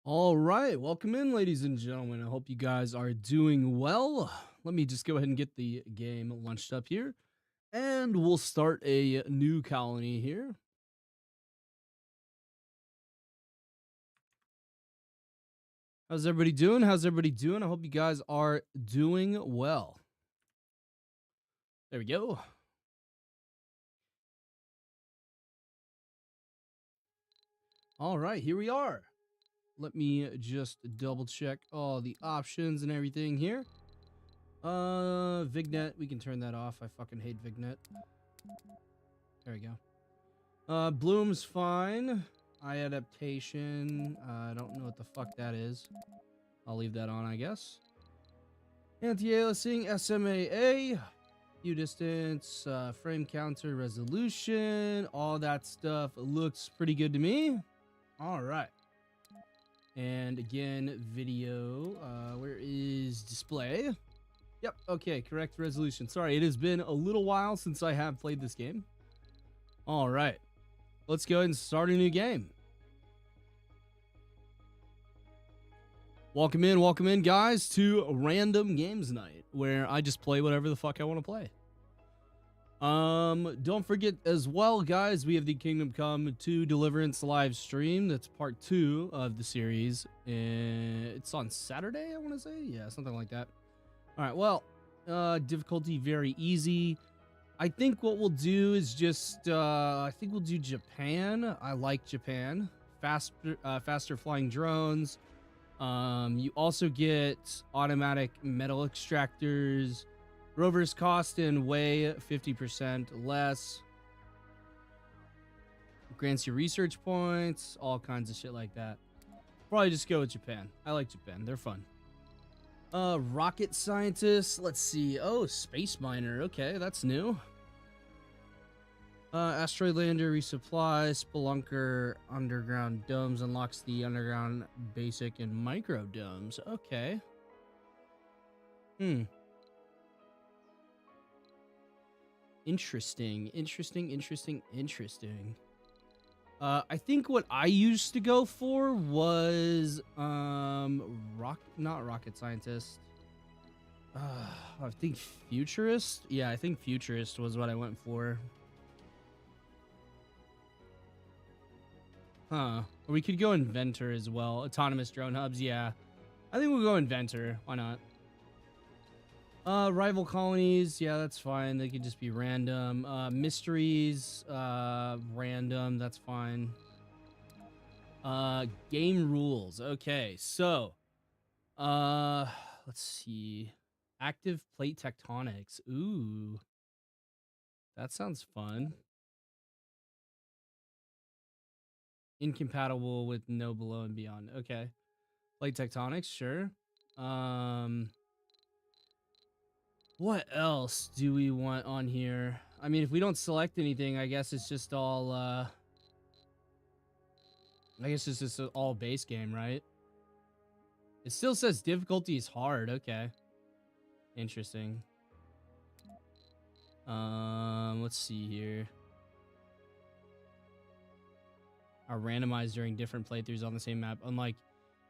All right, welcome in, ladies and gentlemen. I hope you guys are doing well. Let me just go ahead and get the game launched up here, and we'll start a new colony here. How's everybody doing? How's everybody doing? I hope you guys are doing well. There we go. All right, here we are. Let me just double check all the options and everything here. Vignet, we can turn that off. I fucking hate Vignet. There we go. Bloom's fine. Eye adaptation. I don't know what the fuck that is. I'll leave that on, I guess. Anti-aliasing, SMAA, view distance, frame counter, resolution, all that stuff looks pretty good to me. All right. And again, video, where is display? Yep, okay, correct resolution. Sorry, it has been a little while since I have played this game. All right. Let's go ahead and start a new game. Welcome in, guys, to Random Games Night, where I just play whatever the fuck I want to play. Don't forget as well, guys, we have the Kingdom Come 2 Deliverance live stream. That's part 2 of the series. It's on Saturday, I want to say. Yeah, something like that. All right, well, difficulty very easy. I think what we'll do is just, I think we'll do Japan. I like Japan. Faster flying drones. You also get automatic metal extractors. Rovers cost and weigh 50% less. Grants you research points, all kinds of shit like that. Probably just go with Japan. I like Japan. They're fun. Rocket scientist. Let's see. Oh, space miner. Okay, that's new. Asteroid lander, resupply, spelunker, underground domes unlocks the underground basic and micro domes. Okay. Interesting. I think what I used to go for was not rocket scientist. I think futurist. Yeah, I think futurist was what I went for. Huh. Or we could go inventor as well. Autonomous drone hubs. Yeah, I think we'll go inventor. Why not? Rival colonies, yeah, that's fine. They could just be random. Mysteries, random, that's fine. Game rules. Okay, so, let's see. Active plate tectonics. Ooh, that sounds fun. Incompatible with no below and beyond. Okay, plate tectonics, sure. What else do we want on here? I mean, if we don't select anything, I guess it's just all, I guess it's just all base game, right? It still says difficulty is hard. Okay. Interesting. Let's see here. Are randomized during different playthroughs on the same map. Unlike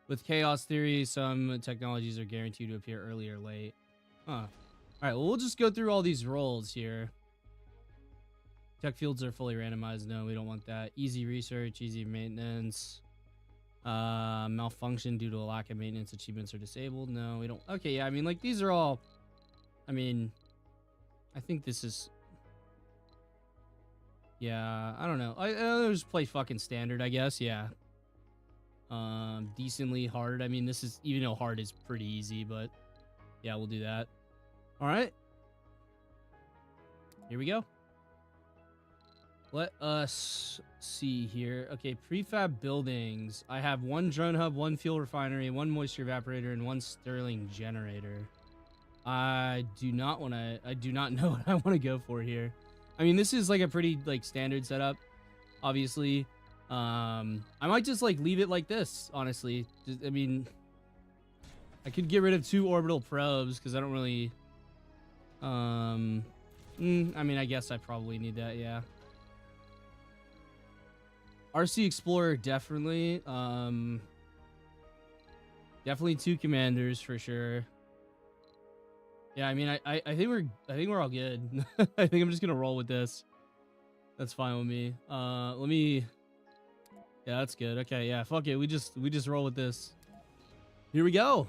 with Chaos Theory, some technologies are guaranteed to appear early or late. Huh. All right, well, we'll just go through all these roles here. Tech fields are fully randomized. No, we don't want that. Easy research, easy maintenance. Malfunction due to a lack of maintenance achievements are disabled. No, we don't. Okay, yeah, I mean, like, these are all, I mean, I think this is, yeah, I don't know. I'll just play fucking standard, I guess. Yeah. Decently hard. I mean, this is, even though hard is pretty easy, but yeah, we'll do that. All right. Here we go. Let us see here. Okay, prefab buildings. I have one drone hub, one fuel refinery, one moisture evaporator, and one Stirling generator. I do not know what I want to go for here. I mean, this is like a pretty like standard setup, obviously. I might just like leave it like this, honestly. I mean, I could get rid of 2 orbital probes because I don't really, I mean, I guess I probably need that, yeah. RC Explorer, definitely. Definitely 2 commanders for sure. Yeah, I mean, I think we're all good. I think I'm just gonna roll with this. That's fine with me. Let me. Yeah, that's good. Okay, yeah, fuck it. We just roll with this. Here we go. All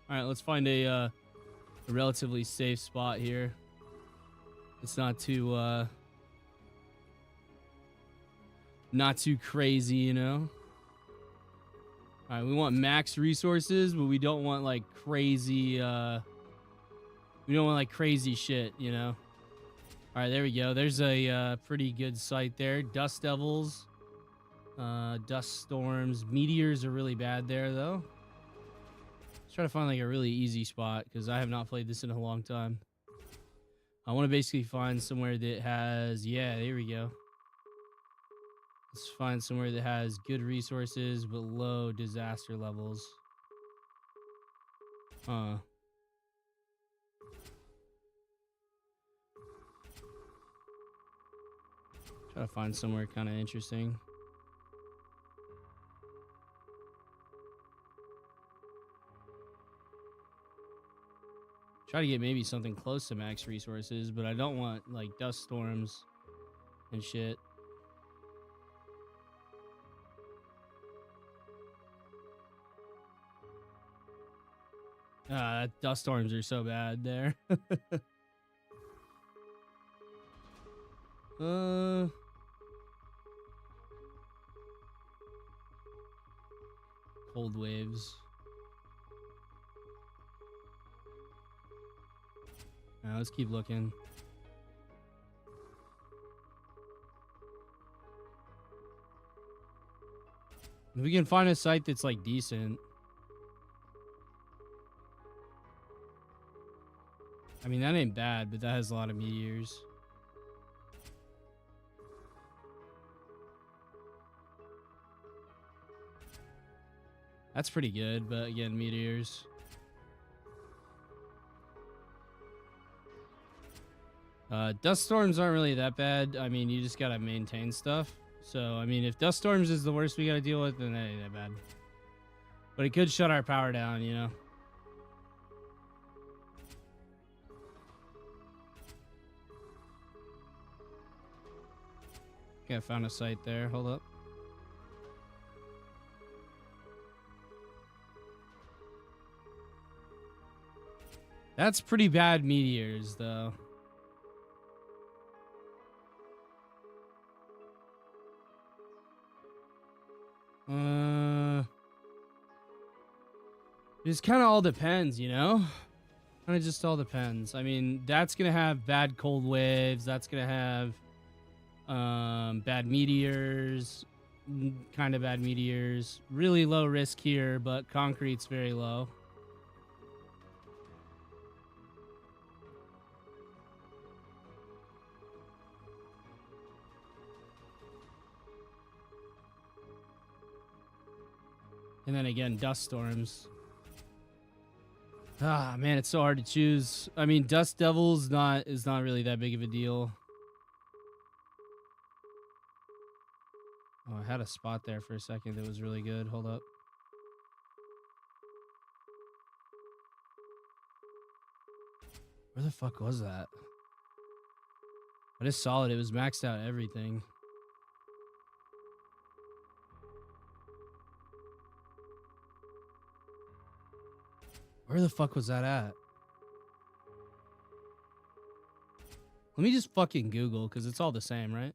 right, let's find a relatively safe spot here. It's not too crazy, you know. All right, we want max resources, but we don't want like crazy. We don't want like crazy shit, you know. All right, there we go. There's a pretty good site there. Dust devils, dust storms, meteors are really bad there though. Let's try to find like a really easy spot because I have not played this in a long time. I want to basically find somewhere that has, yeah, there we go. Let's find somewhere that has good resources but low disaster levels. Huh. Try to find somewhere kind of interesting. Try to get maybe something close to max resources, but I don't want like dust storms and shit. Dust storms are so bad there. Cold waves. Let's keep looking. If we can find a site that's like decent. I mean, that ain't bad, but that has a lot of meteors. That's pretty good, but again, meteors. Dust storms aren't really that bad. I mean, you just gotta maintain stuff. So, I mean, if dust storms is the worst we gotta deal with, then that ain't that bad. But it could shut our power down, you know? Okay, I found a site there. Hold up. That's pretty bad meteors, though. It just kind of all depends, you know? Kind of just all depends. I mean, that's gonna have bad cold waves. That's gonna have bad meteors, kind of bad meteors. Really low risk here, but concrete's very low. And then again, dust storms. Ah, man, it's so hard to choose. I mean, dust devils is not really that big of a deal. Oh, I had a spot there for a second that was really good. Hold up. Where the fuck was that? I just saw it. It was maxed out everything. Where the fuck was that at? Let me just fucking Google, because it's all the same, right?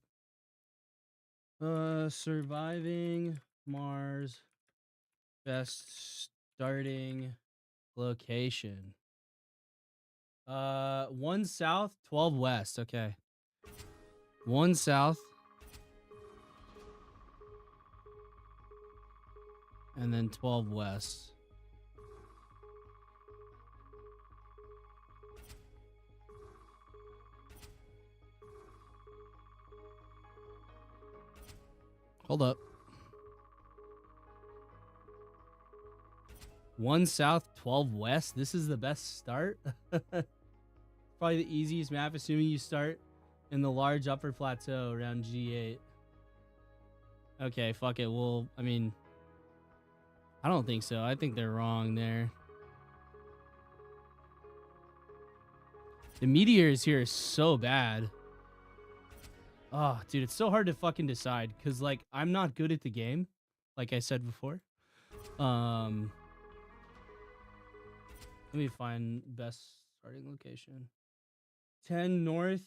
Surviving Mars best starting location. 1 south, 12 west. Okay. 1 south. And then 12 west. Hold up. 1 south, 12 west. This is the best start. Probably the easiest map, assuming you start in the large upper plateau around G8. Okay, fuck it. Well, I mean, I don't think so. I think they're wrong there. The meteors here are so bad. Oh, dude, it's so hard to fucking decide because, like, I'm not good at the game, like I said before. Let me find best starting location. 10 north.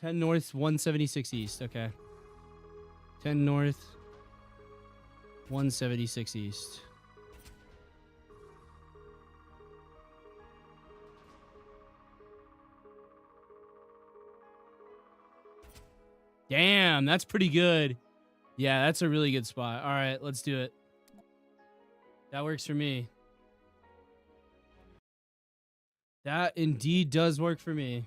10 north, 176 east. Okay. 10 north, 176 east. Damn, that's pretty good. Yeah, that's a really good spot. All right, let's do it. That works for me. That indeed does work for me.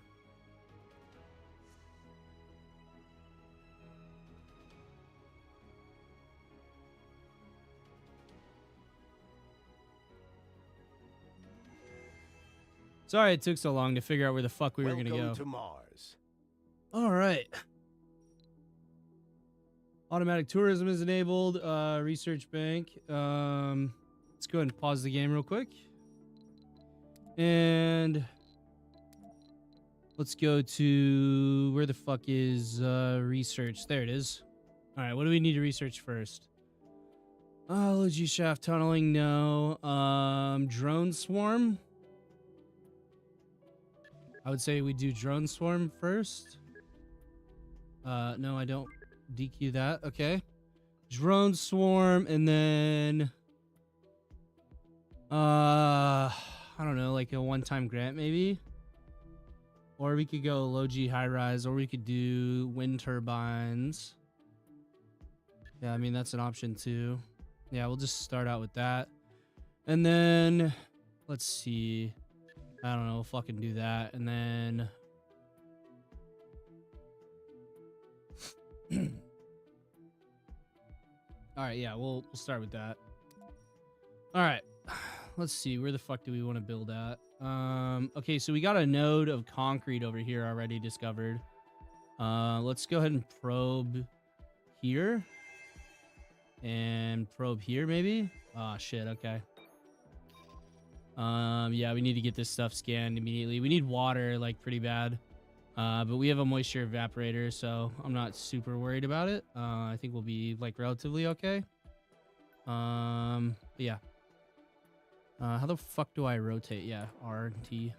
Sorry it took so long to figure out where the fuck we were going to go. Welcome to Mars. All right. Automatic tourism is enabled. Research bank. Let's go ahead and pause the game real quick. And let's go to where the fuck is research? There it is. All right, what do we need to research first? LG shaft tunneling, no. Drone swarm. I would say we do drone swarm first. No, I don't DQ that. Okay. Drone swarm, and then I don't know, like a one-time grant maybe. Or we could go low G high rise, or we could do wind turbines. Yeah, I mean that's an option too. Yeah, we'll just start out with that. And then let's see. I don't know, we'll fucking do that. And then all right, yeah, we'll start with that. All right. Let's see, where the fuck do we want to build at? Okay, so we got a node of concrete over here already discovered. Let's go ahead and probe here. And probe here, maybe? Oh, shit, okay. Yeah, we need to get this stuff scanned immediately. We need water, like, pretty bad. But we have a moisture evaporator, so I'm not super worried about it. I think we'll be, like, relatively okay. But yeah. How the fuck do I rotate? Yeah, R and T.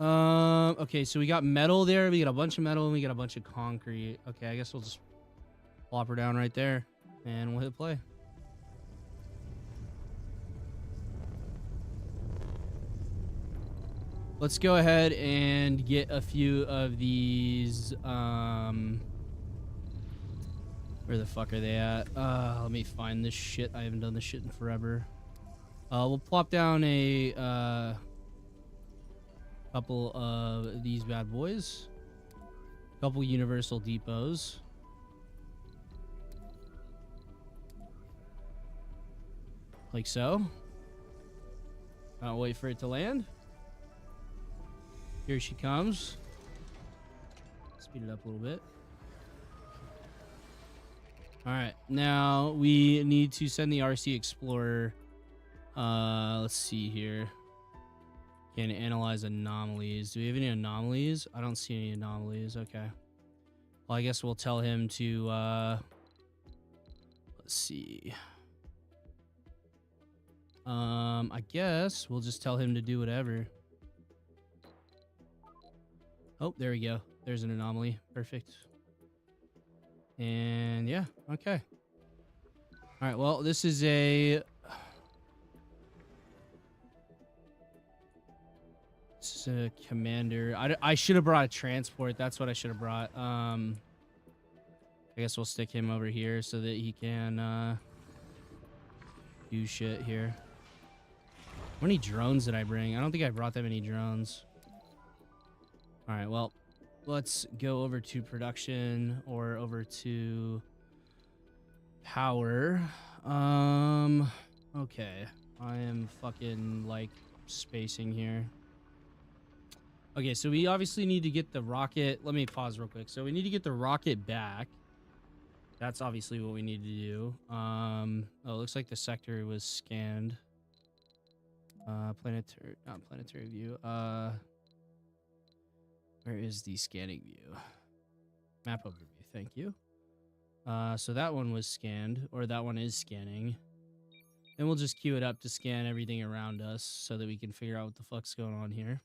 Okay, so we got metal there. We got a bunch of metal and we got a bunch of concrete. Okay, I guess we'll just plop her down right there and we'll hit play. Let's go ahead and get a few of these. Where the fuck are they at? Let me find this shit. I haven't done this shit in forever. We'll plop down a couple of these bad boys. Couple universal depots. Like so. I'll wait for it to land. Here she comes. Speed it up a little bit. All right, now we need to send the RC Explorer. Let's see here. Can analyze anomalies. Do we have any anomalies? I don't see any anomalies. Okay. Well, I guess we'll tell him to, let's see. I guess we'll just tell him to do whatever. Oh, there we go. There's an anomaly. Perfect. And yeah, okay. All right, well, this is a commander. I should have brought a transport. That's what I should have brought. I guess we'll stick him over here so that he can do shit here. How many drones did I bring? I don't think I brought that many drones. All right, well, let's go over to production or over to power. Okay. I am fucking like spacing here. Okay, so we obviously need to get the rocket. Let me pause real quick. So we need to get the rocket back. That's obviously what we need to do. Oh, it looks like the sector was scanned. Planetary, not planetary view. Where is the scanning view? Map overview, thank you. So that one was scanned, or that one is scanning. Then we'll just queue it up to scan everything around us so that we can figure out what the fuck's going on here.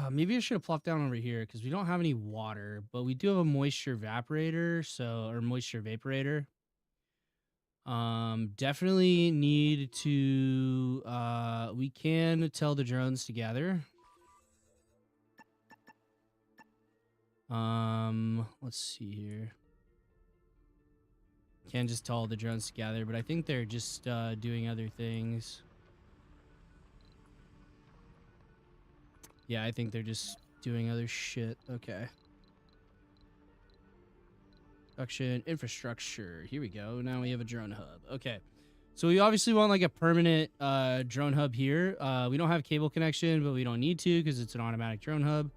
Maybe I should have plopped down over here because we don't have any water, but we do have a moisture evaporator, or moisture vaporator. Definitely need to, we can tell the drones to gather. Let's see here. Can't just tell the drones to gather, but I think they're just, doing other things. Yeah, I think they're just doing other shit. Okay. Production infrastructure. Here we go. Now we have a drone hub. Okay. So we obviously want like a permanent drone hub here. We don't have cable connection, but we don't need to because it's an automatic drone hub.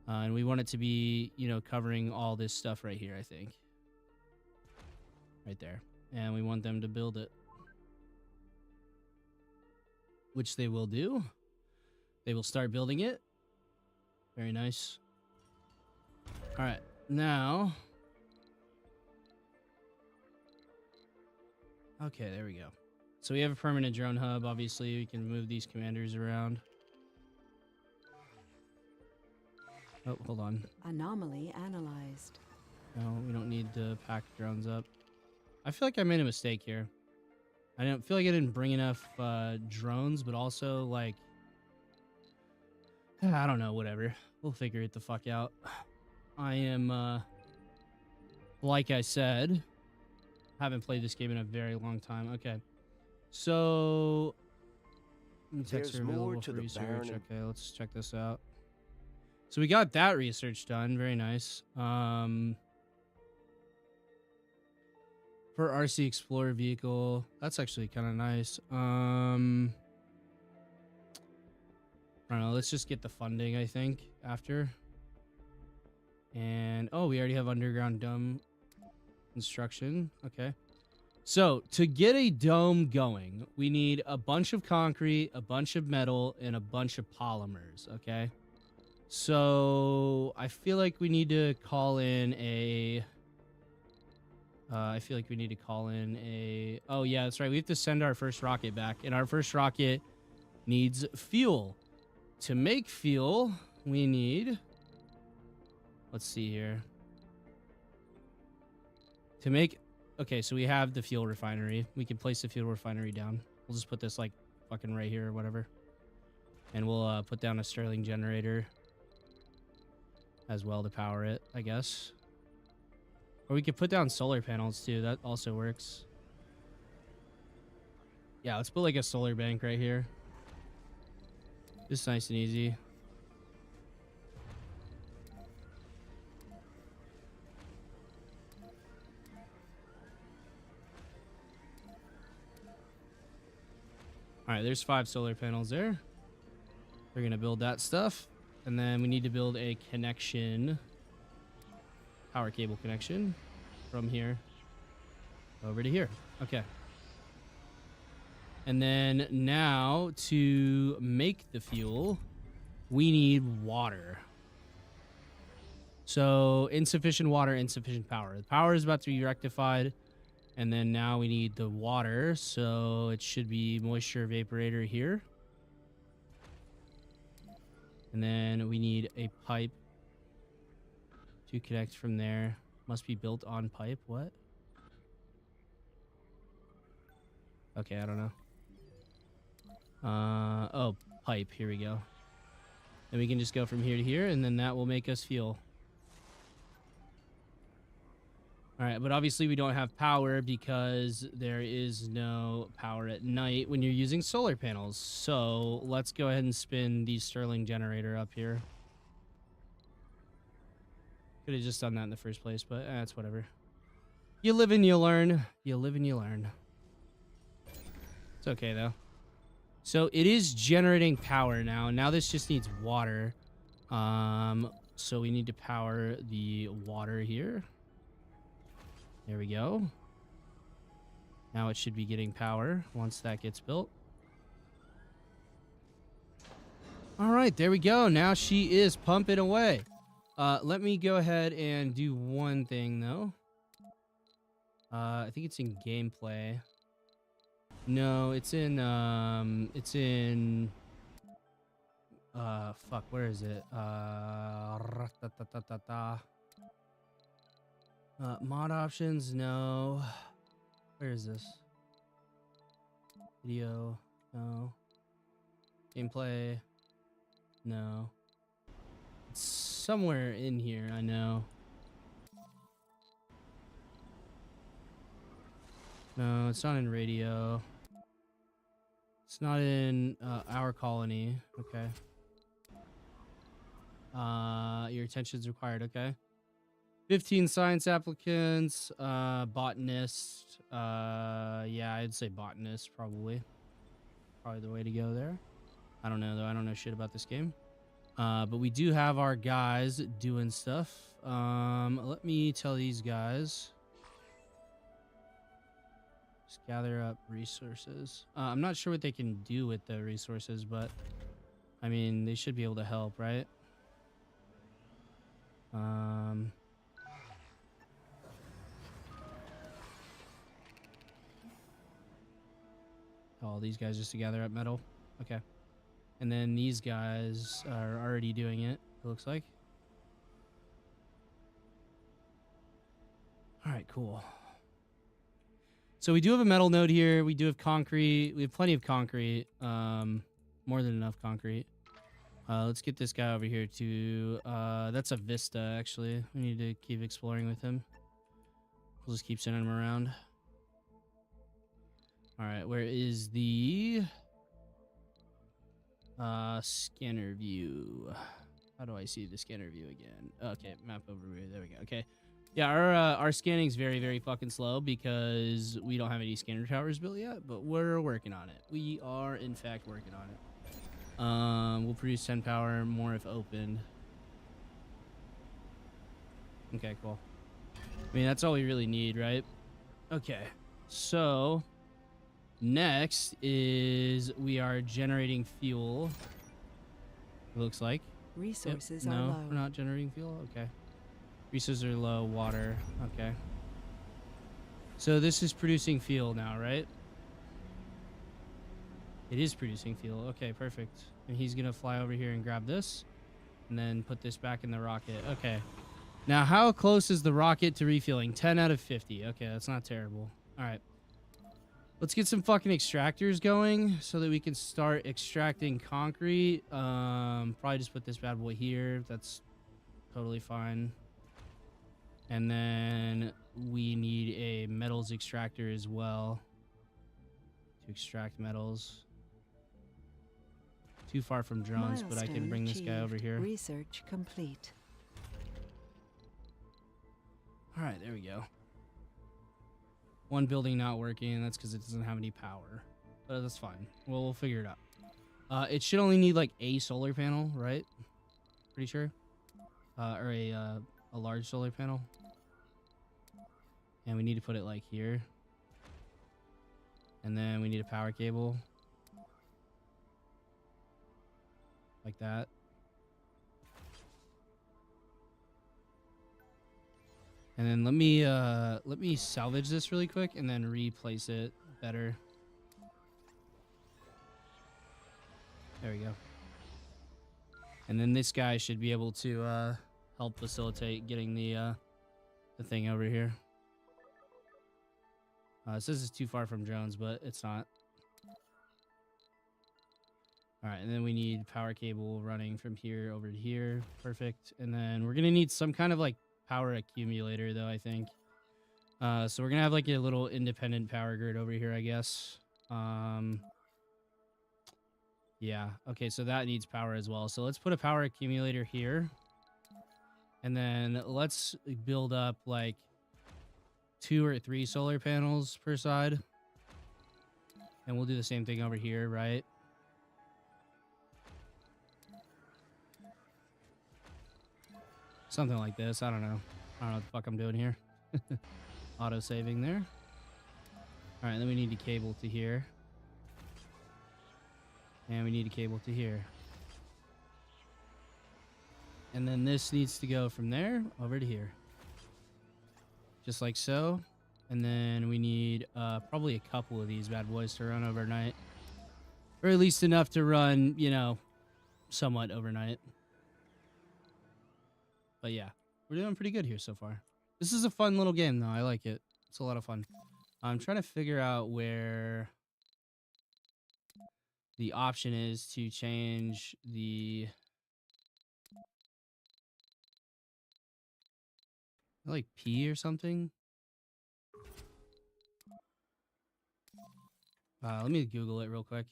And we want it to be, you know, covering all this stuff right here, I think. Right there. And we want them to build it. Which they will do. They will start building it. Very nice. All right. Now... Okay, there we go. So we have a permanent drone hub. Obviously, we can move these commanders around. Oh, hold on. Anomaly analyzed. No, we don't need to pack drones up. I feel like I made a mistake here. I don't feel like I didn't bring enough drones, but also, like... I don't know, whatever. We'll figure it the fuck out. I am, like I said... Haven't played this game in a very long time. Okay. So... There's more to the research. Okay, let's check this out. So we got that research done. Very nice. For RC Explorer vehicle. That's actually kind of nice. I don't know. Let's just get the funding, I think, after. And... Oh, we already have underground dome construction. Okay. So to get a dome going, we need a bunch of concrete, a bunch of metal, and a bunch of polymers. Okay. So I feel like we need to call in a... Oh yeah, that's right. We have to send our first rocket back, and our first rocket needs fuel. To make fuel, we need... Let's see here. To make... Okay, so we have the fuel refinery. We can place the fuel refinery down. We'll just put this, like, fucking right here or whatever. And we'll put down a Stirling generator as well to power it, I guess. Or we could put down solar panels, too. That also works. Yeah, let's put, like, a solar bank right here. Just nice and easy. All right, there's 5 solar panels there. We're going to build that stuff. And then we need to build a connection, power cable connection from here over to here. Okay. And then now to make the fuel, we need water. So insufficient water, insufficient power. The power is about to be rectified. And then now we need the water, so it should be moisture evaporator here. And then we need a pipe to connect from there. Must be built on pipe. What? Okay, I don't know. Oh, pipe. Here we go. And we can just go from here to here, and then that will make us fuel. All right, but obviously we don't have power because there is no power at night when you're using solar panels. So let's go ahead and spin the Stirling generator up here. Could have just done that in the first place, but it's whatever. You live and you learn. You live and you learn. It's okay, though. So it is generating power now. Now this just needs water. So we need to power the water here. There we go. Now it should be getting power once that gets built. All right, there we go. Now she is pumping away. Let me go ahead and do one thing though. I think it's in gameplay. No, it's in fuck, where is it? Mod options, no. Where is this? Video, no. Gameplay, no. It's somewhere in here, I know. No, it's not in radio. It's not in our colony. Okay. Your attention is required. Okay. 15 science applicants. Botanist. Yeah, I'd say botanist probably. Probably the way to go there. I don't know though. I don't know shit about this game. But we do have our guys doing stuff. Let me tell these guys. Just gather up resources. I'm not sure what they can do with the resources, but I mean, they should be able to help, right? Oh, these guys just to gather up metal. Okay. And then these guys are already doing it, it looks like. All right, cool. So we do have a metal node here. We do have concrete. We have plenty of concrete. More than enough concrete. Let's get this guy over here to... that's a Vista, actually. We need to keep exploring with him. We'll just keep sending him around. All right, where is the... scanner view? How do I see the scanner view again? Okay, map overview. There we go. Okay. Yeah, our scanning's very, very fucking slow because we don't have any scanner towers built yet, but we're working on it. We are, in fact, working on it. We'll produce 10 power more if opened. Okay, cool. I mean, that's all we really need, right? Okay, so next is we are generating fuel. It looks like. Resources Yep. are No, low. we're not generating fuel. Okay. Resources are low. Water. Okay. So this is producing fuel now, right? It is producing fuel. Okay, perfect. And he's gonna fly over here and grab this, and then put this back in the rocket. Okay. Now, how close is the rocket to refueling? 10 out of 50. Okay, that's not terrible. All right. Let's get some fucking extractors going so that we can start extracting concrete. Probably just put this bad boy here. That's totally fine. And then we need a metals extractor as well to extract metals. Too far from drones, but I can bring this guy over here. Research complete. All right, there we go. One building not working. That's because it doesn't have any power, but that's fine. We'll figure it out. It should only need like a solar panel, right? Pretty sure. Or a large solar panel. And we need to put it like here. And then we need a power cable. Like that. And then let me salvage this really quick and then replace it better. There we go. And then this guy should be able to help facilitate getting the thing over here. It says it's too far from drones, but it's not. All right, and then we need power cable running from here over to here. Perfect. And then we're gonna need some kind of like power accumulator, though, I think. So we're gonna have like a little independent power grid over here, I guess. Yeah. Okay, so that needs power as well. So let's put a power accumulator here, and then let's build up like 2 or 3 solar panels per side, and we'll do the same thing over here, right? Something like this. I don't know. I don't know what the fuck I'm doing here. Auto saving there. All right, then we need a cable to here. And we need a cable to here. And then this needs to go from there over to here. Just like so. And then we need probably a couple of these bad boys to run overnight. Or at least enough to run, you know, somewhat overnight. But yeah, we're doing pretty good here so far. This is a fun little game, though. I like it. It's a lot of fun. I'm trying to figure out where the option is to change the... like P or something. Let me Google it real quick.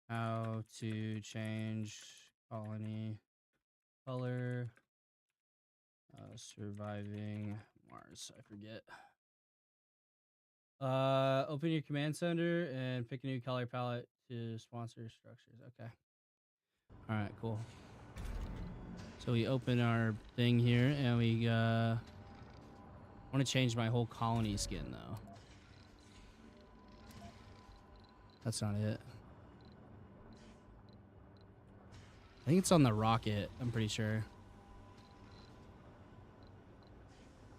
How to change colony color. Surviving Mars. I forget. Open your command center and pick a new color palette to sponsor structures. Okay. All right, cool. So we open our thing here and we want to change my whole colony skin though. That's not it. I think it's on the rocket, I'm pretty sure.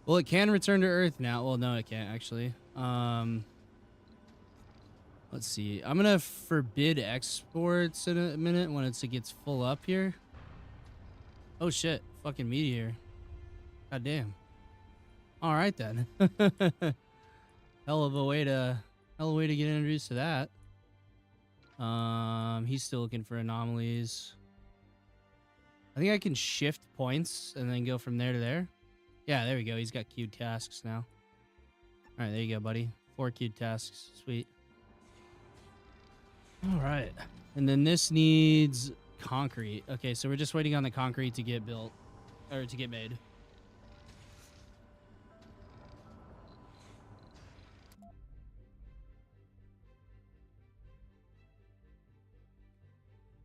Well, it can return to Earth now. Well, no, it can't actually. Let's see. I'm gonna forbid exports in a minute when it gets full up here. Oh shit! Fucking meteor. God damn. All right then. Hell of a way to get introduced to that. He's still looking for anomalies. I think I can shift points and then go from there to there. Yeah, there we go. He's got queued tasks now. All right, there you go, buddy. 4 queued tasks. Sweet. All right. And then this needs concrete. Okay, so we're just waiting on the concrete to get built. Or to get made.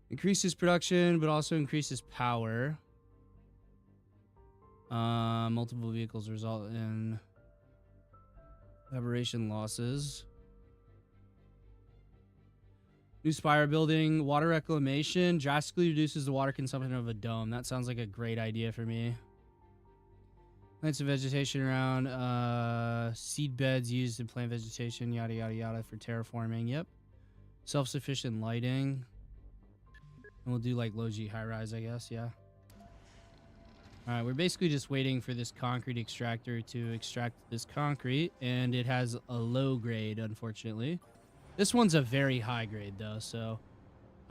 Increases production, but also increases power. Multiple vehicles result in aberration losses. New spire building, water reclamation drastically reduces the water consumption of a dome. That sounds like a great idea for me. Plants and vegetation around, seed beds used in plant vegetation, yada yada yada for terraforming. Yep. Self-sufficient lighting. And we'll do like low G high rise, I guess. Yeah. All right, we're basically just waiting for this concrete extractor to extract this concrete, and it has a low grade, unfortunately. This one's a very high grade, though, so...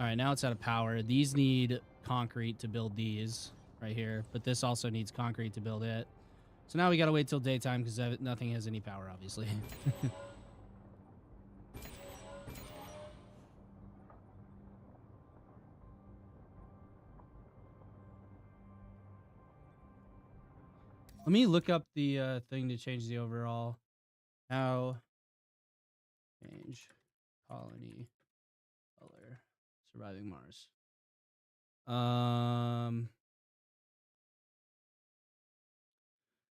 All right, now it's out of power. These need concrete to build these right here, but this also needs concrete to build it. So now we gotta wait till daytime because nothing has any power, obviously. Let me look up the thing to change the overall. How change colony color surviving Mars.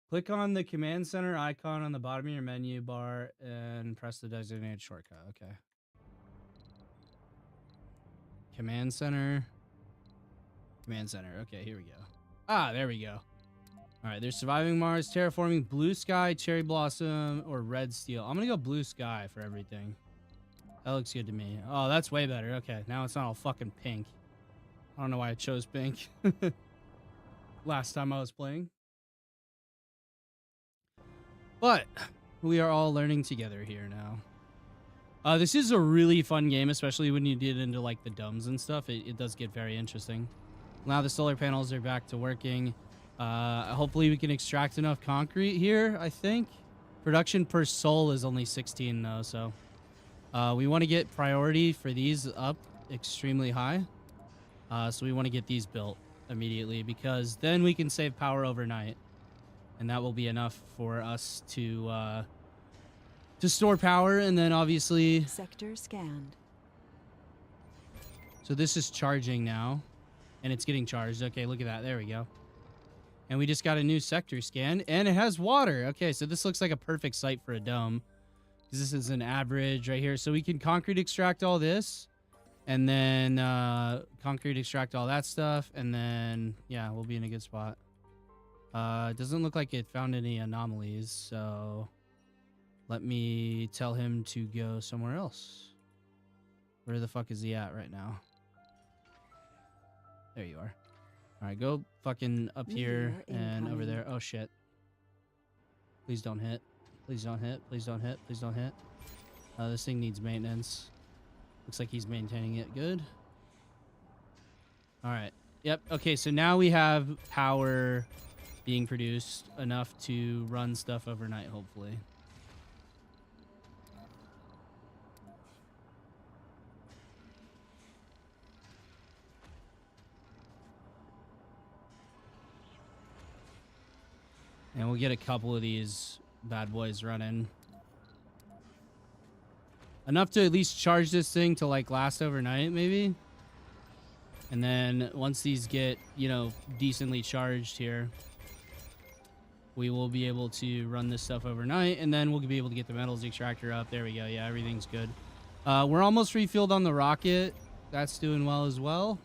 Click on the command center icon on the bottom of your menu bar and press the designated shortcut. Okay. Command center. Command center. Okay, here we go. Ah, there we go. All right, there's surviving Mars, terraforming, blue sky, cherry blossom, or red steel. I'm gonna go blue sky for everything. That looks good to me. Oh, that's way better. Okay, now it's not all fucking pink. I don't know why I chose pink. Last time I was playing. But we are all learning together here now. This is a really fun game, especially when you get into like the domes and stuff. It does get very interesting. Now the solar panels are back to working. Hopefully we can extract enough concrete here, I think. Production per soul is only 16 though, so we want to get priority for these up extremely high. So we want to get these built immediately because then we can save power overnight. And that will be enough for us to store power, and then obviously... Sector scanned. So this is charging now. And it's getting charged. Okay, look at that. There we go. And we just got a new sector scan, and it has water. Okay, so this looks like a perfect site for a dome. Because this is an average right here. So we can concrete extract all this. And then concrete extract all that stuff. And then, yeah, we'll be in a good spot. It doesn't look like it found any anomalies. So let me tell him to go somewhere else. Where the fuck is he at right now? There you are. All right, go fucking up here and over there. Oh, shit. Please don't hit. Please don't hit. Please don't hit. Please don't hit. This thing needs maintenance. Looks like he's maintaining it good. All right. Yep. Okay, so now we have power being produced enough to run stuff overnight, hopefully. And we'll get a couple of these bad boys running. Enough to at least charge this thing to like last overnight, maybe. And then once these get, you know, decently charged here, we will be able to run this stuff overnight. And then we'll be able to get the metals extractor up. There we go. Yeah, everything's good. We're almost refilled on the rocket. That's doing well as well.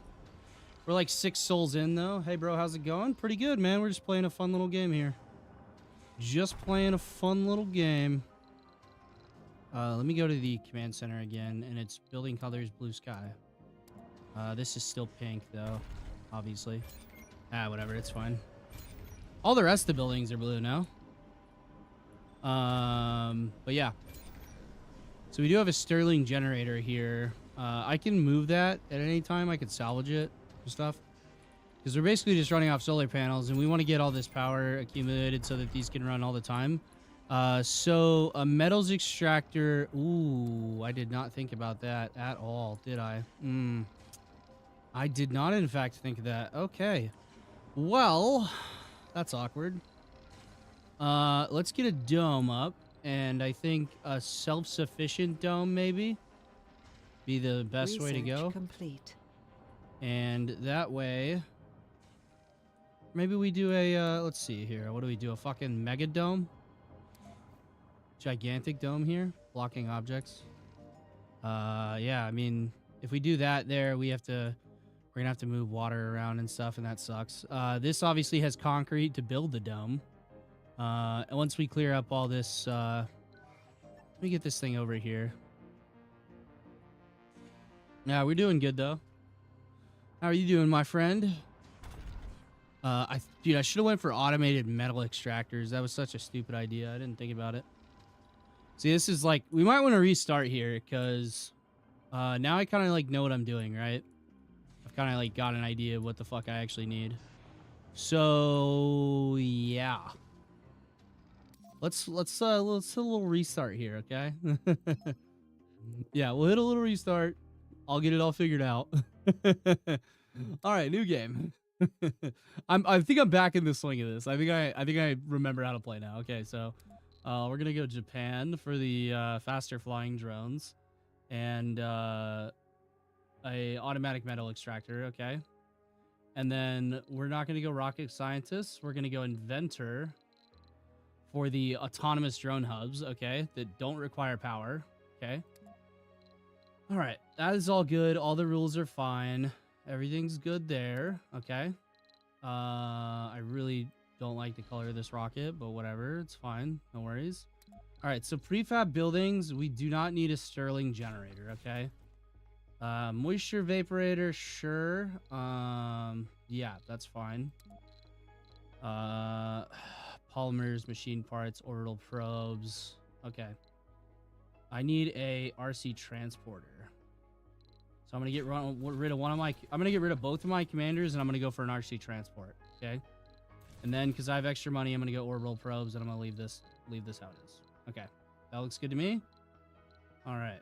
We're like 6 souls in though. Hey bro, how's it going? Pretty good, man. We're just playing a fun little game here. Just playing a fun little game. Let me go to the command center again, and it's building colors blue sky. This is still pink though, obviously. Whatever, it's fine. All the rest of the buildings are blue now. But yeah. So we do have a Stirling generator here. I can move that at any time. I could salvage it and stuff. Because we're basically just running off solar panels, and we want to get all this power accumulated so that these can run all the time. So a metals extractor. Ooh, I did not think about that at all, did I? I did not, in fact, think of that. Okay. Well, that's awkward. Let's get a dome up, and I think a self-sufficient dome maybe be the best way to go. Complete. And that way, maybe we do a, let's see here. What do we do? A fucking mega dome? Gigantic dome here, blocking objects. Yeah, I mean, if we do that there, we're gonna have to move water around and stuff, and that sucks. This obviously has concrete to build the dome. And once we clear up all this, let me get this thing over here. Yeah, we're doing good though. How are you doing, my friend? Dude, I should have went for automated metal extractors. That was such a stupid idea. I didn't think about it. See, this is like, we might want to restart here because now I kind of like know what I'm doing, right? I've kind of like got an idea of what the fuck I actually need. So yeah, let's hit a little restart here, okay? Yeah, we'll hit a little restart. I'll get it all figured out. All right, new game. I think I'm back in the swing of this. I think I remember how to play now. Okay, so we're gonna go Japan for the faster flying drones and a automatic metal extractor. Okay, and then we're not gonna go rocket scientist. We're gonna go inventor for the autonomous drone hubs. Okay, that don't require power. Okay. All right, that is all good. All the rules are fine. Everything's good there. Okay. I really don't like the color of this rocket, but whatever. It's fine. No worries. All right, so prefab buildings, we do not need a Stirling generator, okay? Moisture vaporator, sure. Yeah, that's fine. Polymers, machine parts, orbital probes. Okay. I need a RC transporter. So I'm gonna get rid of one of my. I'm gonna get rid of both of my commanders, and I'm gonna go for an RC transport. Okay, and then because I have extra money, I'm gonna go orbital probes, and I'm gonna leave this how it is. Okay, that looks good to me. All right.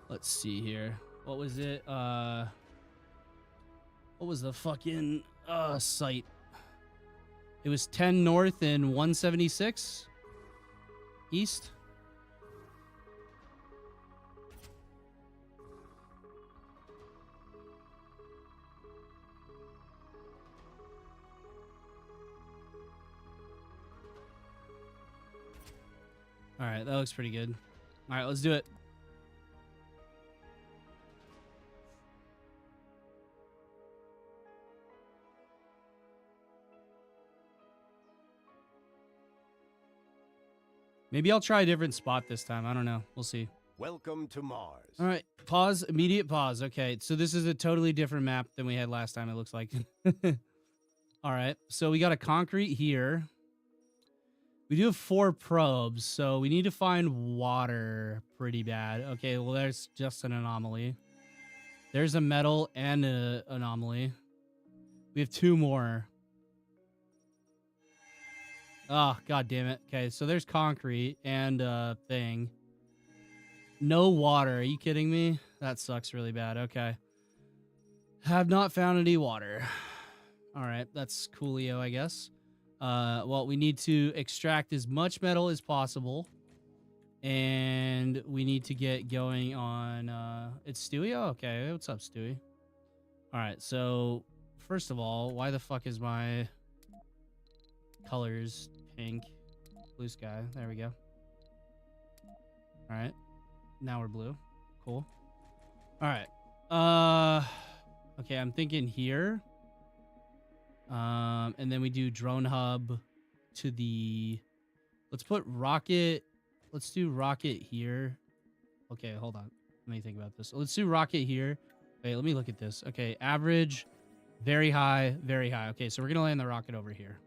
Let's see here. What was it? What was the fucking site? It was 10 north and 176 east. right, that looks pretty good. All right, let's do it. Maybe I'll try a different spot this time. I don't know. We'll see. Welcome to Mars. All right, pause, immediate pause. Okay, so this is a totally different map than we had last time, it looks like. All right, so we got a concrete here. We do have 4 probes, so we need to find water pretty bad. Okay, well, there's just an anomaly. There's a metal and an anomaly. We have 2 more. Oh, god damn it. Okay, so there's concrete and a thing. No water. Are you kidding me? That sucks really bad. Okay. Have not found any water. All right, that's coolio, I guess. Well, we need to extract as much metal as possible. And we need to get going on... it's Stewie? Oh, okay. What's up, Stewie? All right, so... First of all, why the fuck is my colors pink? Blue sky. There we go. All right. Now we're blue. Cool. All right. Okay, I'm thinking here. And then we do drone hub to the... Let's put rocket... Let's do rocket here. Okay, hold on. Let me think about this. Let's do rocket here. Wait, let me look at this. Okay, average, very high, very high. Okay, so we're going to land the rocket over here.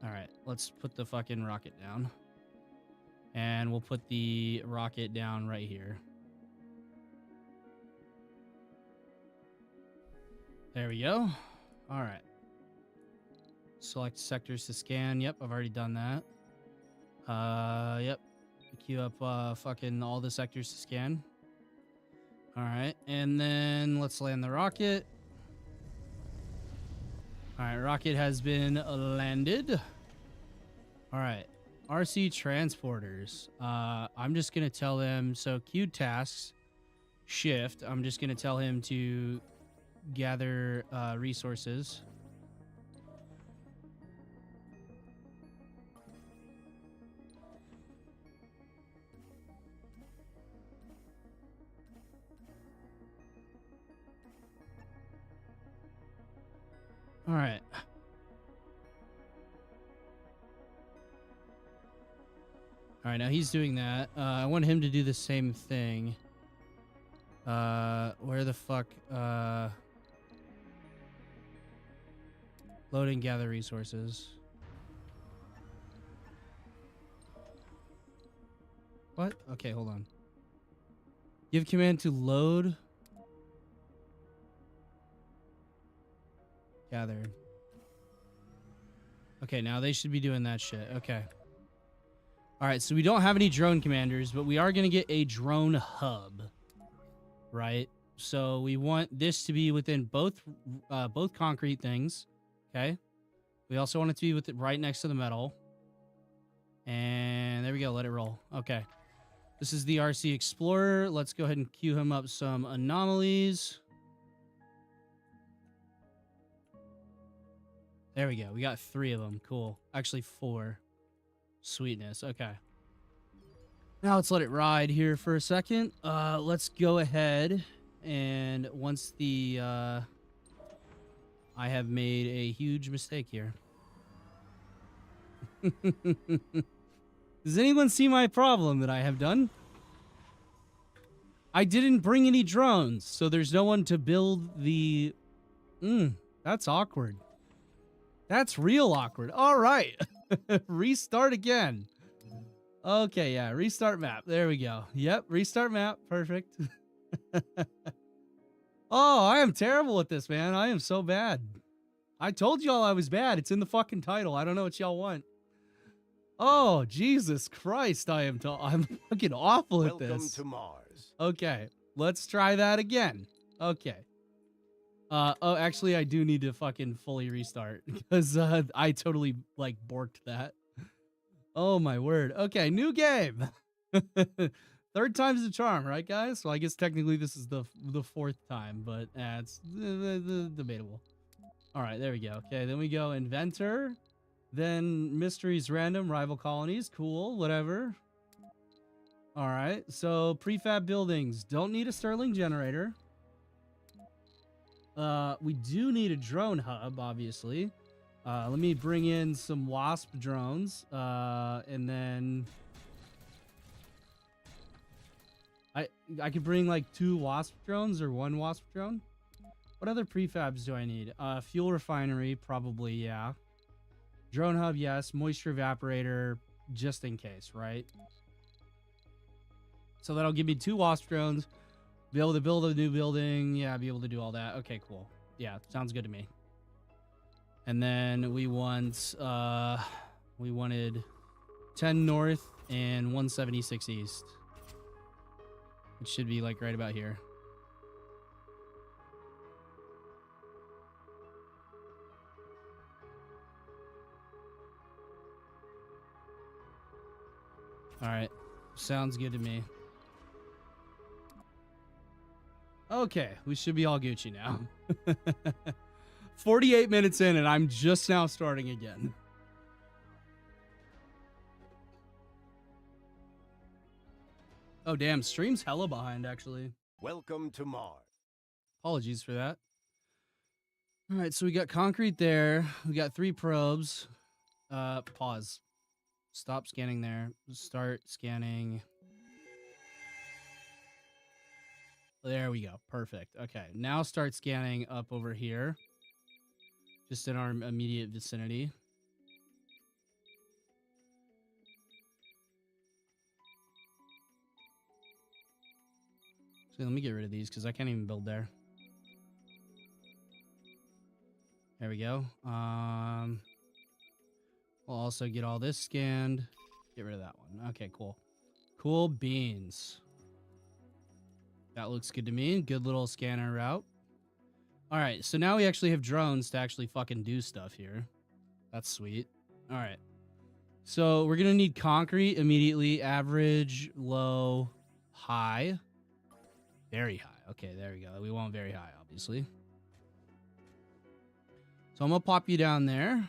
All right, let's put the fucking rocket down. And we'll put the rocket down right here. There we go. All right. Select sectors to scan. Yep, I've already done that. Yep. Queue up fucking all the sectors to scan. All right, and then let's land the rocket. All right, rocket has been landed. All right, RC transporters. I'm just gonna tell them, so queue tasks, shift. I'm just gonna tell him to gather resources. All right. All right, now he's doing that. I want him to do the same thing. Where the fuck? Load and gather resources. What? Okay, hold on. Give command to load. Gather. Okay, now they should be doing that shit. Okay. All right, so we don't have any drone commanders, but we are going to get a drone hub. Right? So we want this to be within both concrete things. Okay? We also want it to be with it right next to the metal. And there we go. Let it roll. Okay. This is the RC Explorer. Let's go ahead and queue him up some anomalies. There we go. We got 3 of them. Cool. Actually, 4. Sweetness. Okay. Now let's let it ride here for a second. Let's go ahead and once the... I have made a huge mistake here. Does anyone see my problem that I have done? I didn't bring any drones, so there's no one to build the... that's awkward. That's real awkward. All right. Restart again. Okay, yeah. Restart map. There we go. Yep. Restart map. Perfect. Oh, I am terrible at this, man. I am so bad. I told y'all I was bad. It's in the fucking title. I don't know what y'all want. Oh, Jesus Christ. I'm fucking awful at this. Welcome to Mars. Okay. Let's try that again. Okay. Oh, actually, I do need to fucking fully restart because I totally like borked that. Oh my word. Okay, new game. 3rd time's the charm, right, guys? Well, I guess technically this is the 4th time, but it's debatable. All right, there we go. Okay, then we go inventor, then mysteries random rival colonies. Cool, whatever. All right, so prefab buildings don't need a Sterling generator. We do need a drone hub, obviously. Let me bring in some Wasp drones, and then I could bring like 2 Wasp drones or 1 Wasp drone. What other prefabs do I need? Fuel refinery, probably, yeah. Drone hub, yes. Moisture evaporator, just in case, right? So that'll give me 2 Wasp drones. Be able to build a new building. Yeah, be able to do all that. Okay, cool. Yeah, sounds good to me. And then we wanted 10 north and 176 east. It should be like right about here. All right. Sounds good to me. Okay, we should be all Gucci now. 48 minutes in and I'm just now starting again. Oh, damn. Stream's hella behind, actually. Welcome to Mars. Apologies for that. All right, so we got concrete there. We got 3 probes. Pause. Stop scanning there. Start scanning. There we go. Perfect. Okay, now start scanning up over here. Just in our immediate vicinity. So let me get rid of these because I can't even build there. There we go. We'll also get all this scanned. Get rid of that one. Okay, cool. Cool beans. That looks good to me. Good little scanner route. All right, so now we actually have drones to actually fucking do stuff here. That's sweet. All right. So we're going to need concrete immediately. Average, low, high. Very high. Okay, there we go. We want very high, obviously. So I'm going to pop you down there. I'm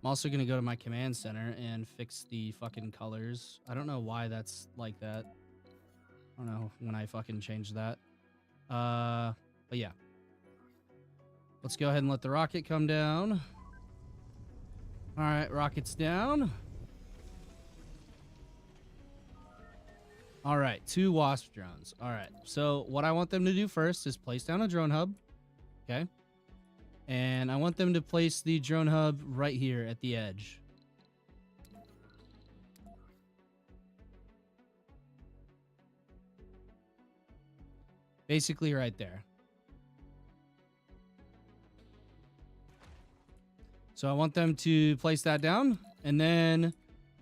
also going to go to my command center and fix the fucking colors. I don't know why that's like that. I don't know when I fucking changed that. But yeah. Let's go ahead and let the rocket come down. All right, rocket's down. All right, 2 Wasp drones. All right, so what I want them to do first is place down a drone hub. Okay. And I want them to place the drone hub right here at the edge. Basically right there. So I want them to place that down. And then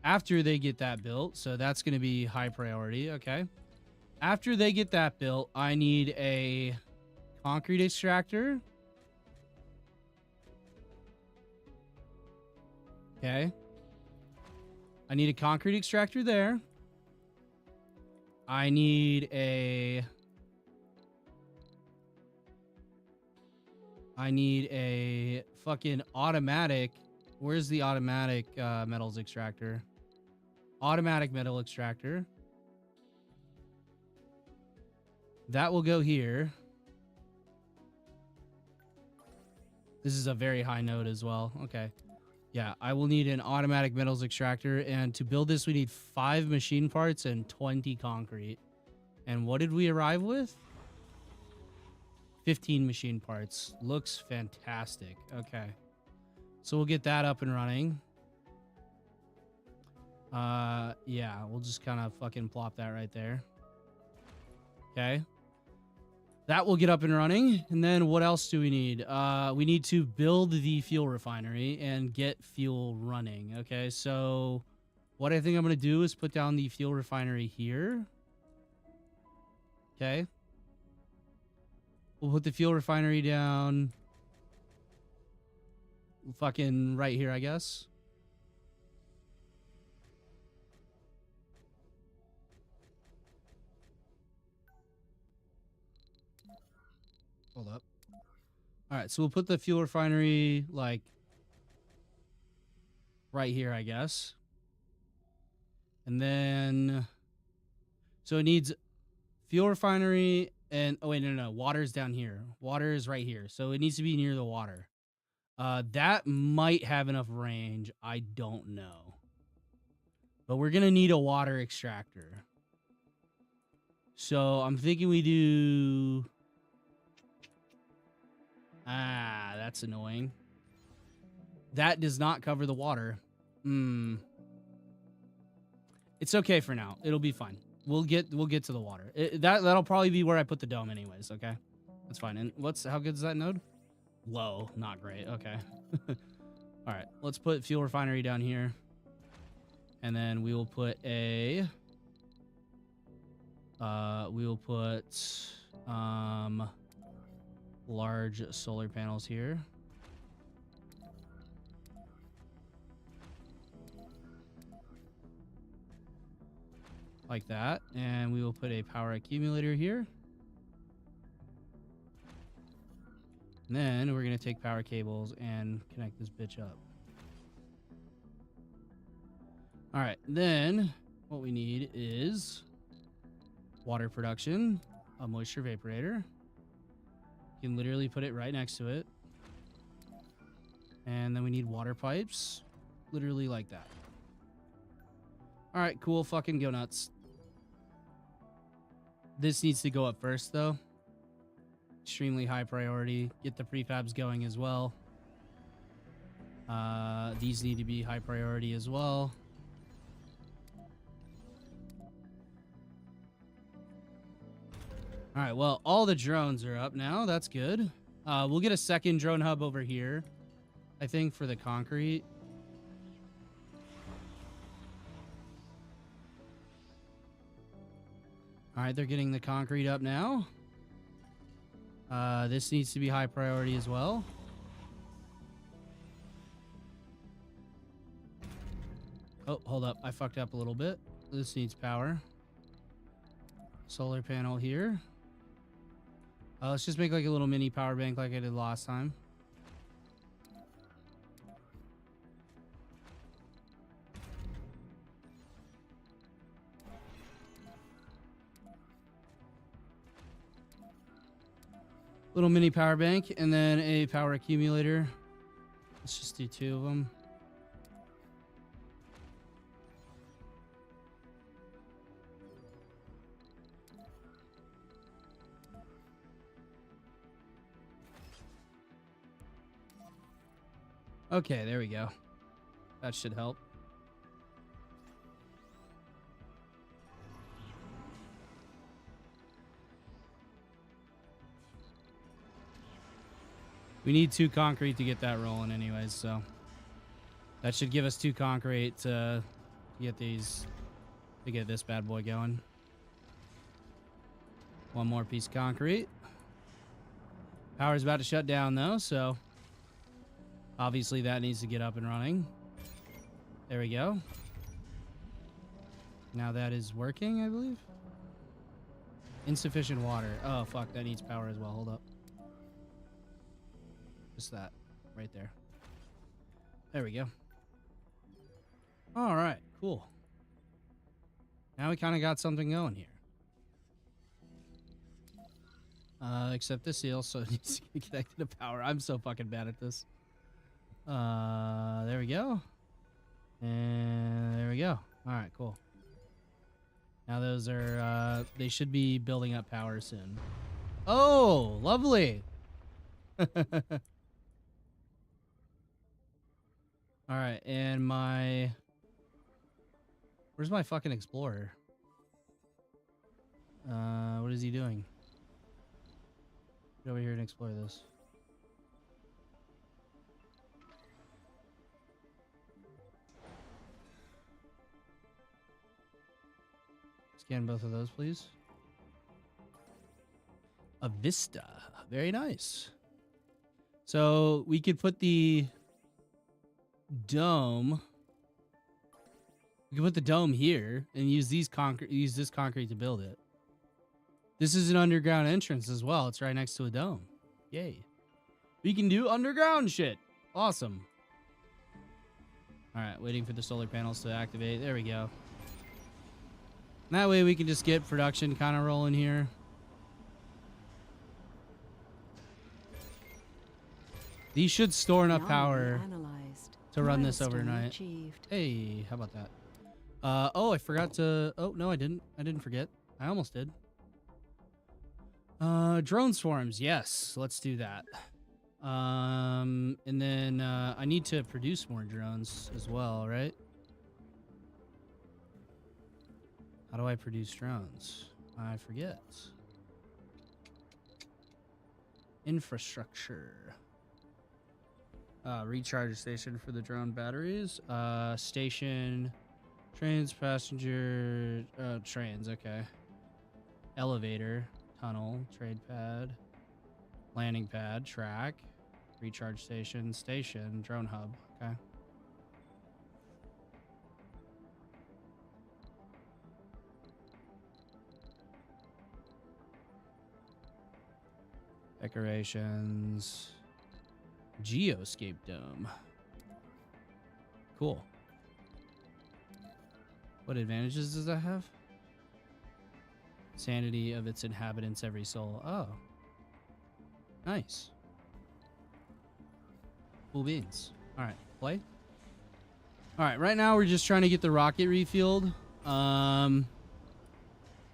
after they get that built, so that's going to be high priority. Okay. After they get that built, I need a concrete extractor. Okay. I need a concrete extractor there. I need a fucking automatic. Where's the automatic metals extractor? Automatic metal extractor. That will go here. This is a very high node as well. Okay. Yeah, I will need an automatic metals extractor. And to build this, we need 5 machine parts and 20 concrete. And what did we arrive with? 15 machine parts. Looks fantastic. Okay. So we'll get that up and running. Yeah, we'll just kind of fucking plop that right there. Okay. That will get up and running. And then what else do we need? We need to build the fuel refinery and get fuel running. Okay, so what I think I'm going to do is put down the fuel refinery here. Okay. We'll put the fuel refinery down fucking right here, I guess. Hold up. All right, so we'll put the fuel refinery like right here, I guess. And then, so it needs fuel refinery and, oh wait, no, water's down here. Water is right here. So it needs to be near the water. That might have enough range. I don't know. But we're going to need a water extractor. So I'm thinking we do... Ah, that's annoying. That does not cover the water. It's okay for now. It'll be fine. We'll get to the water. That'll probably be where I put the dome anyways, okay? That's fine. And how good is that node? Low, not great. Okay. All right, let's put fuel refinery down here. And then we will put large solar panels here. Like that. And we will put a power accumulator here. And then we're going to take power cables and connect this bitch up. All right, then what we need is water production, a moisture evaporator. You can literally put it right next to it. And then we need water pipes, literally like that. All right, cool, fucking go nuts. This needs to go up first, though. Extremely high priority. Get the prefabs going as well. These need to be high priority as well. All right, well, all the drones are up now. That's good. We'll get a second drone hub over here, I think, for the concrete. All right, they're getting the concrete up now. This needs to be high priority as well. Oh, hold up. I fucked up a little bit. This needs power. Solar panel here. Let's just make like a little mini power bank like I did last time. Little mini power bank and then a power accumulator. Let's just do 2 of them. Okay, there we go. That should help. We need 2 concrete to get that rolling anyways, so that should give us 2 concrete to get this bad boy going. 1 more piece of concrete. Power's about to shut down though, so obviously that needs to get up and running. There we go. Now that is working, I believe. Insufficient water. Oh fuck, that needs power as well. Hold up. Just that right there. There we go. All right, cool. Now we kind of got something going here. Except this also needs to be connected to power. I'm so fucking bad at this. There we go. And there we go. All right, cool. Now those are, they should be building up power soon. Oh, lovely. All right, and where's my fucking explorer? What is he doing? Get over here and explore this. Scan both of those, please. A vista. Very nice. So we could put the dome. We can put the dome here and use this concrete to build it. This is an underground entrance as well. It's right next to a dome. Yay. We can do underground shit. Awesome. All right, waiting for the solar panels to activate. There we go. That way we can just get production kind of rolling here. These should store enough power Analyzed. to run this Milestone overnight. Achieved. Hey, how about that? Oh, I forgot to... Oh, no, I didn't. I didn't forget. I almost did. Drone swarms. Yes, let's do that. And then I need to produce more drones as well, right? How do I produce drones? I forget. Infrastructure. Recharge station for the drone batteries. Station, trains, passenger, trains, okay. Elevator, tunnel, trade pad, landing pad, track, recharge station, station, drone hub, okay. Decorations. Geoscape dome. Cool. What advantages does that have? Sanity of its inhabitants, every soul. Oh. Nice. Cool beans. Alright, play. Alright, right now we're just trying to get the rocket refueled.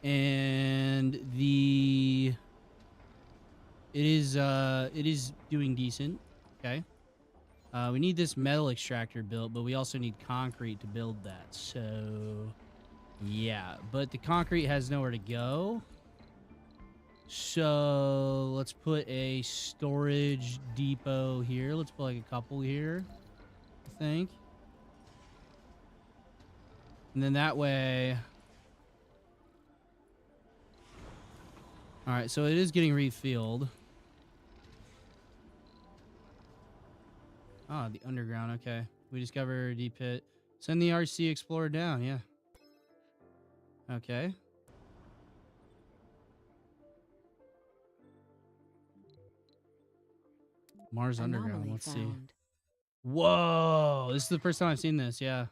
And the... It is doing decent. Okay. We need this metal extractor built, but we also need concrete to build that. So, yeah. But the concrete has nowhere to go. So, let's put a storage depot here. Let's put like a couple here, I think. And then that way... Alright, so it is getting refueled. Ah, the underground, okay. We discover a deep pit. Send the RC Explorer down, yeah. Okay. Mars Underground, Anomaly let's see. found. Whoa, this is the first time I've seen this, yeah.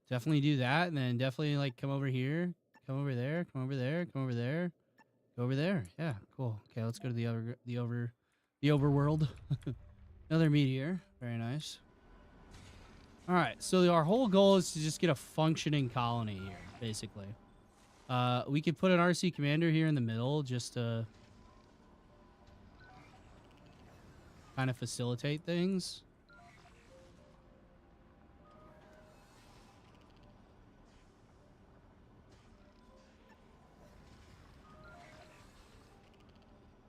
Definitely do that, and then definitely, like, come over here. Come over there, come over there, come over there. Go over there, yeah, cool. Okay, let's go to the overworld. Another meteor, very nice. All right, so our whole goal is to just get a functioning colony here, basically. We could put an RC commander here in the middle just to kind of facilitate things.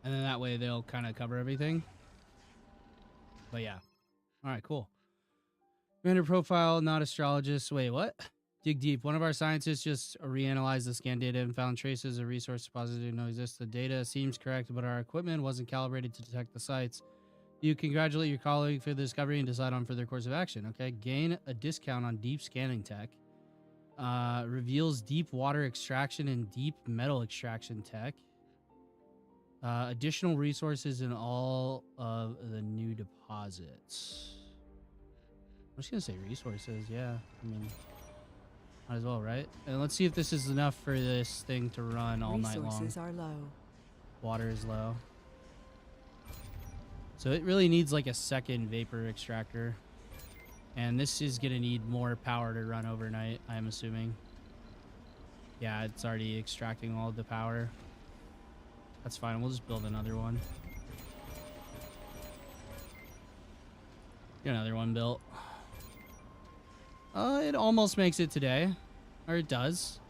And then that way they'll kind of cover everything. But yeah. All right, cool. Commander profile, not astrologist. Wait, what? Dig deep. One of our scientists just reanalyzed the scan data and found traces of resource deposits that don't exist. The data seems correct, but our equipment wasn't calibrated to detect the sites. You congratulate your colleague for the discovery and decide on further course of action. Okay. Gain a discount on deep scanning tech. Reveals deep water extraction and deep metal extraction tech. Additional resources in all of the new deposits. I'm just gonna say resources, yeah. I mean, might as well, right? And let's see if this is enough for this thing to run all night long. Resources are low. Water is low. So it really needs like a second vapor extractor. And this is gonna need more power to run overnight, I'm assuming. Yeah, it's already extracting all of the power. That's fine, we'll just build another one. Get another one built. It almost makes it today. Or it does.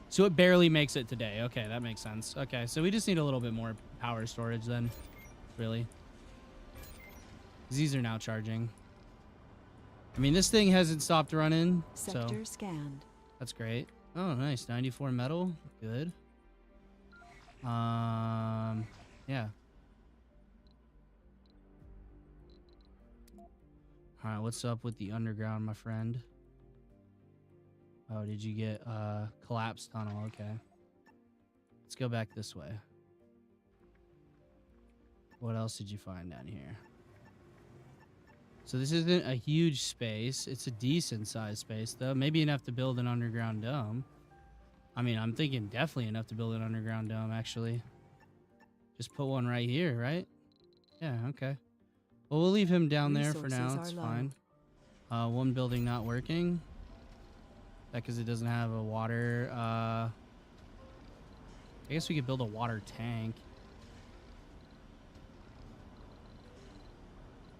So it barely makes it today. Okay, that makes sense. Okay, so we just need a little bit more power storage then. Really. 'Cause these are now charging. I mean, this thing hasn't stopped running. Sector So scanned. that's great. Oh, nice. 94 metal. Good. Yeah. All right, what's up with the underground, my friend? Oh, did you get collapsed tunnel? Okay. Let's go back this way. What else did you find down here? So this isn't a huge space. It's a decent sized space, though. Maybe enough to build an underground dome. I mean, I'm thinking definitely enough to build an underground dome, actually. Just put one right here, right? Yeah, okay. Well, we'll leave him down there for now. It's fine. One building not working. That because it doesn't have a water. I guess we could build a water tank.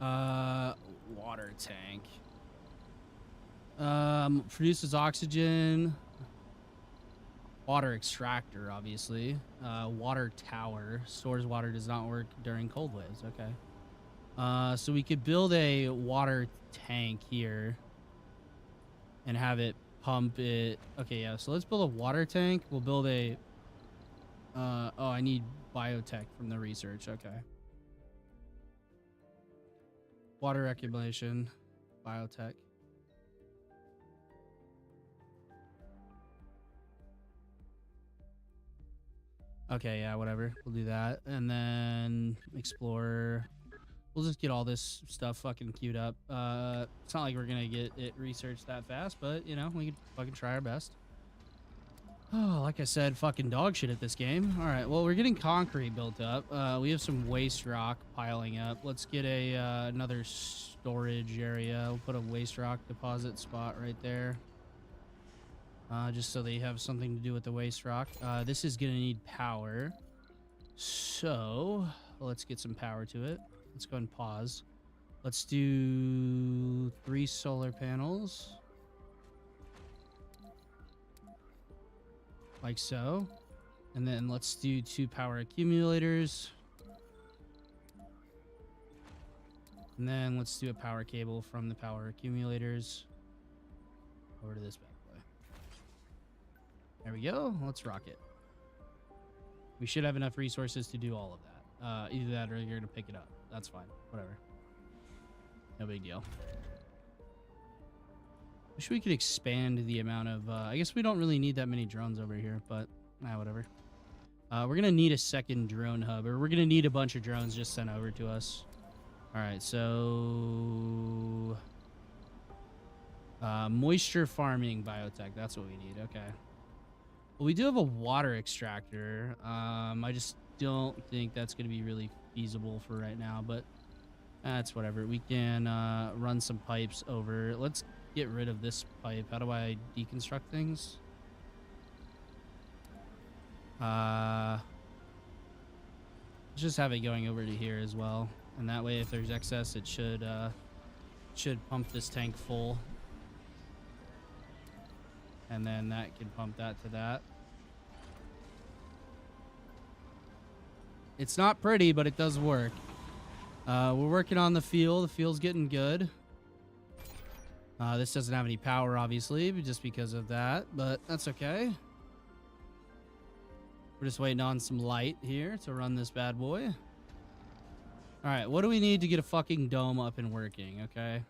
Water tank. Produces oxygen. Water extractor, obviously. Water tower. Stores water, does not work during cold waves. Okay. So we could build a water tank here and have it pump it. Okay, yeah. So let's build a water tank. We'll build a... oh, I need biotech from the research. Okay. Water accumulation. Biotech. Okay, yeah, whatever. We'll do that. And then explore. We'll just get all this stuff fucking queued up. It's not like we're gonna get it researched that fast, but, you know, we can fucking try our best. Oh, like I said, fucking dog shit at this game. All right, well, we're getting concrete built up. We have some waste rock piling up. Let's get a another storage area. We'll put a waste rock deposit spot right there. Just so they have something to do with the waste rock. This is gonna need power. So, let's get some power to it. Let's go and pause. Let's do 3 solar panels. Like so. And then let's do 2 power accumulators. And then let's do a power cable from the power accumulators over to this bad boy. There we go. Let's rock it. We should have enough resources to do all of that. Either that or you're gonna pick it up. That's fine. Whatever. No big deal. Wish we could expand the amount of... I guess we don't really need that many drones over here, but whatever. We're gonna need a second drone hub, or we're gonna need a bunch of drones just sent over to us. All right, so... moisture farming biotech. That's what we need. Okay. Well, we do have a water extractor. I just don't think that's going to be really feasible for right now, but that's whatever. We can run some pipes over. Let's get rid of this pipe. How do I deconstruct things? Let's just have it going over to here as well. And that way, if there's excess, it should pump this tank full. And then that can pump that to that. It's not pretty, but it does work. We're working on the fuel. The fuel's getting good. This doesn't have any power, obviously, just because of that, but that's okay. We're just waiting on some light here to run this bad boy. All right, what do we need to get a fucking dome up and working, okay?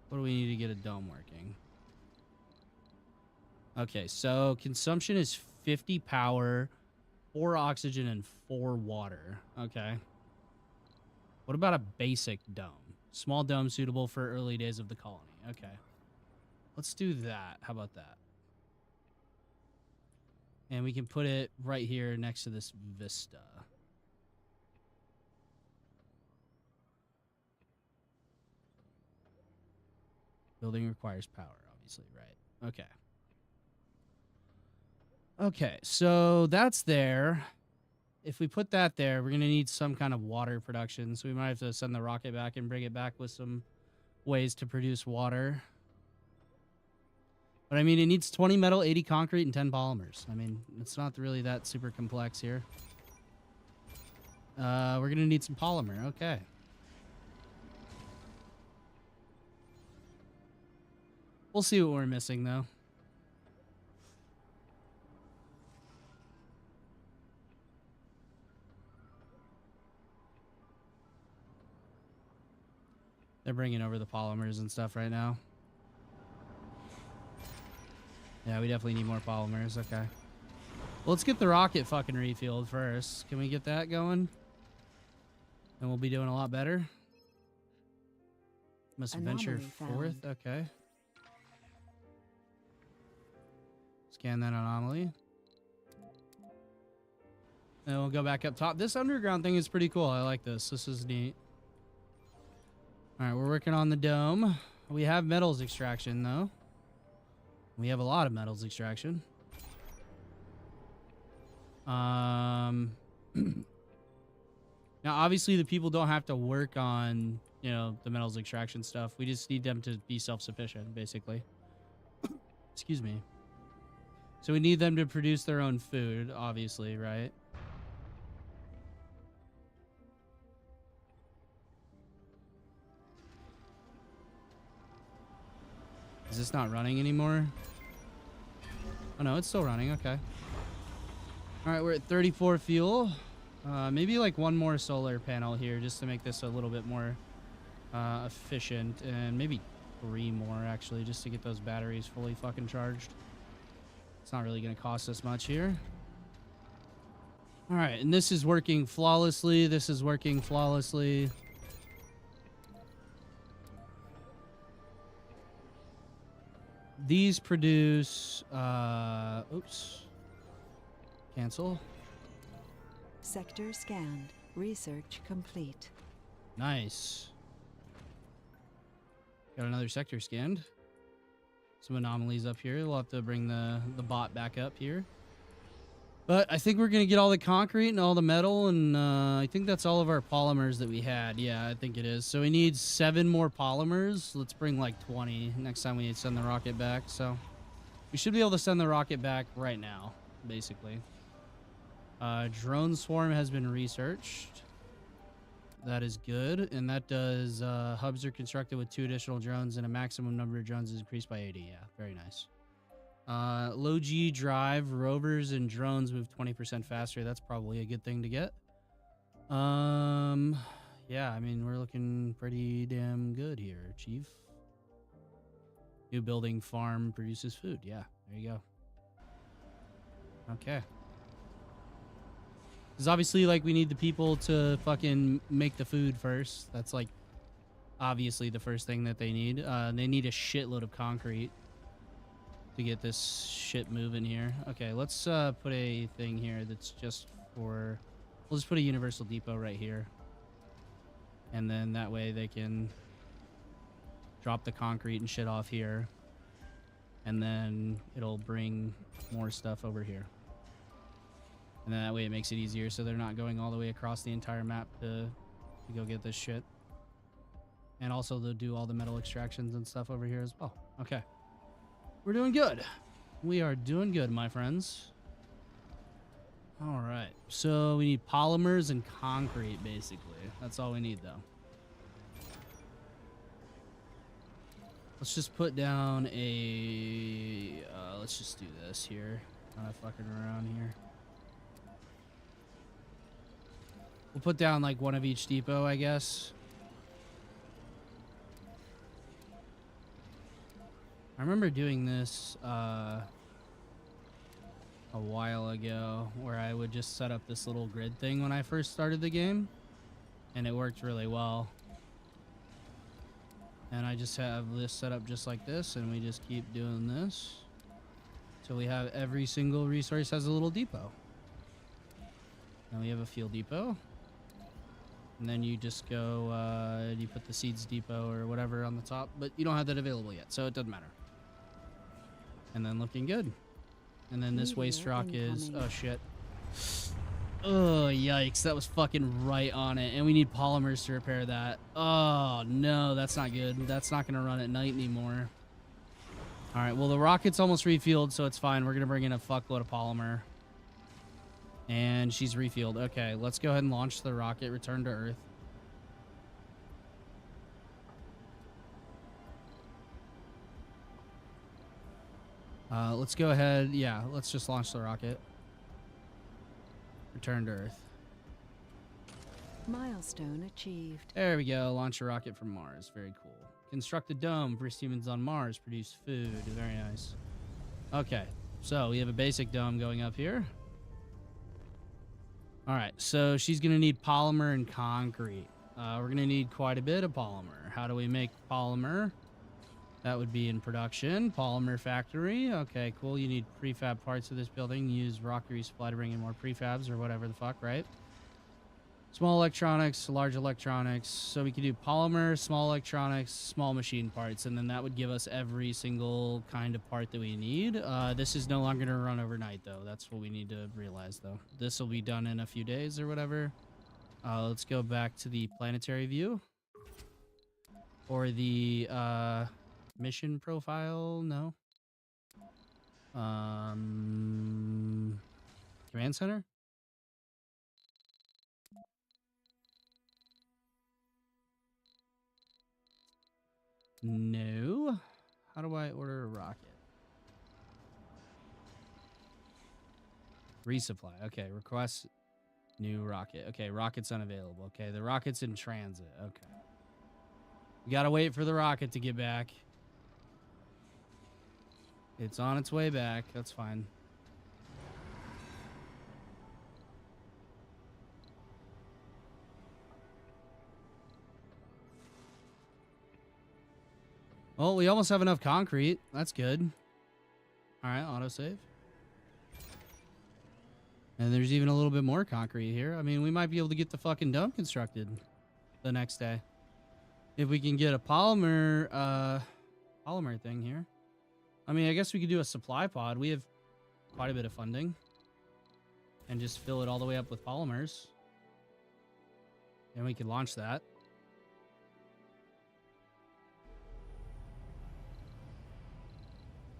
What do we need to get a dome working? Okay, so consumption is 50 power, 4 oxygen, and 4 water. Okay. What about a basic dome? Small dome suitable for early days of the colony. Okay. Let's do that. How about that? And we can put it right here next to this vista. Building requires power, obviously, right? Okay. Okay, so that's there. If we put that there, we're going to need some kind of water production. So we might have to send the rocket back and bring it back with some ways to produce water. But I mean, it needs 20 metal, 80 concrete, and 10 polymers. I mean, it's not really that super complex here. We're going to need some polymer. Okay. We'll see what we're missing, though. They're bringing over the polymers and stuff right now. Yeah, we definitely need more polymers. Okay. Well, let's get the rocket fucking refueled first. Can we get that going? And we'll be doing a lot better. Must venture Anomaly forth. found. Okay. Scan that anomaly. And we'll go back up top. This underground thing is pretty cool. I like this. This is neat. All right, we're working on the dome. We have metals extraction, though. We have a lot of metals extraction. Now, obviously, the people don't have to work on, you know, the metals extraction stuff. We just need them to be self-sufficient, basically. Excuse me. So we need them to produce their own food, obviously, right? Is this not running anymore? Oh, no, it's still running. Okay. All right, we're at 34 fuel. Maybe like one more solar panel here just to make this a little bit more efficient. And maybe 3 more, actually, just to get those batteries fully fucking charged. It's not really going to cost us much here. All right, and this is working flawlessly. This is working flawlessly. These produce, oops, cancel. Sector scanned. Research complete. Nice. Got another sector scanned. Some anomalies up here. We'll have to bring the bot back up here. But I think we're going to get all the concrete and all the metal, and I think that's all of our polymers that we had. Yeah, I think it is. So we need 7 more polymers. Let's bring like 20 next time we send the rocket back. So we should be able to send the rocket back right now, basically. Drone swarm has been researched. That is good. And that does, hubs are constructed with 2 additional drones and a maximum number of drones is increased by 80. Yeah, very nice. Low G drive, rovers and drones move 20% faster. That's probably a good thing to get. Yeah, I mean, we're looking pretty damn good here, Chief. New building farm produces food. Yeah, there you go. Okay. Because obviously, like, we need the people to fucking make the food first. That's, like, obviously the first thing that they need. They need a shitload of concrete to get this shit moving here. Okay, let's put a thing here that's just for... We'll just put a universal depot right here. And then that way they can drop the concrete and shit off here. And then it'll bring more stuff over here. And then that way it makes it easier so they're not going all the way across the entire map to go get this shit. And also they'll do all the metal extractions and stuff over here as well. Okay. We're doing good. We are doing good, my friends. All right. So we need polymers and concrete, basically. That's all we need, though. Let's just put down a... let's just do this here. Not fucking around here. We'll put down, like, one of each depot, I guess. I remember doing this a while ago where I would just set up this little grid thing when I first started the game, and it worked really well. And I just have this set up just like this, and we just keep doing this. So we have every single resource has a little depot. Then we have a fuel depot. And then you just go, you put the seeds depot or whatever on the top, but you don't have that available yet, so it doesn't matter. And then looking good. And then this waste rock is, oh shit. Oh, yikes, that was fucking right on it. And we need polymers to repair that. Oh, no, that's not good. That's not going to run at night anymore. All right, well, the rocket's almost refueled, so it's fine. We're going to bring in a fuckload of polymer. And she's refueled. Okay, let's go ahead and launch the rocket, return to Earth. Let's go ahead. Yeah, let's just launch the rocket. Return to Earth. Milestone achieved. There we go. Launch a rocket from Mars. Very cool. Construct a dome for humans on Mars. Produce food. Very nice. Okay, so we have a basic dome going up here. All right, so she's going to need polymer and concrete. We're gonna need quite a bit of polymer. How do we make polymer? That would be in production. Polymer factory. Okay, cool. You need prefab parts of this building. Use rockery supply to bring in more prefabs or whatever the fuck, right? Small electronics, large electronics. So we could do polymer, small electronics, small machine parts, and then that would give us every single kind of part that we need. This is no longer going to run overnight, though. That's what we need to realize, though. This will be done in a few days or whatever. Let's go back to the planetary view. Or the mission profile. No. Command center? No. How do I order a rocket? Resupply. Okay, request new rocket. Okay, rocket's unavailable. Okay, the rocket's in transit. Okay. We gotta wait for the rocket to get back. It's on its way back. That's fine. Well, we almost have enough concrete. That's good. All right, autosave. And there's even a little bit more concrete here. I mean, we might be able to get the fucking dome constructed the next day. If we can get a polymer thing here. I mean, I guess we could do a supply pod. We have quite a bit of funding. And just fill it all the way up with polymers. And we could launch that.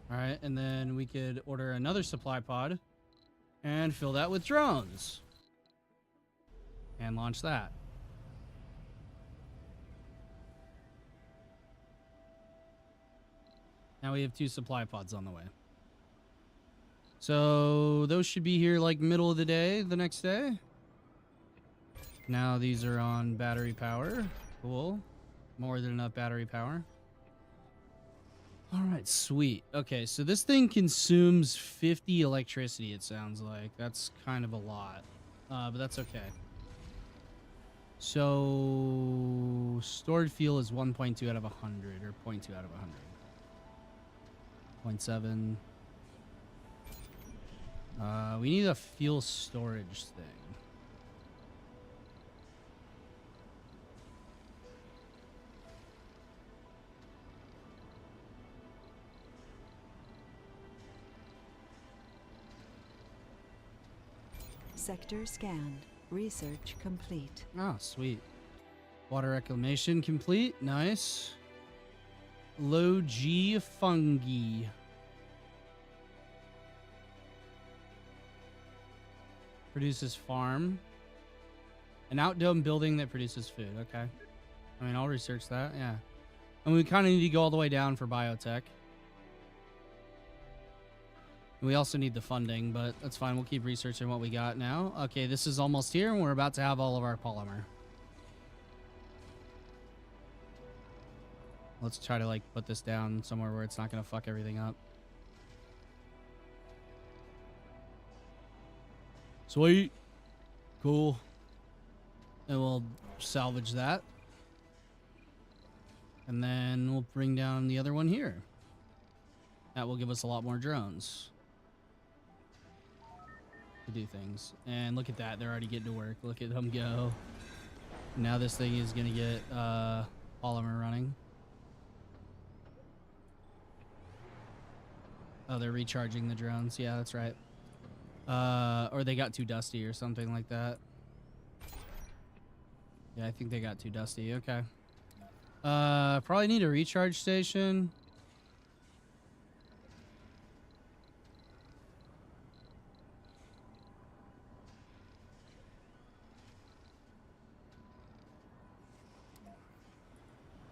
All right, and then we could order another supply pod and fill that with drones. And launch that. Now we have 2 supply pods on the way. So those should be here like middle of the day, the next day. Now these are on battery power. Cool. More than enough battery power. All right, sweet. Okay, so this thing consumes 50 electricity, it sounds like. That's kind of a lot, but that's okay. So stored fuel is 1.2 out of 100, or 0.2 out of 100. 0.7. We need a fuel storage thing. Sector scanned. Research complete. Oh, sweet. Water reclamation complete. Nice. Low G fungi. Produces farm. An outdome building that produces food. Okay. I mean, I'll research that. Yeah. And we kind of need to go all the way down for biotech. We also need the funding, but that's fine. We'll keep researching what we got now. Okay, this is almost here, and we're about to have all of our polymer. Let's try to, like, put this down somewhere where it's not going to fuck everything up. Sweet. Cool. And we'll salvage that. And then we'll bring down the other one here. That will give us a lot more drones to do things. And look at that, they're already getting to work. Look at them go. Now this thing is gonna get polymer running. Oh, they're recharging the drones. Yeah, that's right. Or they got too dusty or something like that. Yeah, I think they got too dusty. Okay. Probably need a recharge station.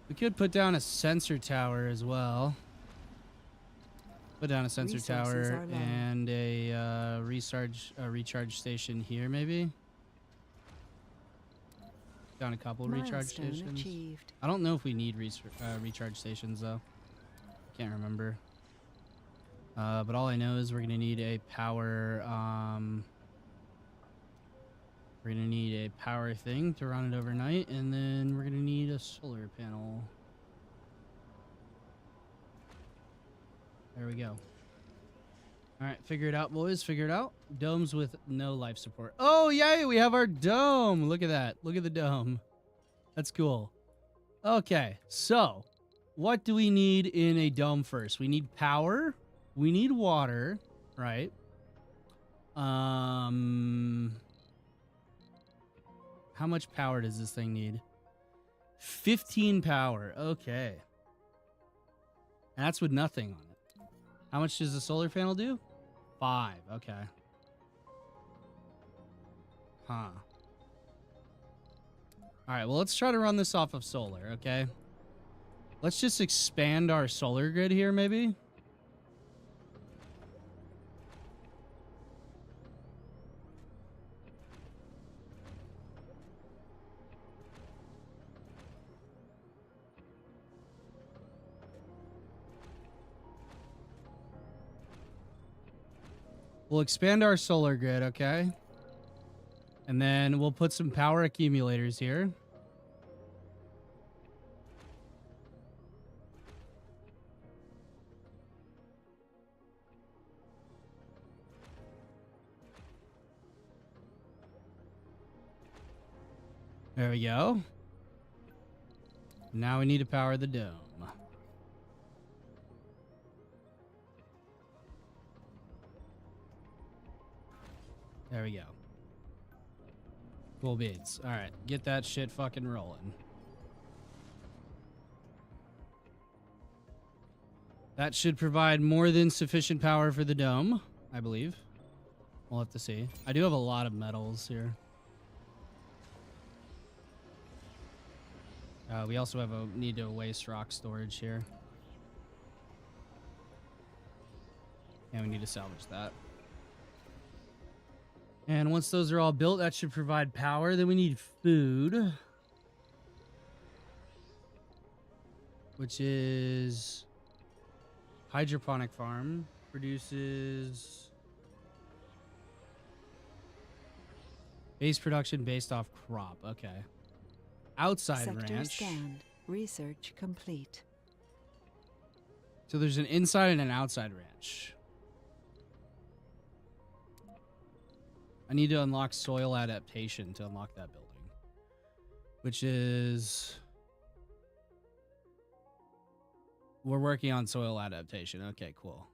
We could put down a sensor tower as well. Put down a sensor tower and a recharge station here, maybe. Down a couple recharge stations. Achieved. I don't know if we need recharge stations though. Can't remember. But all I know is we're gonna need a power We're gonna need a power thing to run it overnight, and then we're gonna need a solar panel. There we go. All right, figure it out, boys. Figure it out. Domes with no life support. Oh, yay! We have our dome. Look at that. Look at the dome. That's cool. Okay, so what do we need in a dome first? We need power. We need water, right? How much power does this thing need? 15 power. Okay. And that's with nothing on it. How much does the solar panel do? 5. Okay. Huh. All right, well, let's try to run this off of solar, okay? Let's just expand our solar grid here, maybe. We'll expand our solar grid, okay? And then we'll put some power accumulators here. There we go. Now we need to power the dome. There we go. Cool beads. All right, get that shit fucking rolling. That should provide more than sufficient power for the dome, I believe. We'll have to see. I do have a lot of metals here. We also have a need to waste rock storage here. And we need to salvage that. And once those are all built, that should provide power. Then we need food, which is hydroponic farm produces base production based off crop. Okay. Outside Sector ranch. scanned. Research complete. So there's an inside and an outside ranch. I need to unlock soil adaptation to unlock that building, which is... We're working on soil adaptation. Okay, cool.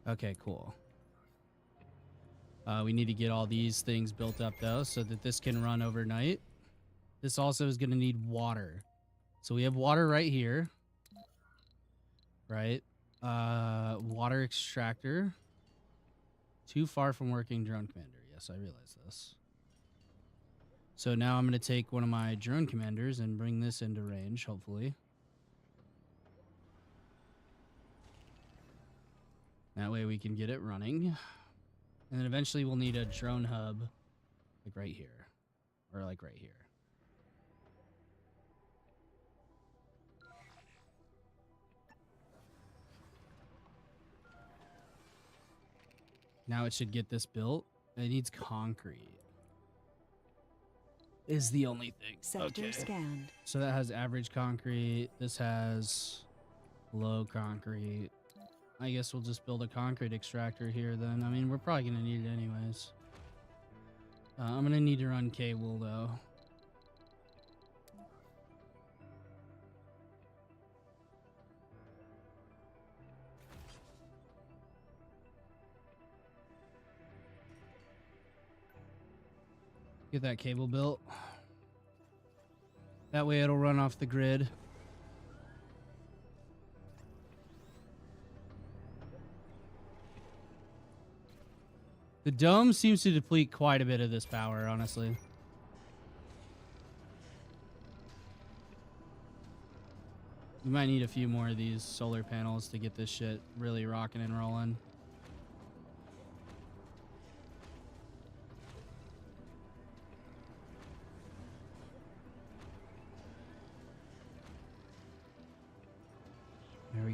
Okay, cool. We need to get all these things built up, though, so that this can run overnight. This also is going to need water. So we have water right here. Right? Water extractor. Too far from working drone commander. Yes, I realize this. So now I'm going to take one of my drone commanders and bring this into range, hopefully. That way we can get it running. And then eventually we'll need a drone hub like right here. Or like right here. Now it should get this built. It needs concrete. Is the only thing. Sector scanned. So that has average concrete. This has low concrete. I guess we'll just build a concrete extractor here then. I mean, we're probably going to need it anyways. I'm going to need to run cable though. Get that cable built. That way it'll run off the grid. The dome seems to deplete quite a bit of this power, honestly. We might need a few more of these solar panels to get this shit really rocking and rolling.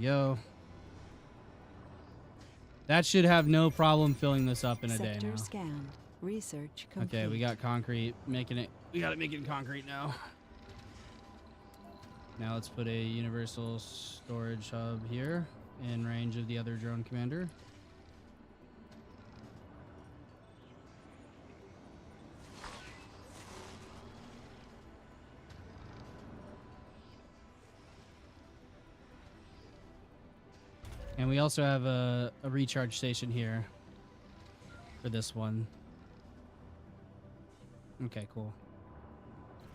go. That should have no problem filling this up in a day Sector now. scanned. Research complete. Okay, we got concrete. Making it. We got it making concrete now. Now let's put a universal storage hub here in range of the other drone commander. And we also have a recharge station here for this one. Okay, cool.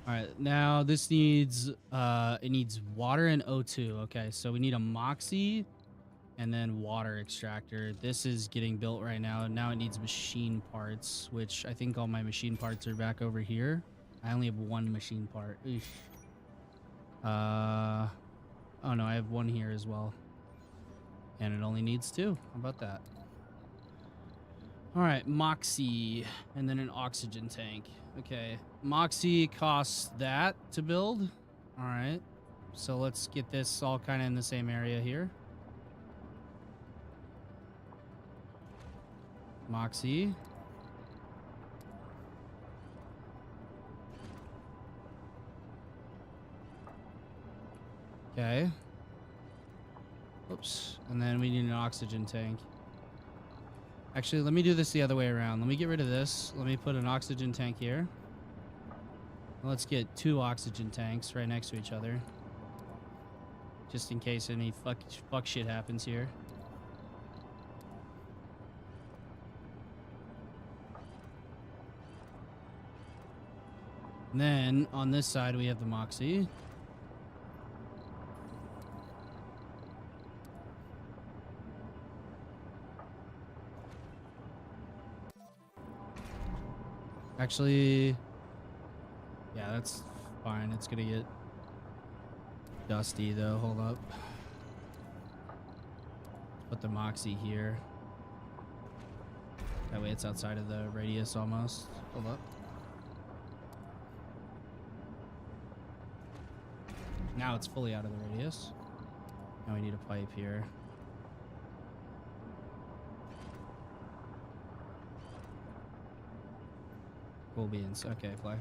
All right, now this needs it needs water and O2. Okay, so we need a Moxie and then water extractor. This is getting built right now. Now it needs machine parts, which I think all my machine parts are back over here. I only have one machine part. Oof. Oh no, I have one here as well. And it only needs 2. How about that? All right, Moxie, and then an oxygen tank. Okay, Moxie costs that to build. All right, so let's get this all kind of in the same area here. Moxie. Okay. Oops. And then we need an oxygen tank. Actually, let me do this the other way around. Let me get rid of this. Let me put an oxygen tank here. Let's get 2 oxygen tanks right next to each other. Just in case any fuck shit happens here. And then on this side we have the Moxie. Actually, yeah, that's fine. It's gonna get dusty though. Hold up. Put the Moxie here. That way it's outside of the radius almost. Hold up. Now it's fully out of the radius. Now we need a pipe here. Cool beans. Okay, fly.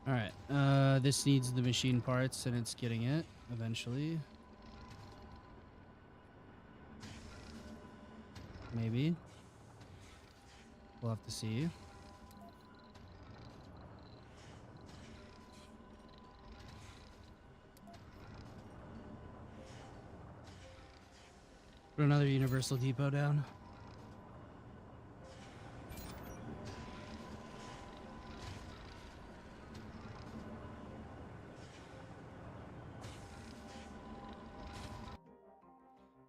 All right. This needs the machine parts, and it's getting it eventually. Maybe. We'll have to see. Put another universal depot down.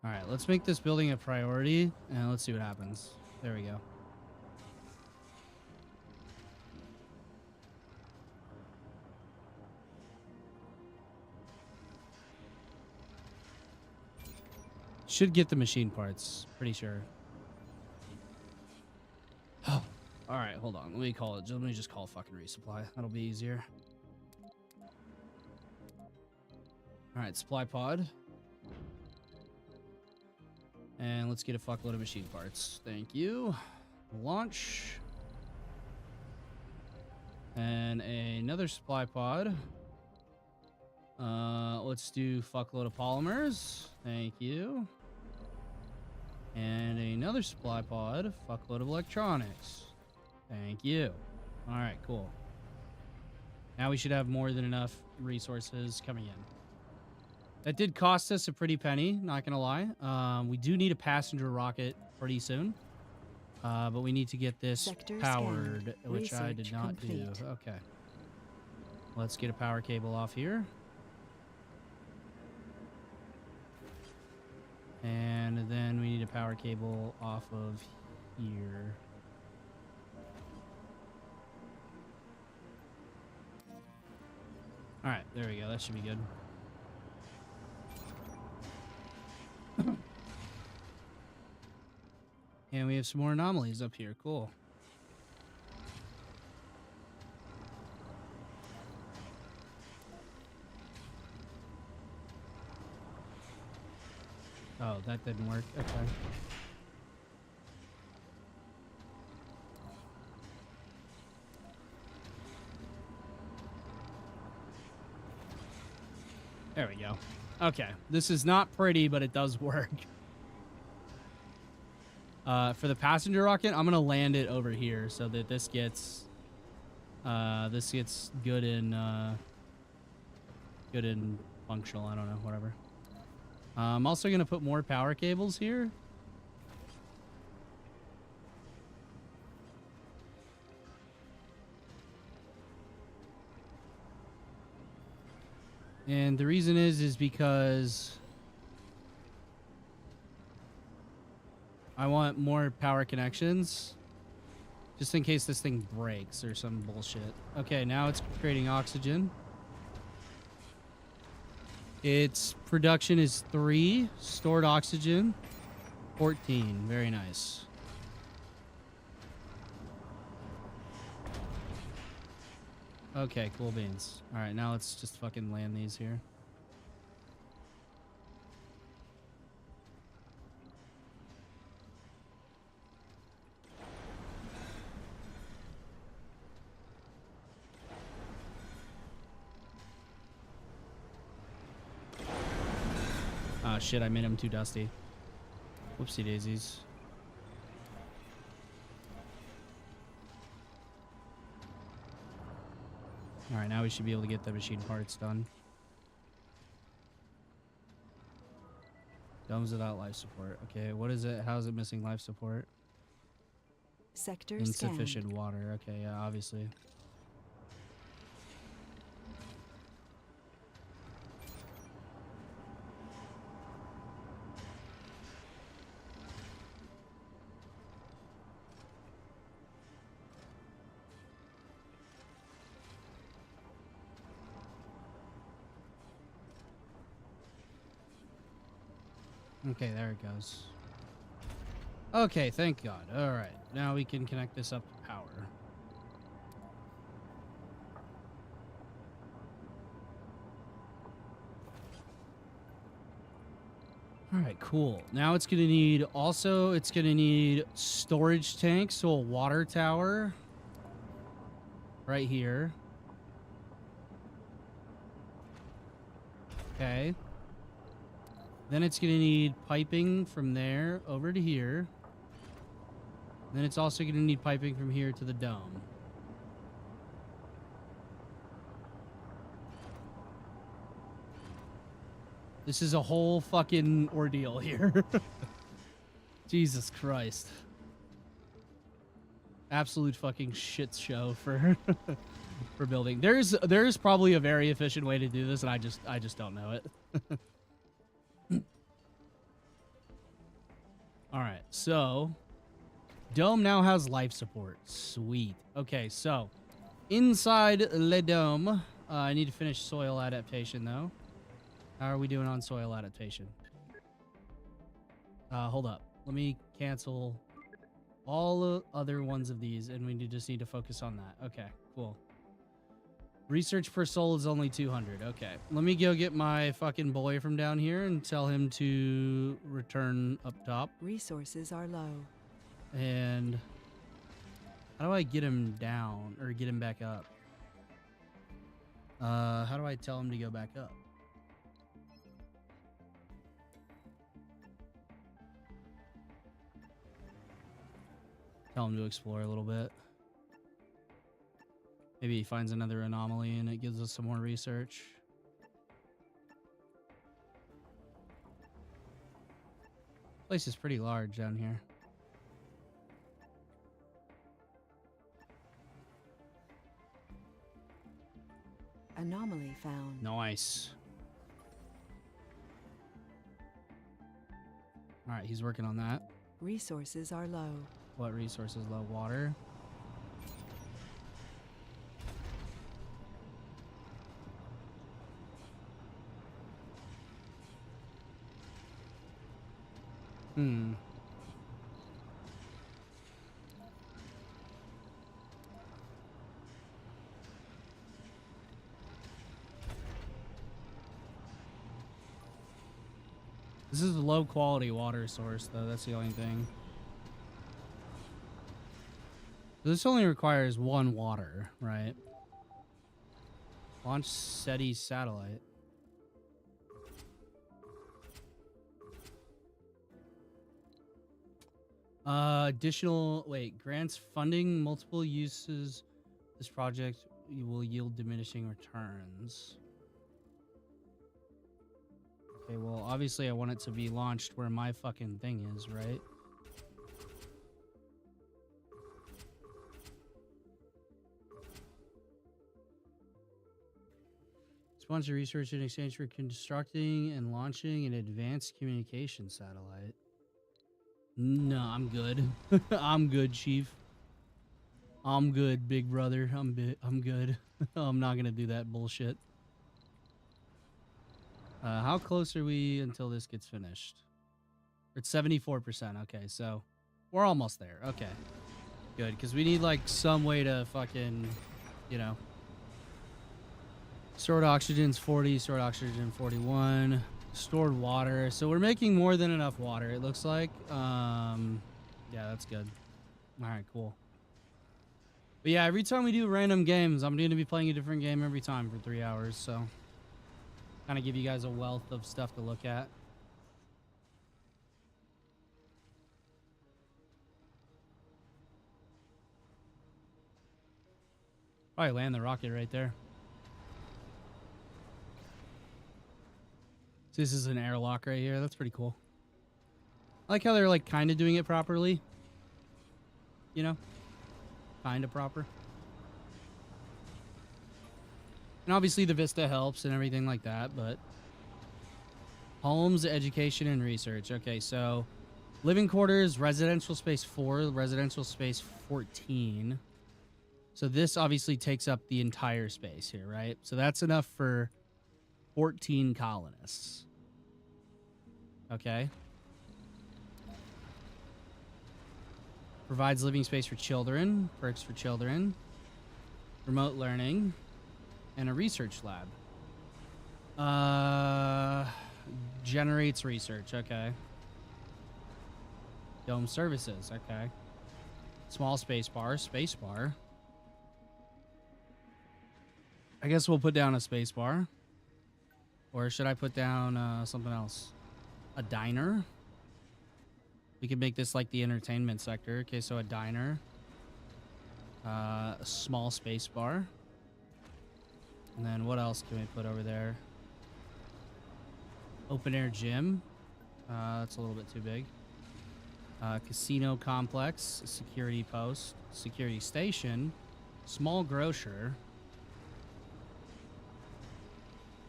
All right, let's make this building a priority and let's see what happens. There we go. Should get the machine parts, pretty sure. Oh, all right, hold on. Let me call it. Let me just call fucking resupply. That'll be easier. All right, supply pod. And let's get a fuckload of machine parts. Thank you. Launch. And another supply pod. Let's do fuckload of polymers. Thank you. And another supply pod. Fuckload of electronics. Thank you. All right, cool. Now we should have more than enough resources coming in. That did cost us a pretty penny, not gonna lie. We do need a passenger rocket pretty soon. But we need to get this Sector powered, scanned. which I did Research not complete. do. Okay. Let's get a power cable off here. And then we need a power cable off of here. All right, there we go. That should be good. And we have some more anomalies up here. Cool. Oh, that didn't work. Okay. There we go. Okay. This is not pretty, but it does work. For the passenger rocket, I'm gonna land it over here so that this gets good and functional. I don't know, whatever. I'm also gonna put more power cables here. And the reason is because I want more power connections just in case this thing breaks or some bullshit. Okay, now it's creating oxygen. Its production is 3, stored oxygen 14. Very nice. Okay, cool beans. All right, now let's just fucking land these here. Oh shit, I made him too dusty. Whoopsie daisies. All right, now we should be able to get the machine parts done. Domes without life support. Okay, what is it? How is it missing life support? Sector Insufficient scanned. water. Okay, yeah, obviously. Okay, there it goes. Okay, thank God. All right, now we can connect this up to power. All right, cool. Now it's gonna need it's gonna need storage tanks, so a water tower right here. Okay. Then it's going to need piping from there over to here. Then it's also going to need piping from here to the dome. This is a whole fucking ordeal here. Jesus Christ. Absolute fucking shit show for for building. There's probably a very efficient way to do this, and I just don't know it. All right, so dome now has life support. Sweet. Okay, so inside le dome, I need to finish soil adaptation though. How are we doing on soil adaptation? Hold up. Let me cancel all other ones of these, and we just need to focus on that. Okay, cool. Research per soul is only 200. Okay, let me go get my fucking boy from down here and tell him to return up top. Resources are low. And how do I get him down or get him back up? How do I tell him to go back up? Tell him to explore a little bit. Maybe he finds another anomaly and it gives us some more research. Place is pretty large down here. Anomaly found. Nice. All right, he's working on that. Resources are low. What resources? Low water. Hmm. This is a low quality water source, though. That's the only thing. This only requires one water, right? Launch SETI satellite. Additional, wait, grants funding multiple uses. This project will yield diminishing returns. Okay, well, obviously I want it to be launched where my fucking thing is, right? Sponsor research in exchange for constructing and launching an advanced communication satellite. No, I'm good. I'm good, Chief. I'm good, big brother. I'm good. I'm not gonna do that bullshit. How close are we until this gets finished? We're at 74%. Okay, so we're almost there. Okay, good, because we need like some way to fucking, you know. Stored oxygen's 40, stored oxygen 41, stored water. So we're making more than enough water, it looks like. Yeah, that's good. All right, cool. But yeah, every time we do random games, I'm going to be playing a different game every time for 3 hours. So kind of give you guys a wealth of stuff to look at. Probably land the rocket right there. So this is an airlock right here. That's pretty cool. I like how they're like kind of doing it properly. You know? Kind of proper. And obviously the vista helps and everything like that, but homes, education, and research. Okay, so living quarters, residential space 4, residential space 14. So this obviously takes up the entire space here, right? So that's enough for 14 colonists. Okay. Provides living space for children, perks for children, remote learning, and a research lab. Generates research, okay. Dome services, okay. Small space bar. I guess we'll put down a space bar. Or should I put down something else? A diner? We could make this like the entertainment sector. Okay, so a diner. A small space bar. And then what else can we put over there? Open air gym. That's a little bit too big. Casino complex. Security post. Security station. Small grocer.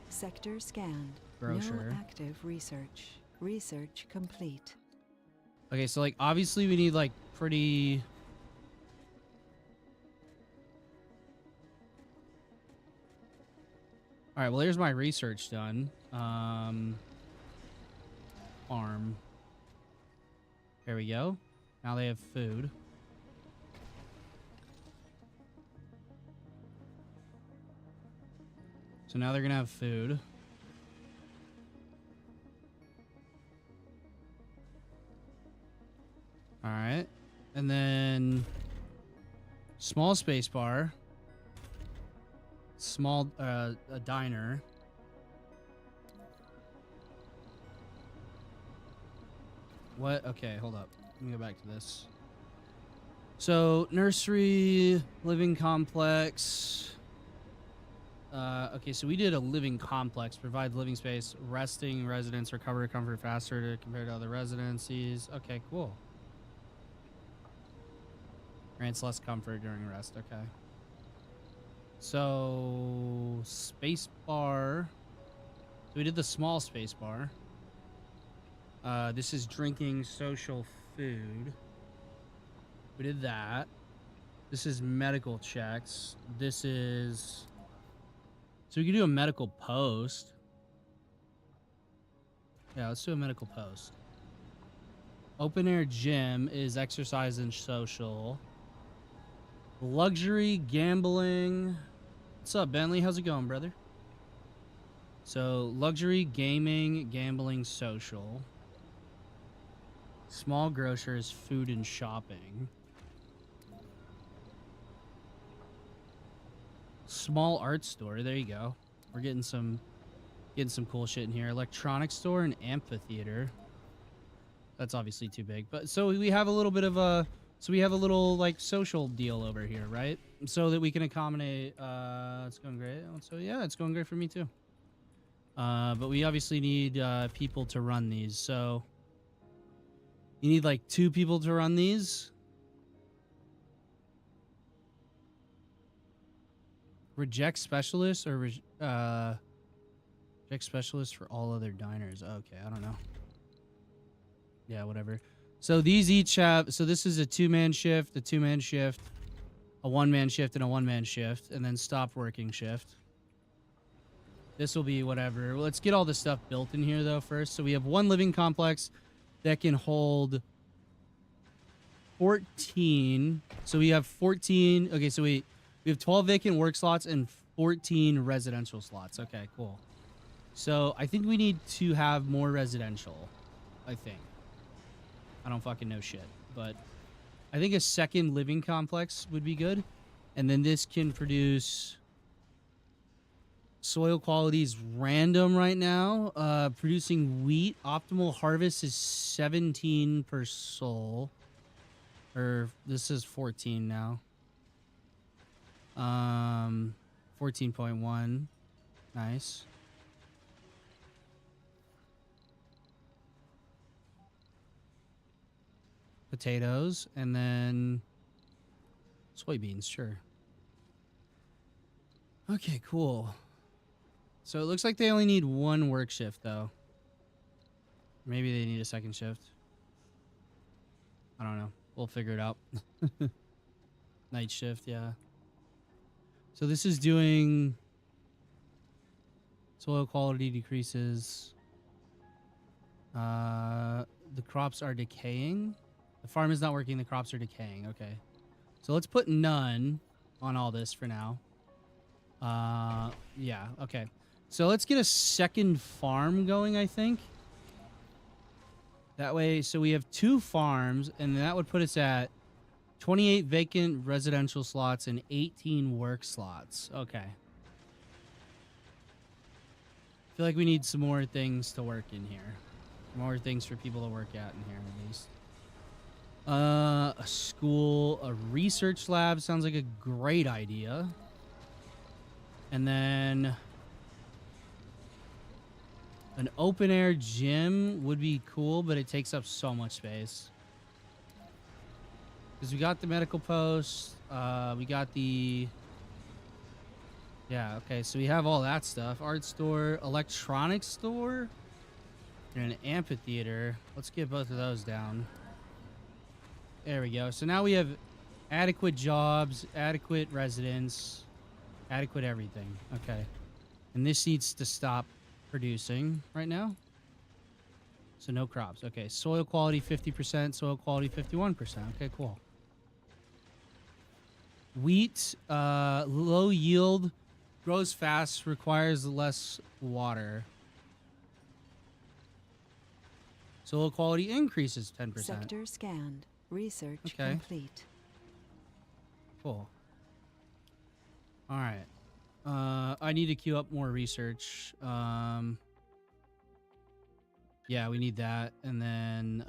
Sector scanned. Grocer. No active research. Research complete. Okay, so like obviously we need like pretty... Alright, well here's my research done. Farm. There we go. Now they have food. So now they're gonna have food. All right, and then small space bar, small a diner. What? Okay, hold up. Let me go back to this. So nursery, living complex. Okay, so we did a living complex, provides living space, resting residents recover comfort faster to compared to other residencies. Okay, cool. Grants less comfort during rest. Okay. So space bar. So we did the small space bar. This is drinking social food. We did that. This is medical checks. This is... So we can do a medical post. Yeah, let's do a medical post. Open air gym is exercise and social. Luxury gambling. What's up, Bentley? How's it going, brother? So luxury gaming, gambling, social. Small grocers, food and shopping. Small art store. There you go. We're getting some cool shit in here. Electronics store and amphitheater. That's obviously too big. But so we have a little bit of a like social deal over here, right? So that we can accommodate it's going great. So yeah, it's going great for me too. But we obviously need people to run these. So you need like 2 people to run these. Reject specialist or reject specialist for all other diners. Okay, I don't know. Yeah, whatever. So these each have, so this is a 2-man shift, a 2-man shift, a 1-man shift, and a 1-man shift, and then stop working shift. This will be whatever. Let's get all this stuff built in here though first. So we have 1 living complex that can hold 14. So we have 14. Okay, so we have 12 vacant work slots and 14 residential slots. Okay, cool. So I think we need to have more residential. I think. I don't fucking know shit, but I think a 2nd living complex would be good. And then this can produce soil quality is random right now. Producing wheat. Optimal harvest is 17 per soul. Or this is 14 now. 14.1. Nice. Potatoes, and then soybeans, sure. Okay, cool. So it looks like they only need 1 work shift, though. Maybe they need a 2nd shift. I don't know. We'll figure it out. Night shift, yeah. So this is doing soil quality decreases. The crops are decaying. The farm is not working. The crops are decaying. Okay. So let's put none on all this for now. Yeah. Okay. So let's get a 2nd farm going, I think. That way, so we have 2 farms, and that would put us at 28 vacant residential slots and 18 work slots. Okay. I feel like we need some more things to work in here. More things for people to work at in here, at least. A school, a research lab sounds like a great idea. And then an open air gym would be cool, but it takes up so much space. Because we got the medical post, we got the... Yeah, okay, so we have all that stuff. Art store, electronics store, and an amphitheater. Let's get both of those down. There we go. So now we have adequate jobs, adequate residents, adequate everything. Okay. And this needs to stop producing right now. So no crops. Okay. Soil quality 50%, soil quality 51%. Okay, cool. Wheat, low yield, grows fast, requires less water. Soil quality increases 10%. Sector scanned. Research Okay. complete. Cool. All right. I need to queue up more research. Yeah, we need that. And then,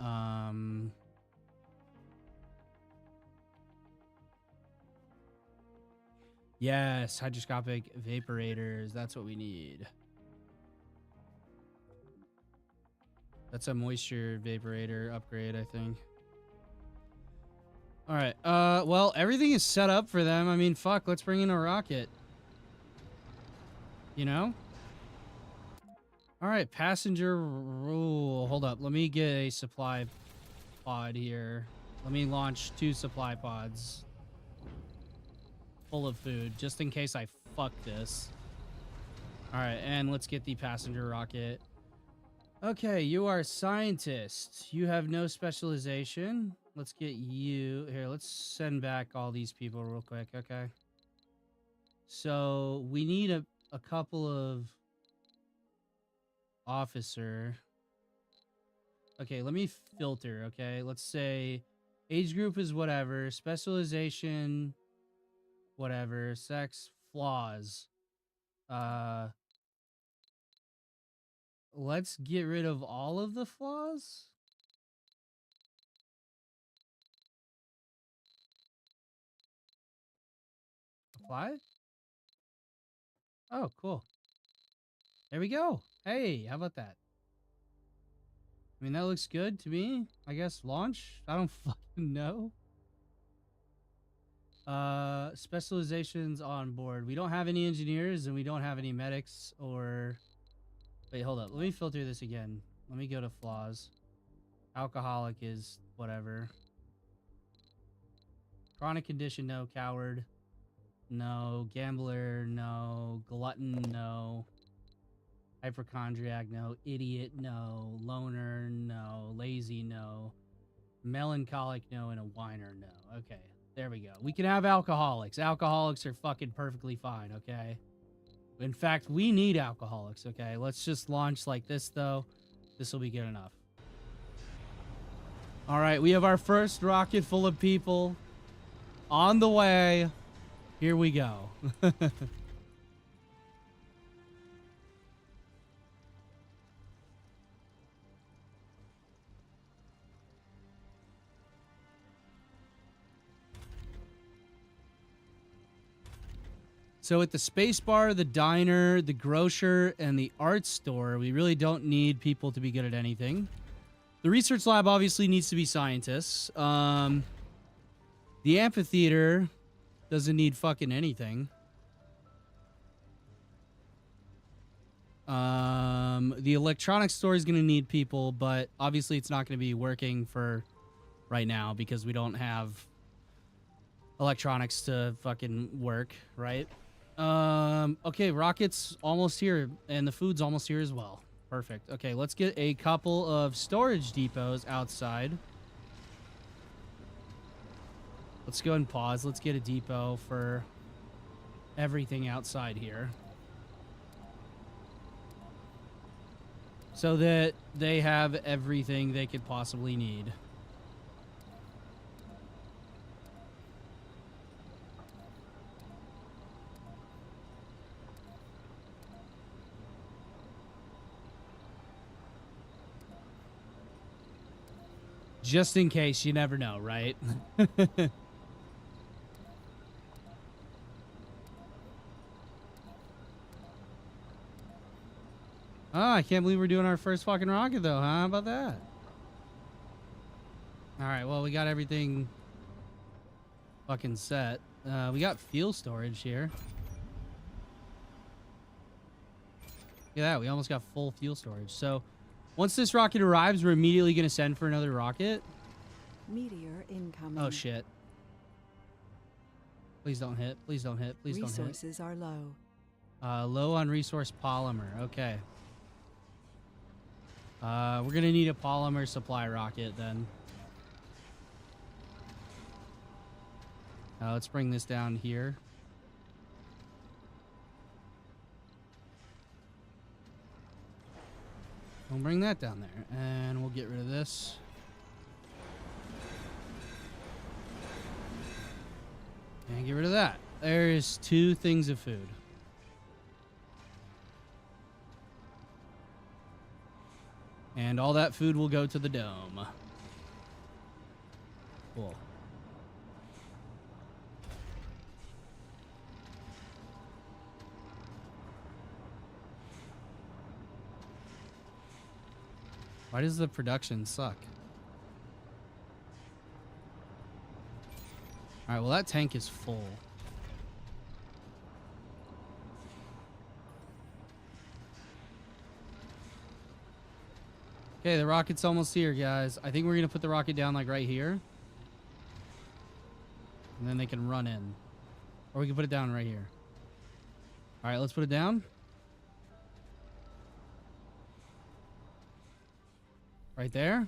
yes, hydroscopic vaporators. That's what we need. That's a moisture vaporator upgrade, I think. All right. Well, everything is set up for them. I mean, fuck, let's bring in a rocket. You know? All right, passenger rule. Hold up. Let me get a supply pod here. Let me launch 2 supply pods full of food, just in case I fuck this. All right, and let's get the passenger rocket. Okay, you are a scientist. You have no specialization. Let's get you here. Let's send back all these people real quick. Okay. So we need a couple of officer. Okay, let me filter, okay? Let's say age group is whatever, specialization, whatever, sex, flaws. Let's get rid of all of the flaws. Apply? Oh, cool. There we go. Hey, how about that? I mean, that looks good to me. I guess launch? I don't fucking know. Specializations on board. We don't have any engineers and we don't have any medics or... Wait, hold up. Let me filter this again. Let me go to flaws. Alcoholic is whatever. Chronic condition, no. Coward, no. Gambler, no. Glutton, no. Hypochondriac, no. Idiot, no. Loner, no. Lazy, no. Melancholic, no. And a whiner, no. Okay, there we go. We can have alcoholics. Alcoholics are fucking perfectly fine, okay? In fact, we need alcoholics, okay? Let's just launch like this, though. This will be good enough. All right, we have our first rocket full of people on the way. Here we go. So at the space bar, the diner, the grocer, and the art store, we really don't need people to be good at anything. The research lab obviously needs to be scientists. The amphitheater doesn't need fucking anything. The electronics store is going to need people, but obviously it's not going to be working for right now because we don't have electronics to fucking work, right? Okay, rocket's almost here, and the food's almost here as well. Perfect. Okay, let's get a couple of storage depots outside. Let's go and pause. Let's get a depot for everything outside here, so that they have everything they could possibly need. Just in case, you never know, right? Oh, I can't believe we're doing our first fucking rocket, though, huh? How about that? All right, well, we got everything fucking set. We got fuel storage here. Look at that, we almost got full fuel storage. So, once this rocket arrives, we're immediately going to send for another rocket. Meteor incoming. Oh, shit. Please don't hit. Please don't hit. Please don't hit. Resources are low. Low on resource polymer. Okay. We're going to need a polymer supply rocket then. Let's bring this down here. We'll bring that down there, and we'll get rid of this. And get rid of that. There's 2 things of food. And all that food will go to the dome. Cool. Why does the production suck? Alright, well that tank is full. Okay, the rocket's almost here, guys. I think we're gonna put the rocket down like right here. And then they can run in. Or we can put it down right here. Alright, let's put it down. Right there.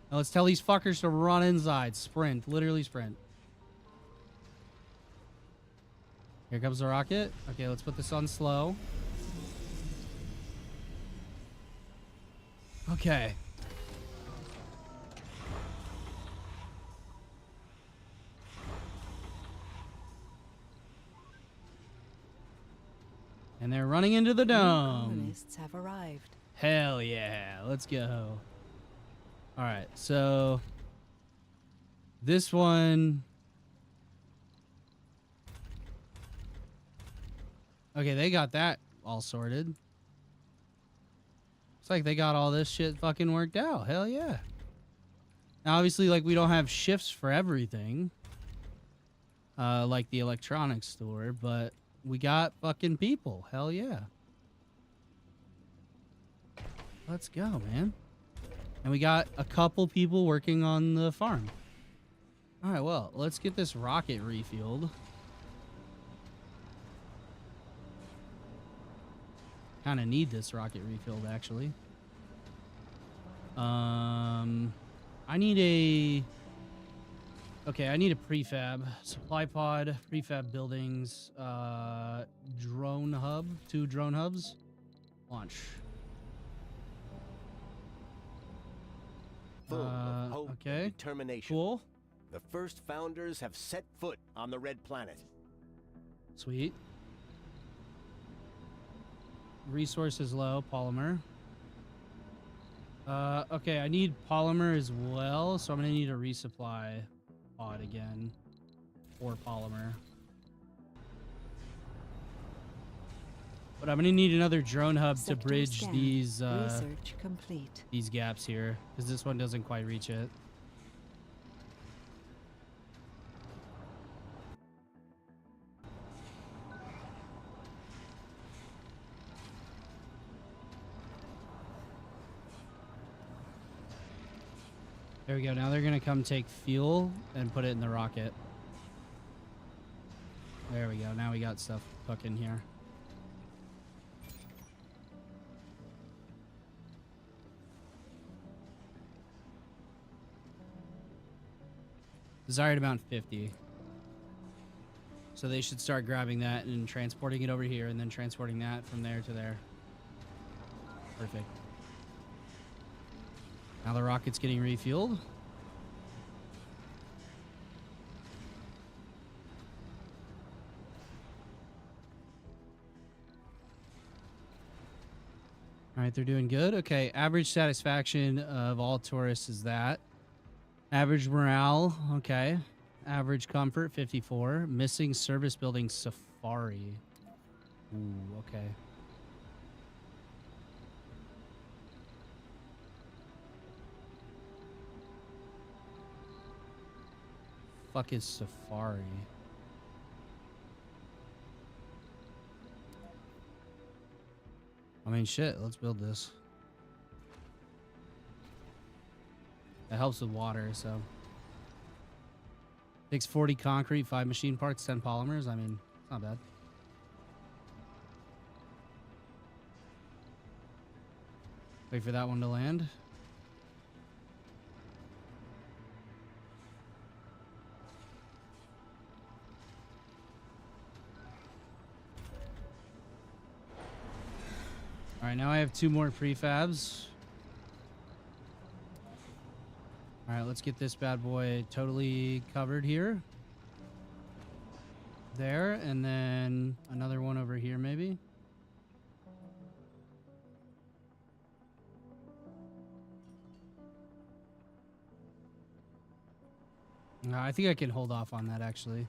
Now let's tell these fuckers to run inside. Sprint. Literally sprint. Here comes the rocket. Okay, let's put this on slow. Okay. And they're running into the New dome. colonists have arrived. Hell yeah. Let's go. All right. So this one. Okay, they got that all sorted. It's like they got all this shit fucking worked out. Hell yeah. Now, obviously, like, we don't have shifts for everything. Like the electronics store, but we got fucking people. Hell yeah. Let's go, man. And we got a couple people working on the farm. All right, well, let's get this rocket refueled. Kind of need this rocket refilled, actually. I need a... Okay, I need a prefab. Supply pod, prefab buildings, drone hub, 2 drone hubs. Launch. Full of hope okay. and determination. Cool. The first founders have set foot on the Red Planet. Sweet. Resources low, polymer. Okay, I need polymer as well, so I'm gonna need a resupply pod again, or polymer. But I'm gonna need another drone hub to Sector bridge scanned. these Research complete. these gaps here, because this one doesn't quite reach it. There we go. Now they're going to come take fuel and put it in the rocket. There we go. Now we got stuff cooking here. Desired amount 50. So they should start grabbing that and transporting it over here and then transporting that from there to there. Perfect. Now the rocket's getting refueled. All right, they're doing good. Okay, average satisfaction of all tourists is that. Average morale, okay. Average comfort, 54. Missing service building, safari. Ooh, okay. Fuck is safari? I mean, shit, let's build this. That helps with water, so. Takes 40 concrete, 5 machine parts, 10 polymers. I mean, it's not bad. Wait for that one to land. All right, now I have 2 more prefabs. All right, let's get this bad boy totally covered here. There, and then another one over here maybe. I think I can hold off on that actually.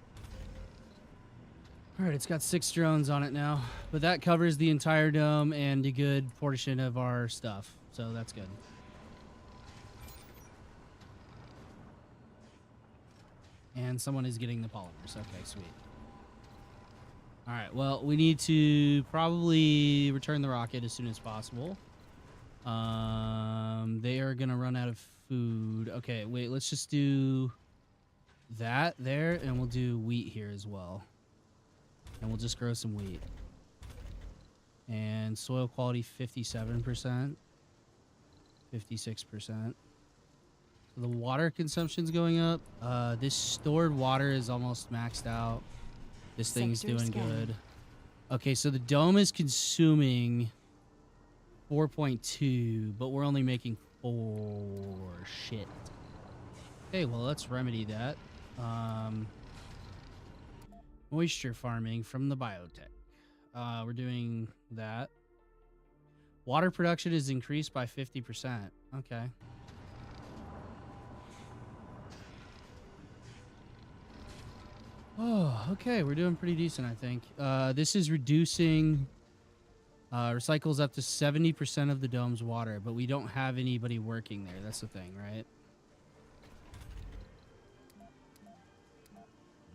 All right, it's got 6 drones on it now, but that covers the entire dome and a good portion of our stuff, so that's good. And someone is getting the polymers. Okay, sweet. All right, well, we need to probably return the rocket as soon as possible. They are gonna run out of food. Okay, wait, let's just do that there, and we'll do wheat here as well. And we'll just grow some wheat. And soil quality 57%, 56%. So the water consumption's going up. This stored water is almost maxed out. This thing's Sector doing scanned. good. Okay, so the dome is consuming 4.2, but we're only making 4. Shit. Okay, well, let's remedy that. Moisture farming from the biotech. We're doing that. Water production is increased by 50%. Okay. Oh, okay. We're doing pretty decent, I think. This is reducing recycles up to 70% of the dome's water, but we don't have anybody working there. That's the thing, right?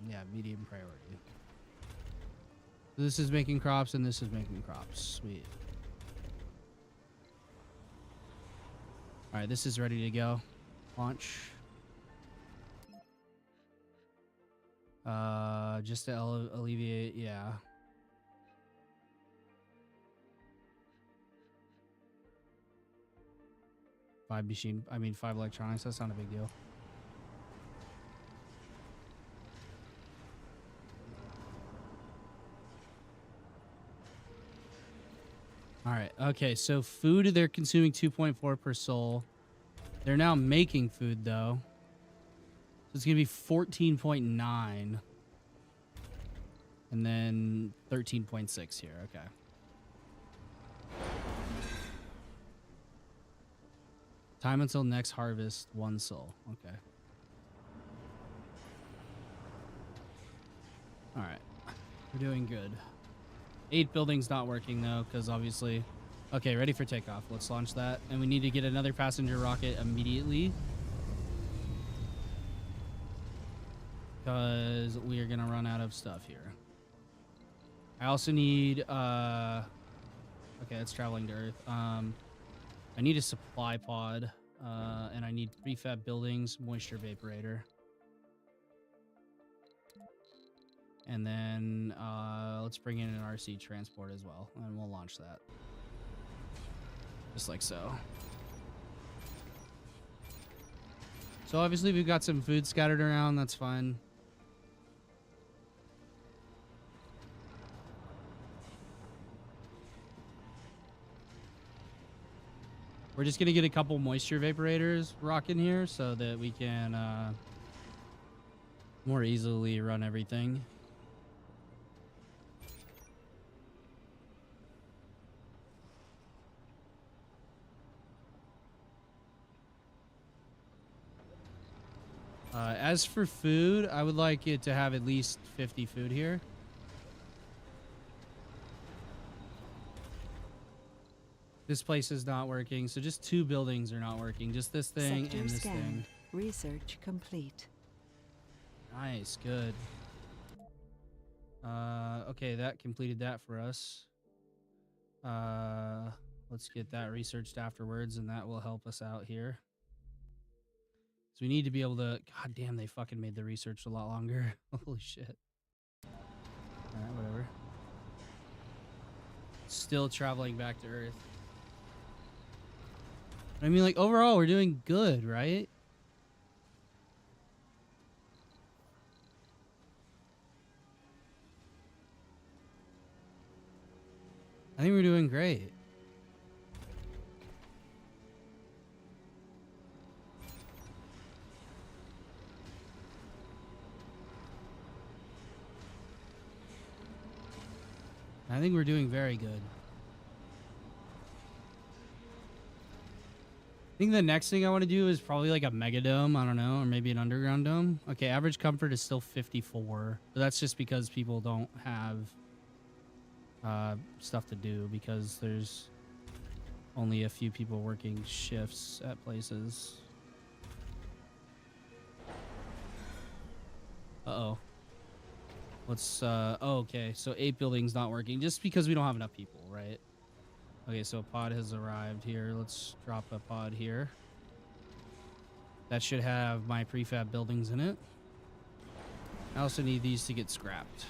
Yeah, medium priority. This is making crops, and this is making crops. Sweet. All right, this is ready to go. Launch. Just to alleviate, yeah. Five electronics. That's not a big deal. All right. Okay. So food, they're consuming 2.4 per soul. They're now making food though. So it's gonna be 14.9, and then 13.6 here. Okay. Time until next harvest, 1 soul. Okay. All right. We're doing good. 8 buildings not working though, because obviously. Okay, ready for takeoff. Let's launch that, and we need to get another passenger rocket immediately, because we are gonna run out of stuff here. I also need. Okay, that's traveling to Earth. I need a supply pod, and I need prefab buildings, moisture evaporator. And then let's bring in an RC transport as well, and we'll launch that. Just like so. So obviously we've got some food scattered around, that's fine. We're just gonna get a couple moisture evaporators rocking here so that we can more easily run everything. As for food, I would like it to have at least 50 food here. This place is not working, so just 2 buildings are not working. Just this thing Sector and this scanned. thing. Research complete. Nice, good. Okay, that completed that for us. Let's get that researched afterwards, and that will help us out here. So we need to be able to. God damn, they fucking made the research a lot longer. Holy shit. All right, whatever. Still traveling back to Earth. I mean, like, overall, we're doing good, right? I think we're doing great. I think we're doing very good. I think the next thing I want to do is probably like a mega dome. I don't know, or maybe an underground dome. Okay, average comfort is still 54, but that's just because people don't have stuff to do because there's only a few people working shifts at places. Uh-oh. Let's oh, okay, so 8 buildings not working just because we don't have enough people, right? Okay, so a pod has arrived here. Let's drop a pod here. That should have my prefab buildings in it. I also need these to get scrapped.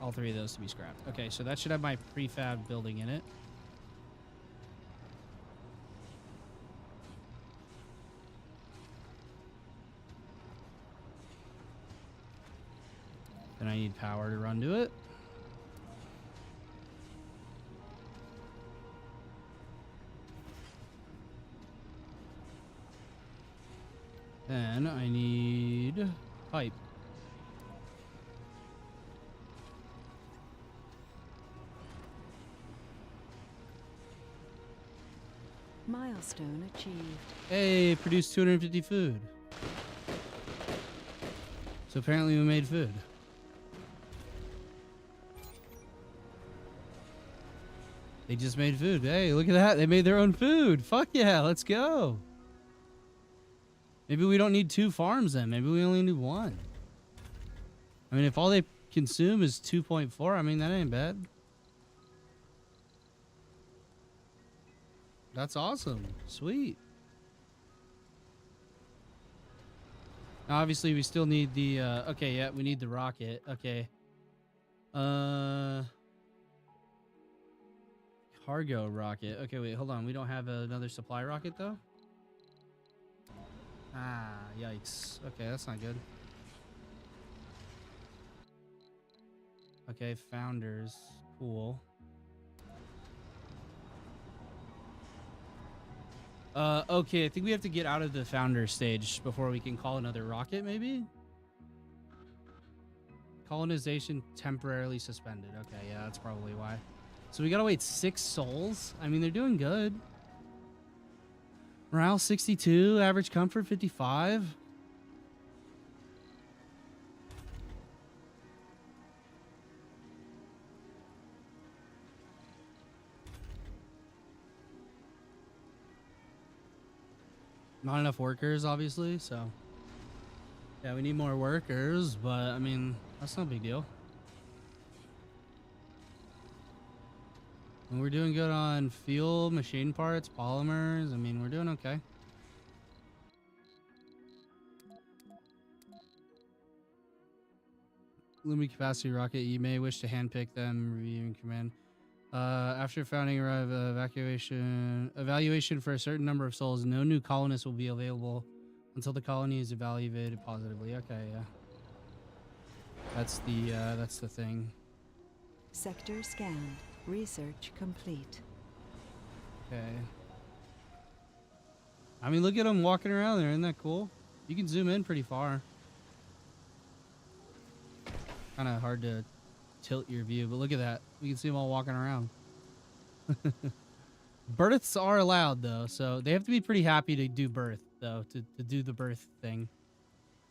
All 3 of those to be scrapped. Okay, so that should have my prefab building in it. Then I need power to run to it. Then I need pipe. Milestone achieved. Hey, produced 250 food. So apparently we made food. They just made food. Hey, look at that. They made their own food. Fuck yeah, let's go. Maybe we don't need 2 farms then. Maybe we only need 1. I mean, if all they consume is 2.4, I mean, that ain't bad. That's awesome. Sweet. Now, obviously, we still need the, okay, yeah, we need the rocket. Okay. Cargo rocket. Okay, wait, hold on. We don't have another supply rocket, though? Ah, yikes. Okay, that's not good. Okay, founders. Cool. Okay, I think we have to get out of the founder stage before we can call another rocket, maybe? Colonization temporarily suspended. Okay, yeah, that's probably why. So we gotta wait 6 souls? I mean, they're doing good. Morale 62, average comfort 55. Not enough workers, obviously, so yeah, we need more workers, but I mean, that's no big deal. And we're doing good on fuel, machine parts, polymers. I mean, we're doing okay. Limited capacity rocket. You may wish to handpick them. Reviewing command. After founding or evaluation for a certain number of souls, no new colonists will be available until the colony is evaluated positively. Okay, yeah. That's the thing. Sector scanned. Research complete. Okay. I mean, look at them walking around there. Isn't that cool? You can zoom in pretty far. Kind of hard to tilt your view, but look at that. We can see them all walking around. Births are allowed, though, so they have to be pretty happy to do birth, though, to do the birth thing.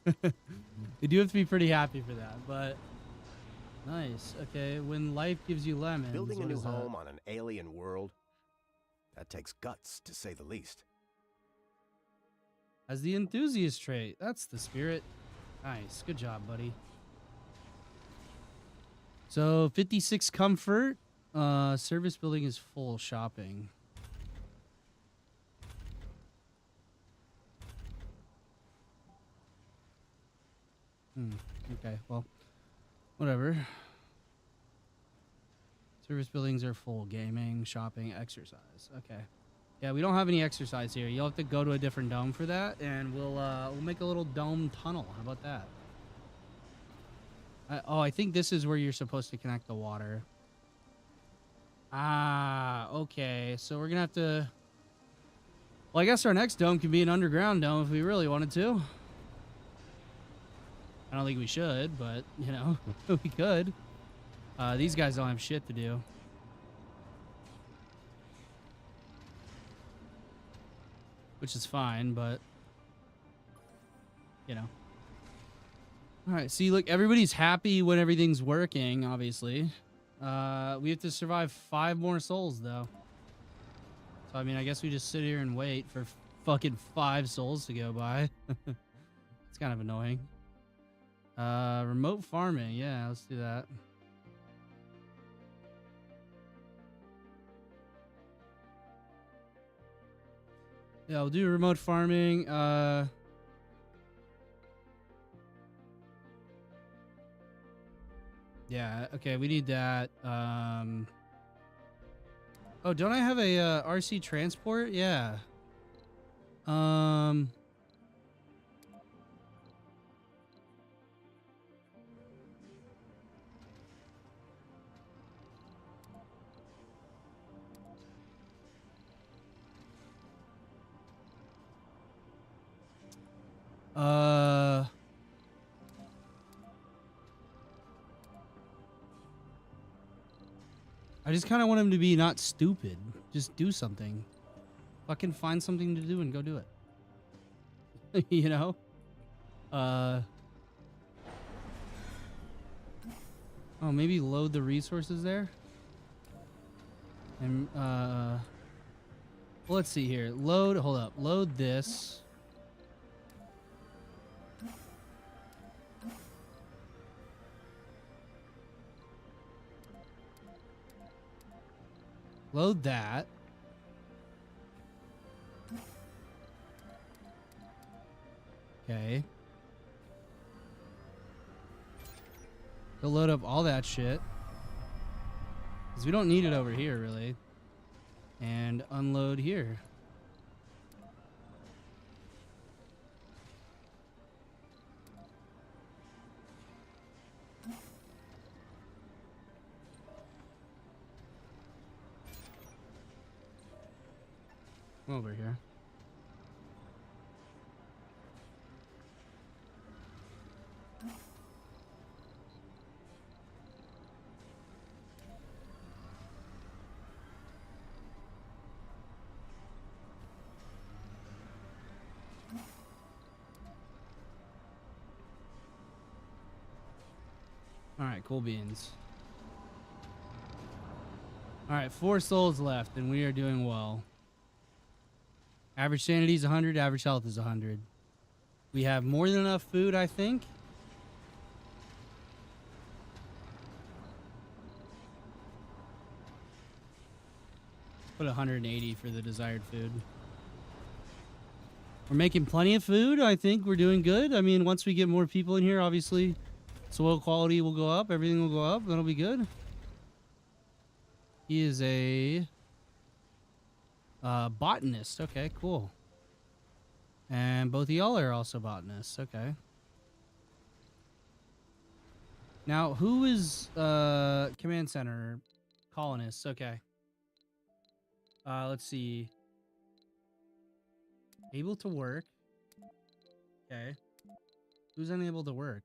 They do have to be pretty happy for that, but nice. Okay, when life gives you lemons. Building a new home on an alien world, that takes guts, to say the least. As the enthusiast trait. That's the spirit. Nice. Good job, buddy. So 56 comfort. Service building is full shopping. Okay, well, whatever. Service buildings are full. Gaming, shopping, exercise. Okay. Yeah, we don't have any exercise here. You'll have to go to a different dome for that, and we'll make a little dome tunnel. How about that? I think this is where you're supposed to connect the water. Ah, okay. So we're gonna have to. Well, I guess our next dome can be an underground dome if we really wanted to. I don't think we should, but you know, we could. These guys don't have shit to do. Which is fine, but you know. All right, see, look, everybody's happy when everything's working, obviously. We have to survive 5 more souls, though. So, I mean, I guess we just sit here and wait for fucking 5 souls to go by. It's kind of annoying. Remote farming. Yeah, let's do that. Yeah, we'll do remote farming. Yeah, okay, we need that. Oh, don't I have a RC transport? Yeah. I just kind of want him to be not stupid. Just do something. Fucking find something to do and go do it. You know? Oh, maybe load the resources there? And, well, let's see here. Hold up. Load this. Load that. Okay. Go load up all that shit. Because we don't need it over here, really. And unload here. Over here. All right, cool beans. All right, 4 souls left, and we are doing well. Average sanity is 100, average health is 100. We have more than enough food, I think. Put 180 for the desired food. We're making plenty of food. I think we're doing good. I mean, once we get more people in here, obviously, soil quality will go up. Everything will go up. That'll be good. He is a botanist. Okay, cool. And both of y'all are also botanists. Okay. Now, who is command center? Colonists. Okay. Let's see. Able to work. Okay. Who's unable to work?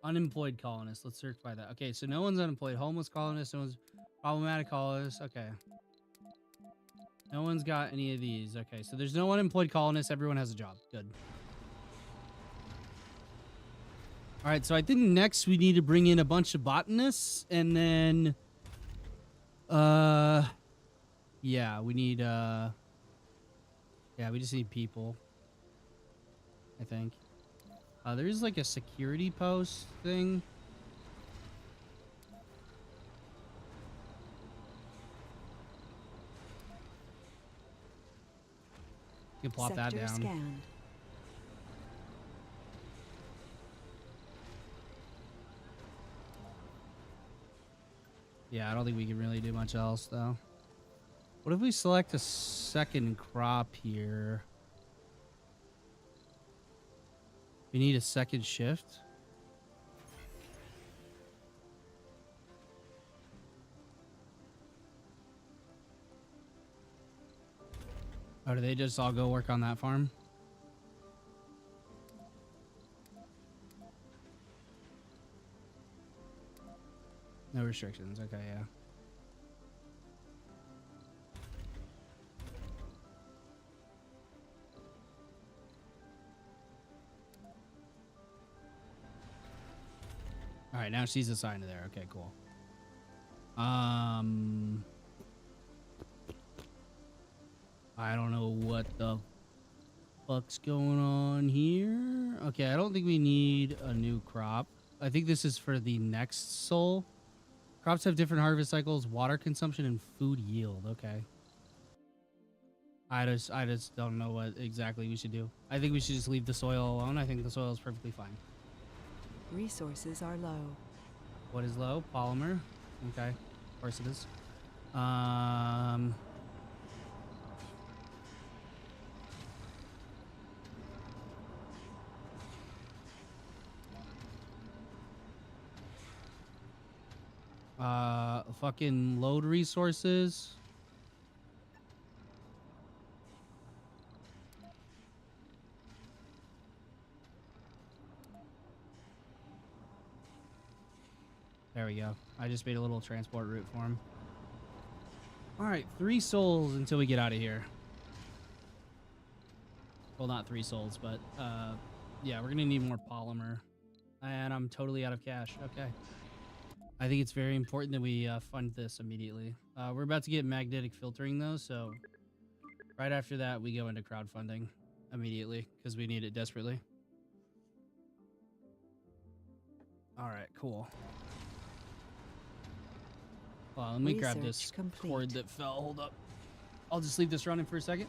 Unemployed colonists. Let's search by that. Okay, so no one's unemployed. Homeless colonists. No one's problematic colonists. Okay. No one's got any of these. Okay, so there's no unemployed colonists. Everyone has a job. Good. All right, so I think next we need to bring in a bunch of botanists, and then, yeah, we need, yeah, we just need people, I think. There's like a security post thing. You can plop that Sector down. scanned. Yeah, I don't think we can really do much else, though. What if we select a second crop here? We need a second shift. Oh, do they just all go work on that farm? No restrictions. Okay, yeah. All right, now she's assigned to there. Okay, cool. I don't know what the fuck's going on here. Okay, I don't think we need a new crop. I think this is for the next soul. Crops have different harvest cycles, water consumption, and food yield. Okay. I just don't know what exactly we should do. I think we should just leave the soil alone. I think the soil is perfectly fine. Resources are low. What is low? Polymer. Okay. Of course it is. Fucking load resources. There we go. I just made a little transport route for him. All right, 3 souls until we get out of here. Well, not 3 souls, but yeah, we're gonna need more polymer. And I'm totally out of cash. Okay. I think it's very important that we fund this immediately. We're about to get magnetic filtering though, so right after that we go into crowdfunding immediately because we need it desperately. All right, cool. Well, let me grab this Research complete. cord that fell. Hold up. I'll just leave this running for a second.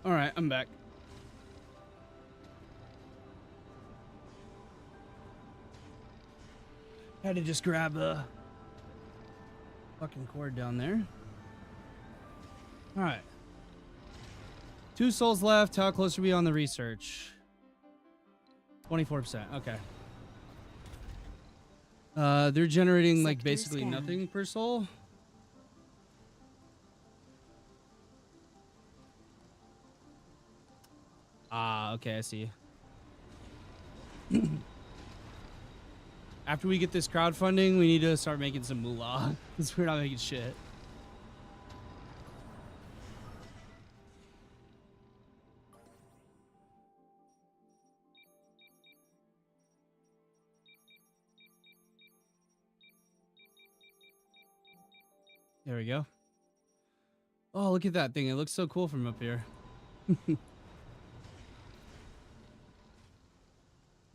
All right, I'm back. Had to just grab the fucking cord down there. All right. 2 souls left. How close are we on the research? 24%. Okay. They're generating like Sector basically scanned. nothing per soul. Ah, okay, I see. After we get this crowdfunding, we need to start making some moolah. Because we're not making shit. There we go. Oh, look at that thing. It looks so cool from up here.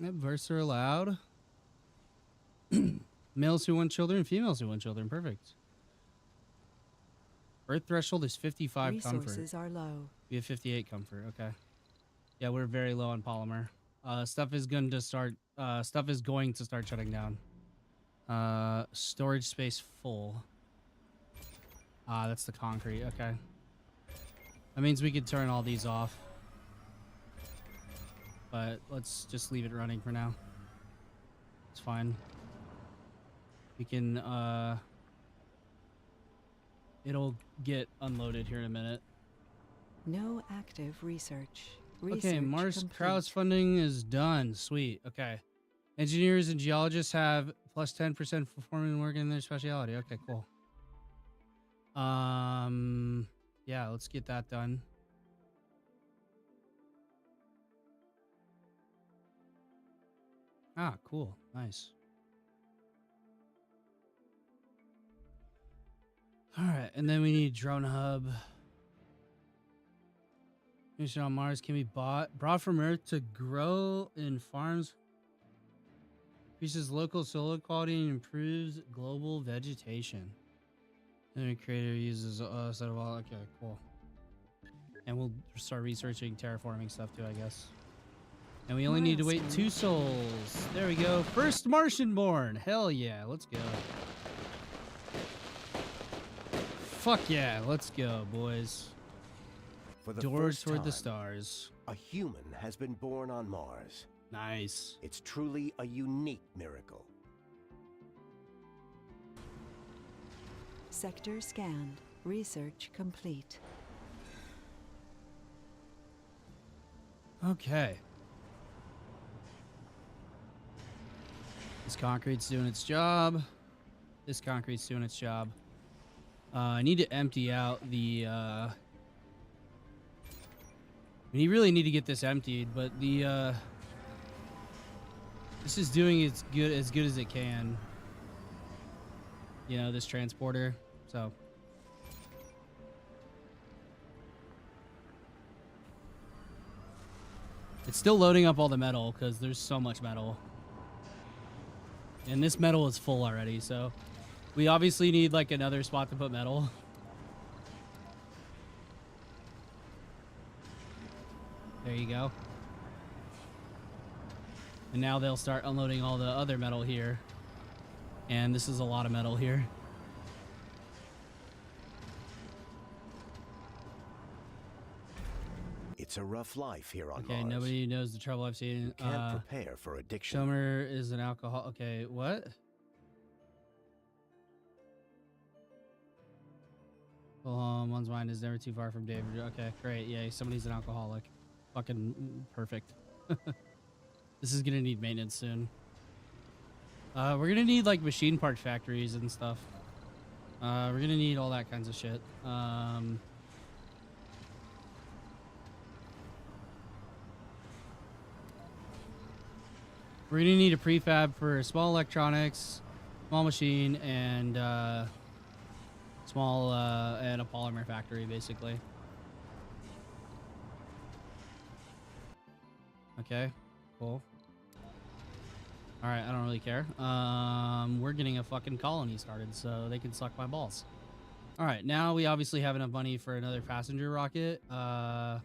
Yep, births are allowed. Males who want children, females who want children. Perfect. Birth threshold is 55 comfort. Resources are low. We have 58 comfort. Okay. Yeah, we're very low on polymer. Stuff is going to start shutting down. Storage space full. Ah, that's the concrete. Okay. That means we could turn all these off. But let's just leave it running for now. It's fine. We can, it'll get unloaded here in a minute. No active research. Okay, Mars complete. crowdfunding is done. Sweet. Okay. Engineers and geologists have plus 10% for performing work in their specialty. Okay, cool. Yeah, let's get that done. Ah, cool. Nice. All right, and then we need drone hub. Mission on Mars can be brought from Earth to grow in farms. Increases local soil quality and improves global vegetation. And the creator uses a set of all. Okay, cool. And we'll start researching terraforming stuff too, I guess. And we only need to wait 2 souls. There we go. First Martian born. Hell yeah. Let's go. Fuck yeah. Let's go, boys. For the Doors first toward the time, stars. a human has been born on Mars. Nice. It's truly a unique miracle. Sector scanned. Research complete. Okay. This concrete's doing its job. This concrete's doing its job. I need to empty out the, we really need to get this emptied, but the, this is doing its as good as it can. You know, this transporter, so. It's still loading up all the metal because there's so much metal. And this metal is full already, so we obviously need like another spot to put metal. There you go. And now they'll start unloading all the other metal here. And this is a lot of metal here. It's a rough life here on Okay, Mars. nobody knows the trouble I've seen. Can't prepare for addiction. Shomer is an alcohol. Okay, what? One's mind is never too far from David. Okay, great. Yeah, somebody's an alcoholic. Fucking perfect. This is gonna need maintenance soon. We're gonna need like machine part factories and stuff. We're gonna need all that kinds of shit. We're gonna need a prefab for small electronics, small machine, and small and a polymer factory, basically. Okay, cool. All right, I don't really care. We're getting a fucking colony started, so they can suck my balls. All right, now we obviously have enough money for another passenger rocket. Okay,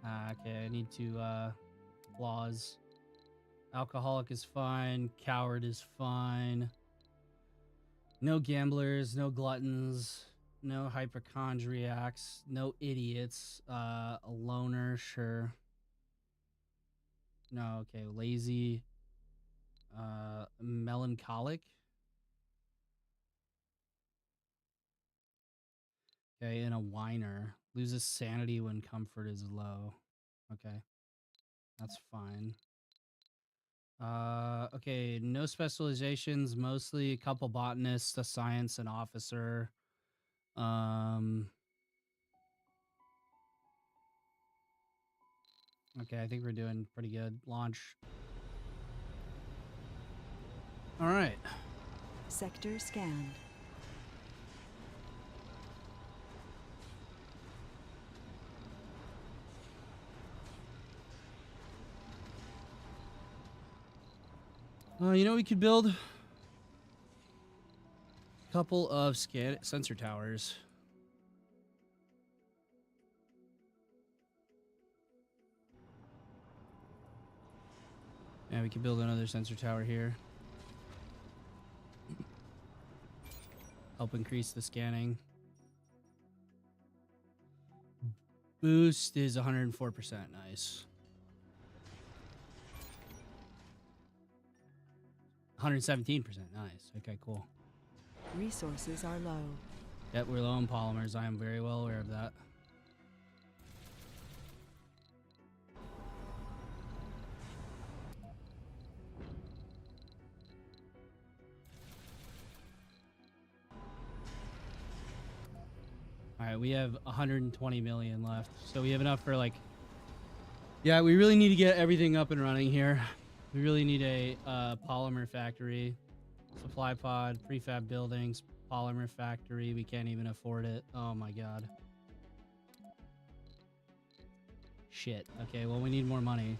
I need to flaws. Alcoholic is fine. Coward is fine. No gamblers, no gluttons, no hypochondriacs, no idiots. A loner, sure. No, okay, lazy. Melancholic. Okay, and a whiner. Loses sanity when comfort is low. Okay. That's fine. Okay, no specializations, mostly a couple botanists, a science, an officer. Okay, I think we're doing pretty good. Launch. All right. Sector scanned. You know, we could build a couple of sensor towers. Yeah, we could build another sensor tower here. Help increase the scanning. Boost is 104%. Nice. 117%. Nice. Okay, cool. Resources are low. Yep, we're low on polymers. I am very well aware of that. All right, we have 120 million left. So we have enough for like... Yeah, we really need to get everything up and running here. We really need a polymer factory, supply pod, prefab buildings, polymer factory. We can't even afford it. Oh my god. Shit. Okay, well, we need more money.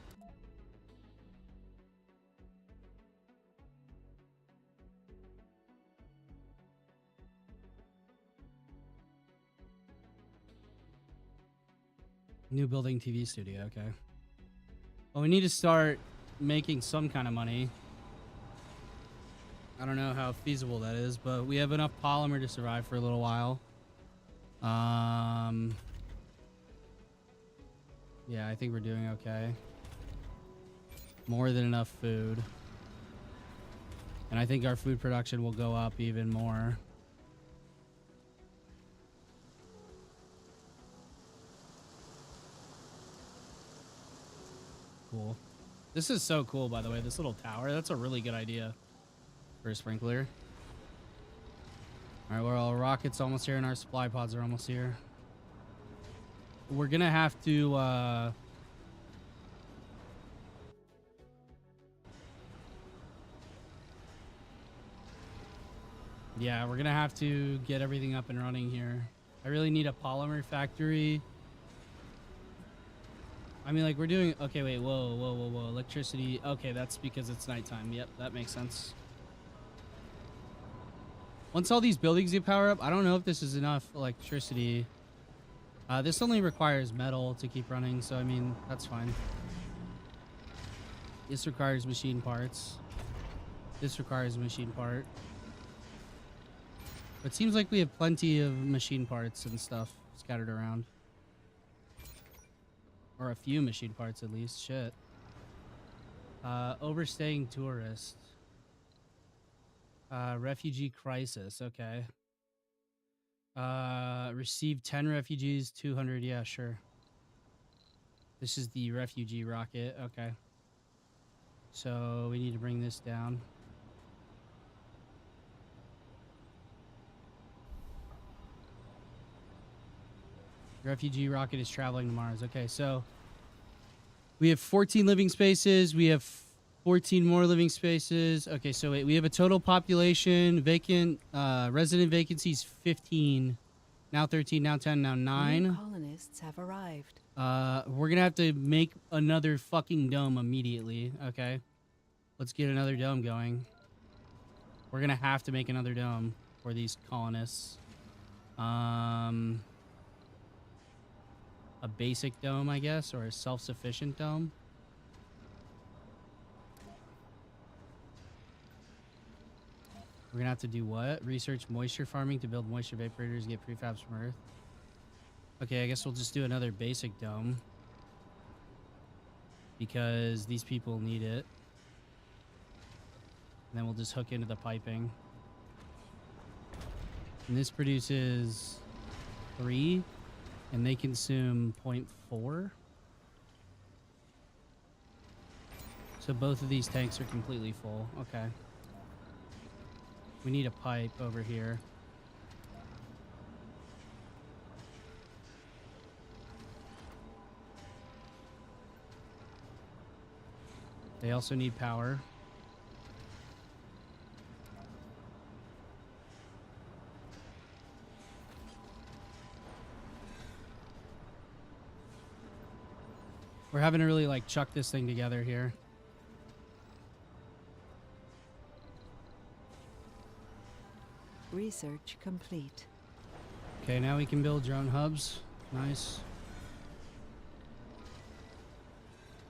New building TV studio, okay. Well, we need to start making some kind of money. I don't know how feasible that is, but we have enough polymer to survive for a little while. Yeah, I think we're doing okay. More than enough food. And I think our food production will go up even more. Cool. This is so cool, by the way, this little tower. That's a really good idea for a sprinkler. All right, well, our rocket's almost here and our supply pods are almost here. We're gonna have to yeah, we're gonna have to get everything up and running here. I really need a polymer factory. I mean, like, we're doing... Okay, wait, whoa. Electricity. Okay, that's because it's nighttime. Yep, that makes sense. Once all these buildings get power up, I don't know if this is enough electricity. This only requires metal to keep running, so, I mean, that's fine. This requires machine parts. This requires a machine part. But it seems like we have plenty of machine parts and stuff scattered around. Or a few machine parts at least. Shit. Overstaying tourist. Refugee crisis. Okay. Receive 10 refugees, 200. Yeah, sure. This is the refugee rocket. Okay. So we need to bring this down. Refugee rocket is traveling to Mars. Okay, so we have 14 living spaces. We have 14 more living spaces. Okay, so wait, we have a total population vacant, resident vacancies 15, now 13, now 10, now 9. New colonists have arrived. We're gonna have to make another fucking dome immediately. Okay, let's get another dome going. We're gonna have to make another dome for these colonists. A basic dome, I guess, or a self-sufficient dome. We're gonna have to do what? Research moisture farming to build moisture vaporators, get prefabs from Earth. Okay, I guess we'll just do another basic dome. Because these people need it. And then we'll just hook into the piping. And this produces 3. And they consume 0.4. So both of these tanks are completely full. Okay. We need a pipe over here. They also need power. We're having to really like chuck this thing together here. Research complete. Okay, now we can build drone hubs. Nice.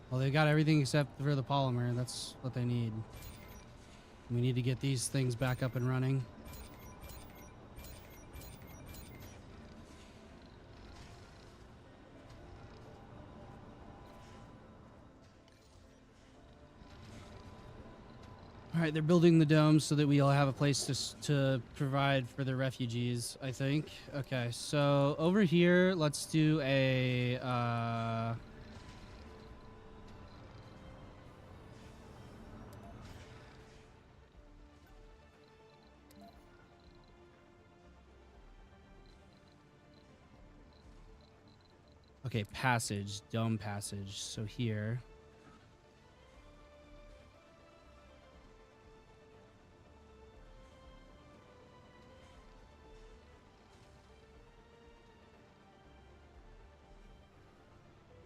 Well, they got everything except for the polymer. That's what they need. We need to get these things back up and running. All right, they're building the dome so that we all have a place to provide for the refugees, I think. Okay, so over here, let's do a... Okay, passage, dome passage. So here...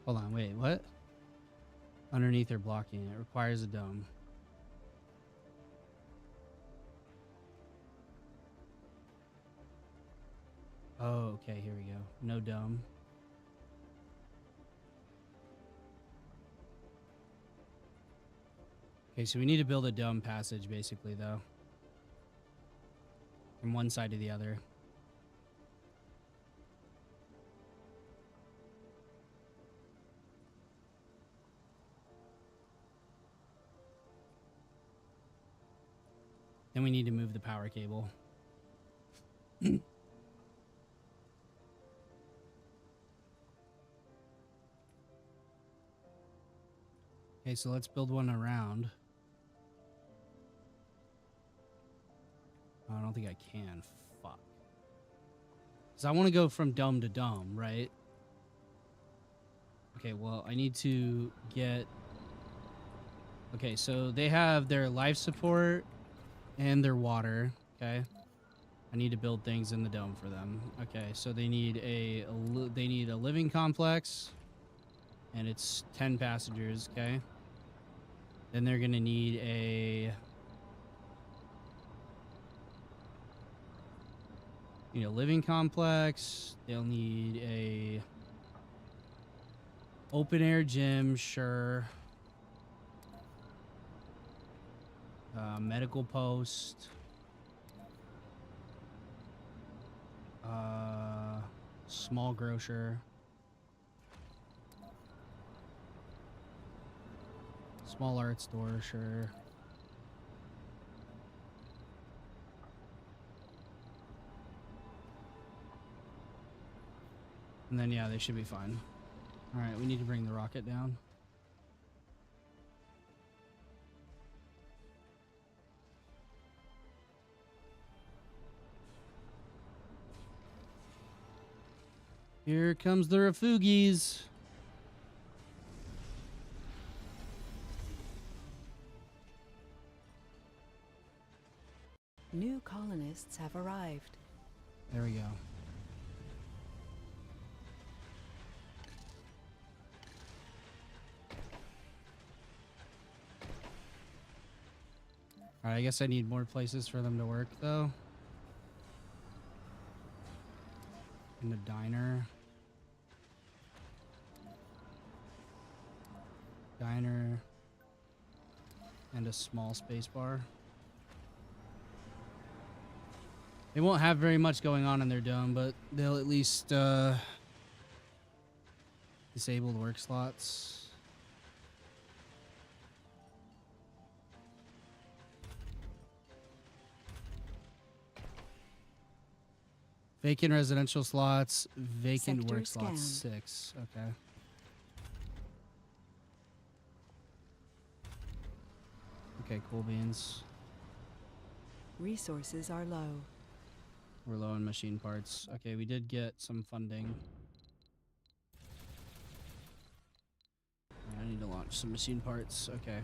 Hold on, wait, what? Underneath they're blocking it. Requires a dome. Oh, okay, here we go. No dome. Okay, so we need to build a dome passage, basically, though. From one side to the other. Then we need to move the power cable. Okay, so let's build one around. Oh, I don't think I can. Fuck. Because I want to go from dome to dome, right? Okay, well, I need to get... Okay, so they have their life support and their water, okay? I need to build things in the dome for them. Okay, so they need a living complex. And it's 10 passengers, okay? Then they're gonna need a living complex. They'll need a open air gym, sure. Medical post. Small grocer. Small art store, sure. And then, yeah, they should be fine. All right, we need to bring the rocket down. Here comes the Refugis. New colonists have arrived. There we go. All right, I guess I need more places for them to work, though. In the diner. Diner. And a small space bar. They won't have very much going on in their dome, but they'll at least disable the work slots. Vacant residential slots, vacant Sector work slots, scanned. 6. Okay. Okay, cool beans. Resources are low. We're low on machine parts. Okay, we did get some funding. I need to launch some machine parts. Okay.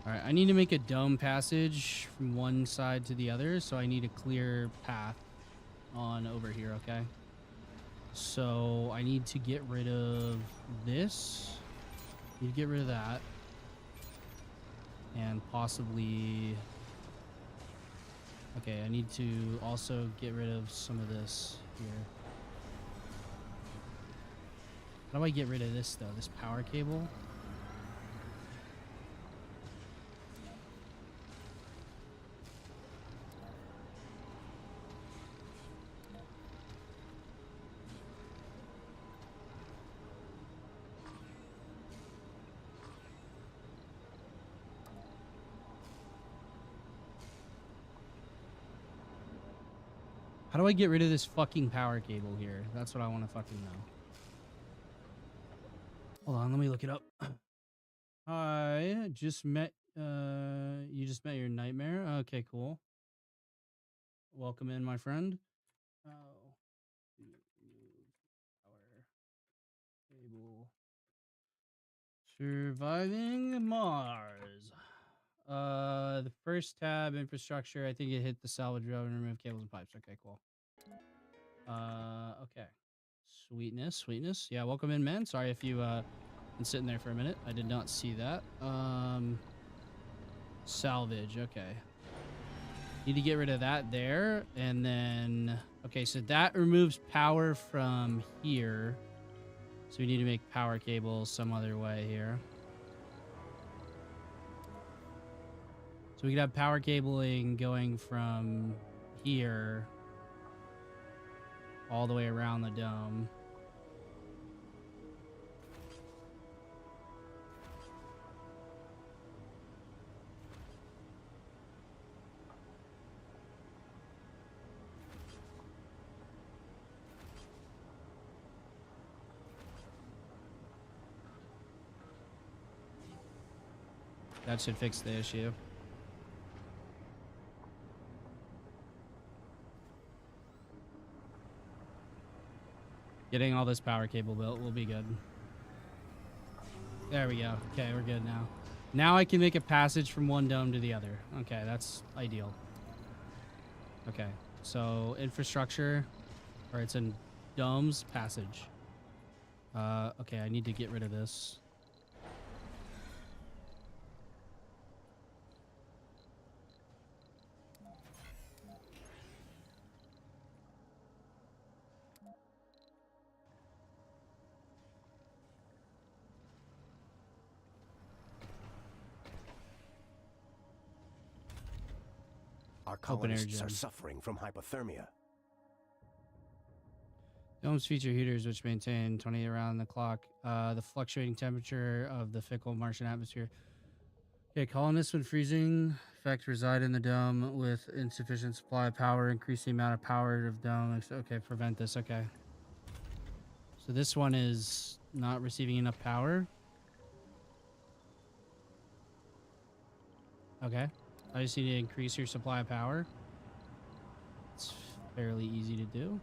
Alright, I need to make a dome passage from one side to the other, so I need a clear path on over here, okay? So I need to get rid of this. Need to get rid of that. And possibly... Okay, I need to also get rid of some of this here. How do I get rid of this, though? This power cable? How do I get rid of this fucking power cable here? That's what I want to fucking know. Hold on, let me look it up. I just met, you just met your nightmare? Okay, cool. Welcome in, my friend. Oh. Power cable. Surviving Mars. The first tab, infrastructure. I think it hit the salvage road and remove cables and pipes. Okay, cool. Okay. Sweetness, sweetness. Yeah, welcome in, man. Sorry if you been sitting there for a minute. I did not see that. Salvage. Okay. Need to get rid of that there, and then okay, so that removes power from here. So we need to make power cables some other way here. So we could have power cabling going from here all the way around the dome. That should fix the issue. Getting all this power cable built will be good. There we go. Okay, we're good now. Now I can make a passage from one dome to the other. Okay, that's ideal. Okay, so infrastructure, or it's in domes, passage. Okay, I need to get rid of this. Our Open air colonists are gym. suffering from hypothermia. Domes feature heaters which maintain 20 around the clock. The fluctuating temperature of the fickle Martian atmosphere. Okay, colonists when freezing effect reside in the dome with insufficient supply of power, increase the amount of power of dome. Okay, prevent this. Okay. So this one is not receiving enough power. Okay. I just need to increase your supply of power. It's fairly easy to do.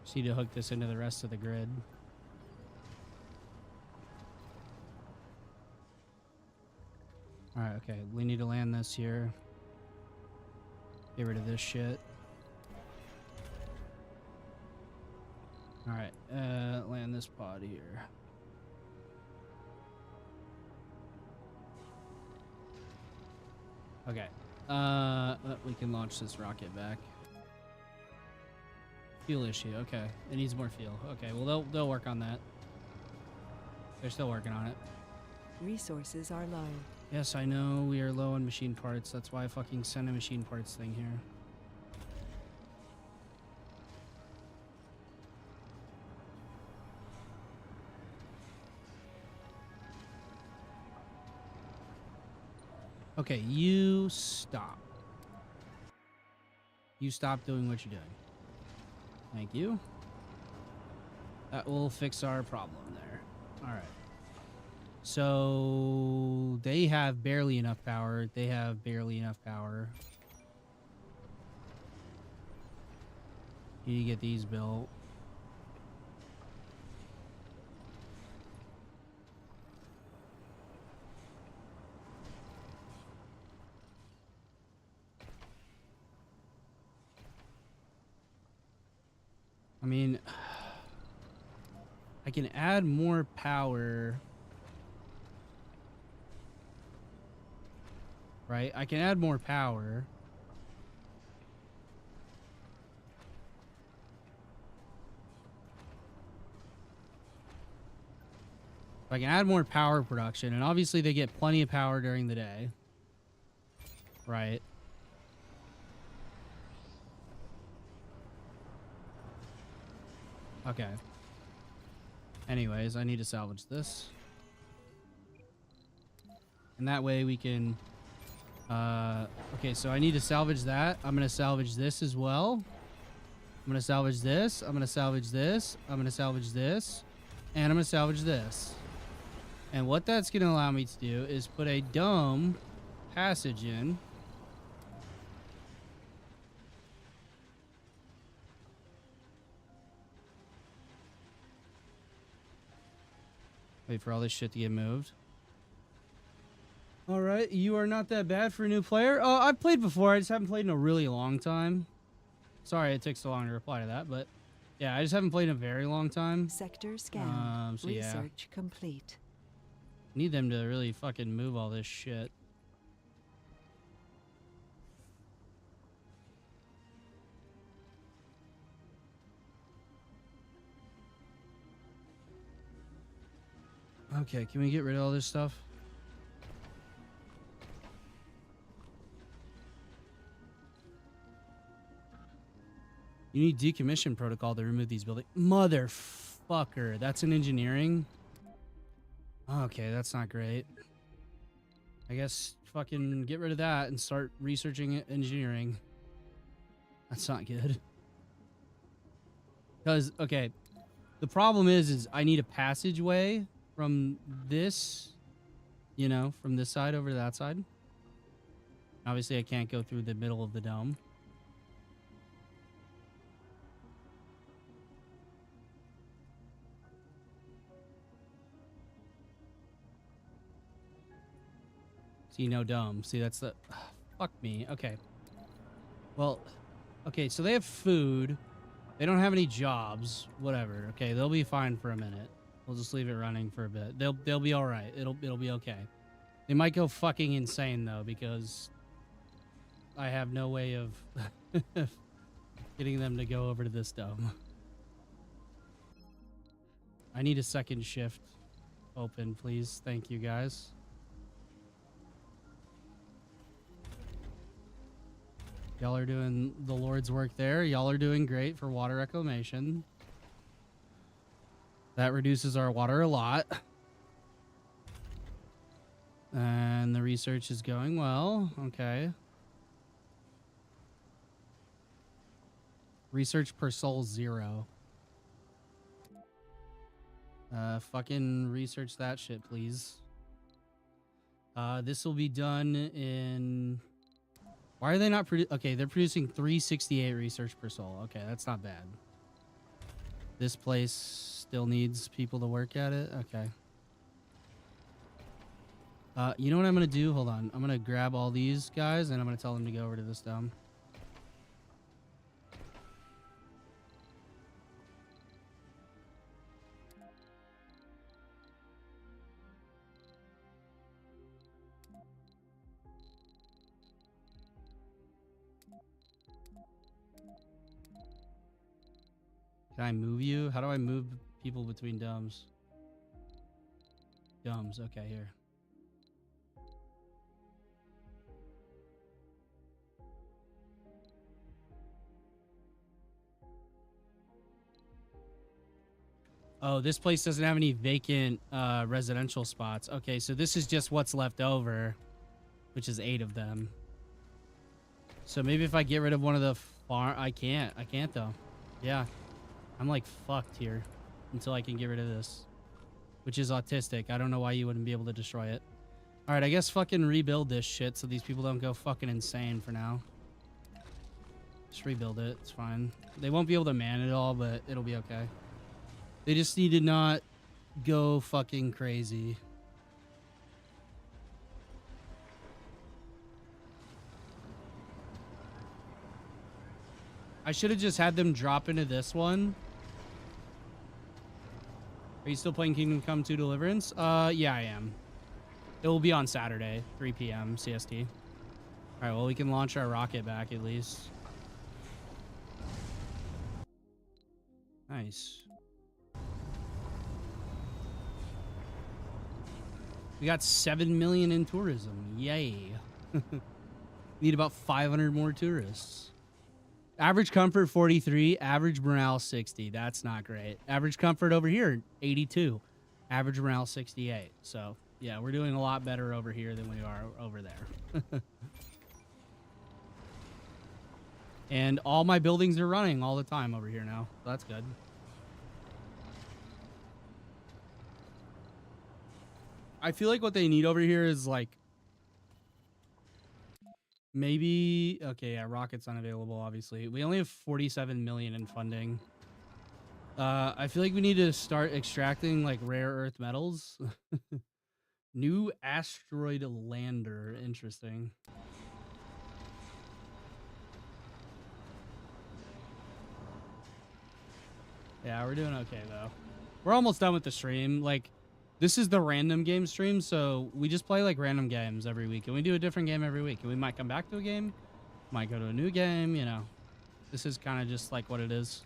Just need to hook this into the rest of the grid. Alright, okay. We need to land this here. Get rid of this shit. Alright, land this pod here. Okay. We can launch this rocket back. Fuel issue. Okay. It needs more fuel. Okay, well they'll work on that. They're still working on it. Resources are low. Yes, I know we are low on machine parts. That's why I fucking sent a machine parts thing here. Okay, you stop. You stop doing what you're doing. Thank you. That will fix our problem there. All right. So they have barely enough power. They have barely enough power. You need to get these built. I mean, I can add more power. Right? I can add more power. I can add more power production, and obviously they get plenty of power during the day. Right? Okay. Anyways, I need to salvage this. And that way we can... okay, so I need to salvage that. I'm going to salvage this as well. I'm going to salvage this. I'm going to salvage this. I'm going to salvage this. And I'm going to salvage this. And what that's going to allow me to do is put a dome passage in. Wait for all this shit to get moved. All right, you are not that bad for a new player. I've played before. I just haven't played in a really long time. Sorry it took so long to reply to that, but yeah, I just haven't played in a very long time. Sector scanned. So yeah. Research complete. Need them to really fucking move all this shit. Okay, can we get rid of all this stuff? You need decommission protocol to remove these buildings. Motherfucker, that's an engineering? Okay, that's not great. I guess fucking get rid of that and start researching engineering. That's not good. Because, okay, the problem is I need a passageway from this, you know, from this side over to that side. Obviously, I can't go through the middle of the dome. See, no dome. See, that's the... fuck me. Okay. Well, okay, so they have food. They don't have any jobs. Whatever. Okay, they'll be fine for a minute. We'll just leave it running for a bit. They'll be all right. It'll be okay. They might go fucking insane though, because I have no way of getting them to go over to this dome. I need a second shift open, please. Thank you, guys. Y'all are doing the Lord's work there. Y'all are doing great for water reclamation. That reduces our water a lot. And the research is going well. Okay. Research per soul 0. Fucking research that shit, please. This will be done in... Why are they not producing... Okay, they're producing 368 research per soul. Okay, that's not bad. This place still needs people to work at it. Okay. You know what I'm going to do? Hold on. I'm going to grab all these guys, and I'm going to tell them to go over to this dome. Can I move you? How do I move people between domes? Domes. Okay, here. Oh, this place doesn't have any vacant residential spots. Okay, so this is just what's left over, which is 8 of them. So maybe if I get rid of one of the farm... I can't though. Yeah. I'm like fucked here until I can get rid of this, which is autistic. I don't know why you wouldn't be able to destroy it. All right, I guess fucking rebuild this shit so these people don't go fucking insane for now. Just rebuild it. It's fine. They won't be able to man it all, but it'll be okay. They just need to not go fucking crazy. I should have just had them drop into this one. Are you still playing Kingdom Come 2 Deliverance? Yeah, I am. It will be on Saturday, 3 p.m. CST. All right, well, we can launch our rocket back at least. Nice. We got 7 million in tourism. Yay. Need about 500 more tourists. Average comfort 43, average morale 60. That's not great. Average comfort over here 82, average morale 68. So yeah, we're doing a lot better over here than we are over there. And all my buildings are running all the time over here now. So that's good. I feel like what they need over here is like maybe, okay, yeah, rocket's unavailable, obviously. We only have 47 million in funding. I feel like we need to start extracting like rare earth metals. New asteroid lander, interesting. Yeah, we're doing okay though. We're almost done with the stream. Like, this is the random game stream, so we just play like random games every week, and we do a different game every week. And we might come back to a game, might go to a new game, you know. This is kind of just like what it is.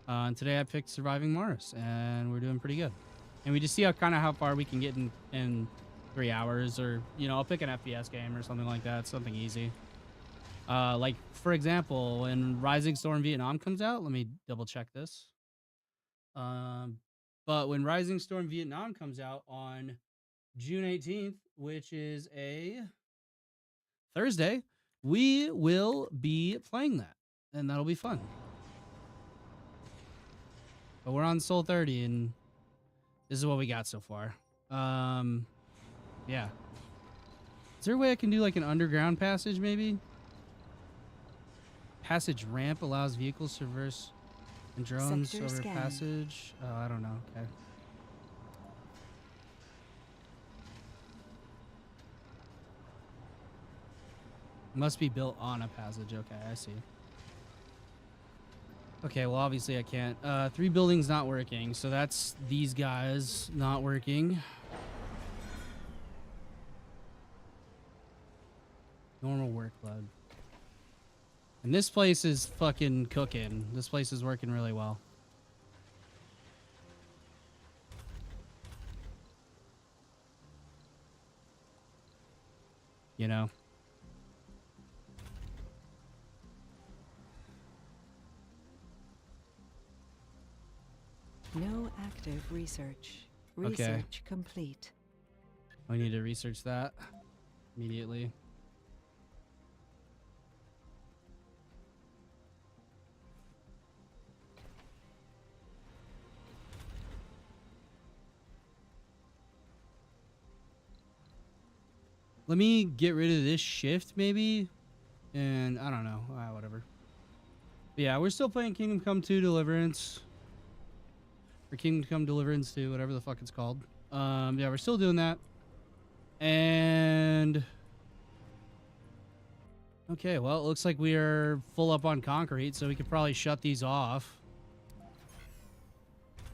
And today I picked Surviving Mars, and we're doing pretty good. And we just see how far we can get in 3 hours, or, you know, I'll pick an FPS game or something like that, something easy. Like, for example, when Rising Storm Vietnam comes out, let me double check this. But when Rising Storm Vietnam comes out on June 18th, which is a Thursday, we will be playing that, and that'll be fun. But we're on Soul 30, and this is what we got so far. Yeah. Is there a way I can do like an underground passage, maybe? Passage ramp allows vehicles to traverse and drones Sector over scan. passage. Oh, I don't know. Okay. Must be built on a passage. Okay, I see. Okay, well, obviously I can't. 3 buildings not working, so that's these guys not working. Normal workload. And this place is fucking cooking. This place is working really well. You know? No active research. Okay. Research complete. I need to research that immediately. Let me get rid of this shift, maybe. And I don't know. Whatever. But yeah, we're still playing Kingdom Come 2 Deliverance. Or Kingdom Come Deliverance 2, whatever the fuck it's called. Yeah, we're still doing that. And... okay, well, it looks like we are full up on concrete, so we could probably shut these off.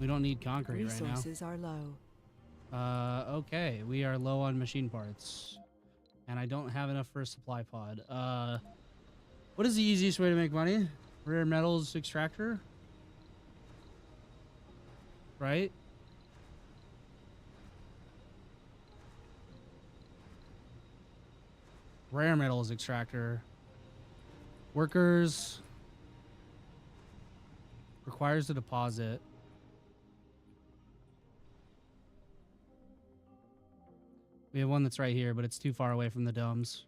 We don't need concrete right now. Resources are low. Okay, we are low on machine parts. And I don't have enough for a supply pod. What is the easiest way to make money? Rare metals extractor? Right? Rare metals extractor. Workers. Requires a deposit. We have one that's right here, but it's too far away from the domes.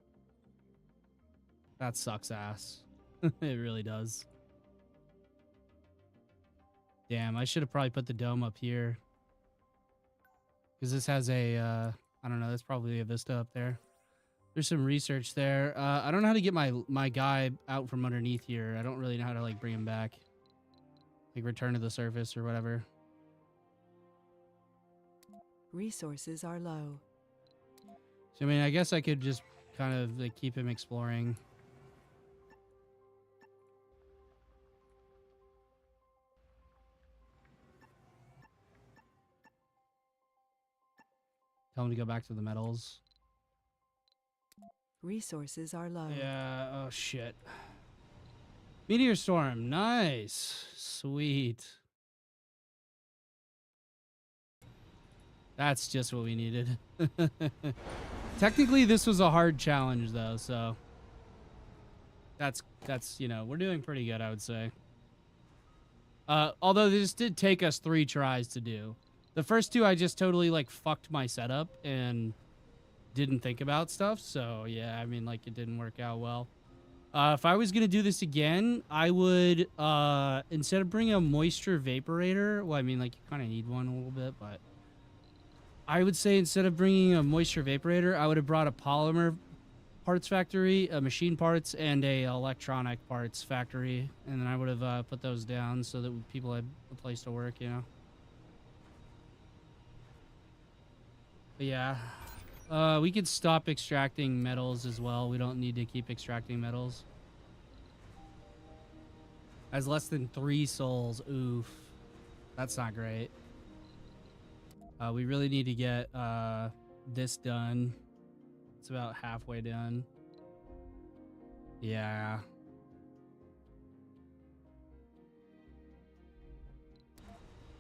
That sucks ass. It really does. Damn, I should have probably put the dome up here. Because this has a, I don't know, that's probably a vista up there. There's some research there. I don't know how to get my guy out from underneath here. I don't really know how to, like, bring him back. Like, return to the surface or whatever. Resources are low. So, I mean, I guess I could just kind of, like, keep him exploring. Tell him to go back to the metals. Resources are low. Yeah, oh shit. Meteor storm, nice. Sweet. That's just what we needed. Technically, this was a hard challenge, though, so... That's, you know, we're doing pretty good, I would say. Although this did take us 3 tries to do. The first 2, I just totally, like, fucked my setup and didn't think about stuff. So, yeah, I mean, like, it didn't work out well. If I was going to do this again, I would, instead of bringing a moisture vaporator, well, I mean, like, you kind of need one a little bit, but I would say instead of bringing a moisture vaporator, I would have brought a polymer parts factory, a machine parts, and a electronic parts factory. And then I would have put those down so that people had a place to work, you know? But yeah, we could stop extracting metals as well. We don't need to keep extracting metals. Has less than 3 souls. Oof. That's not great. We really need to get this done. It's about halfway done. Yeah.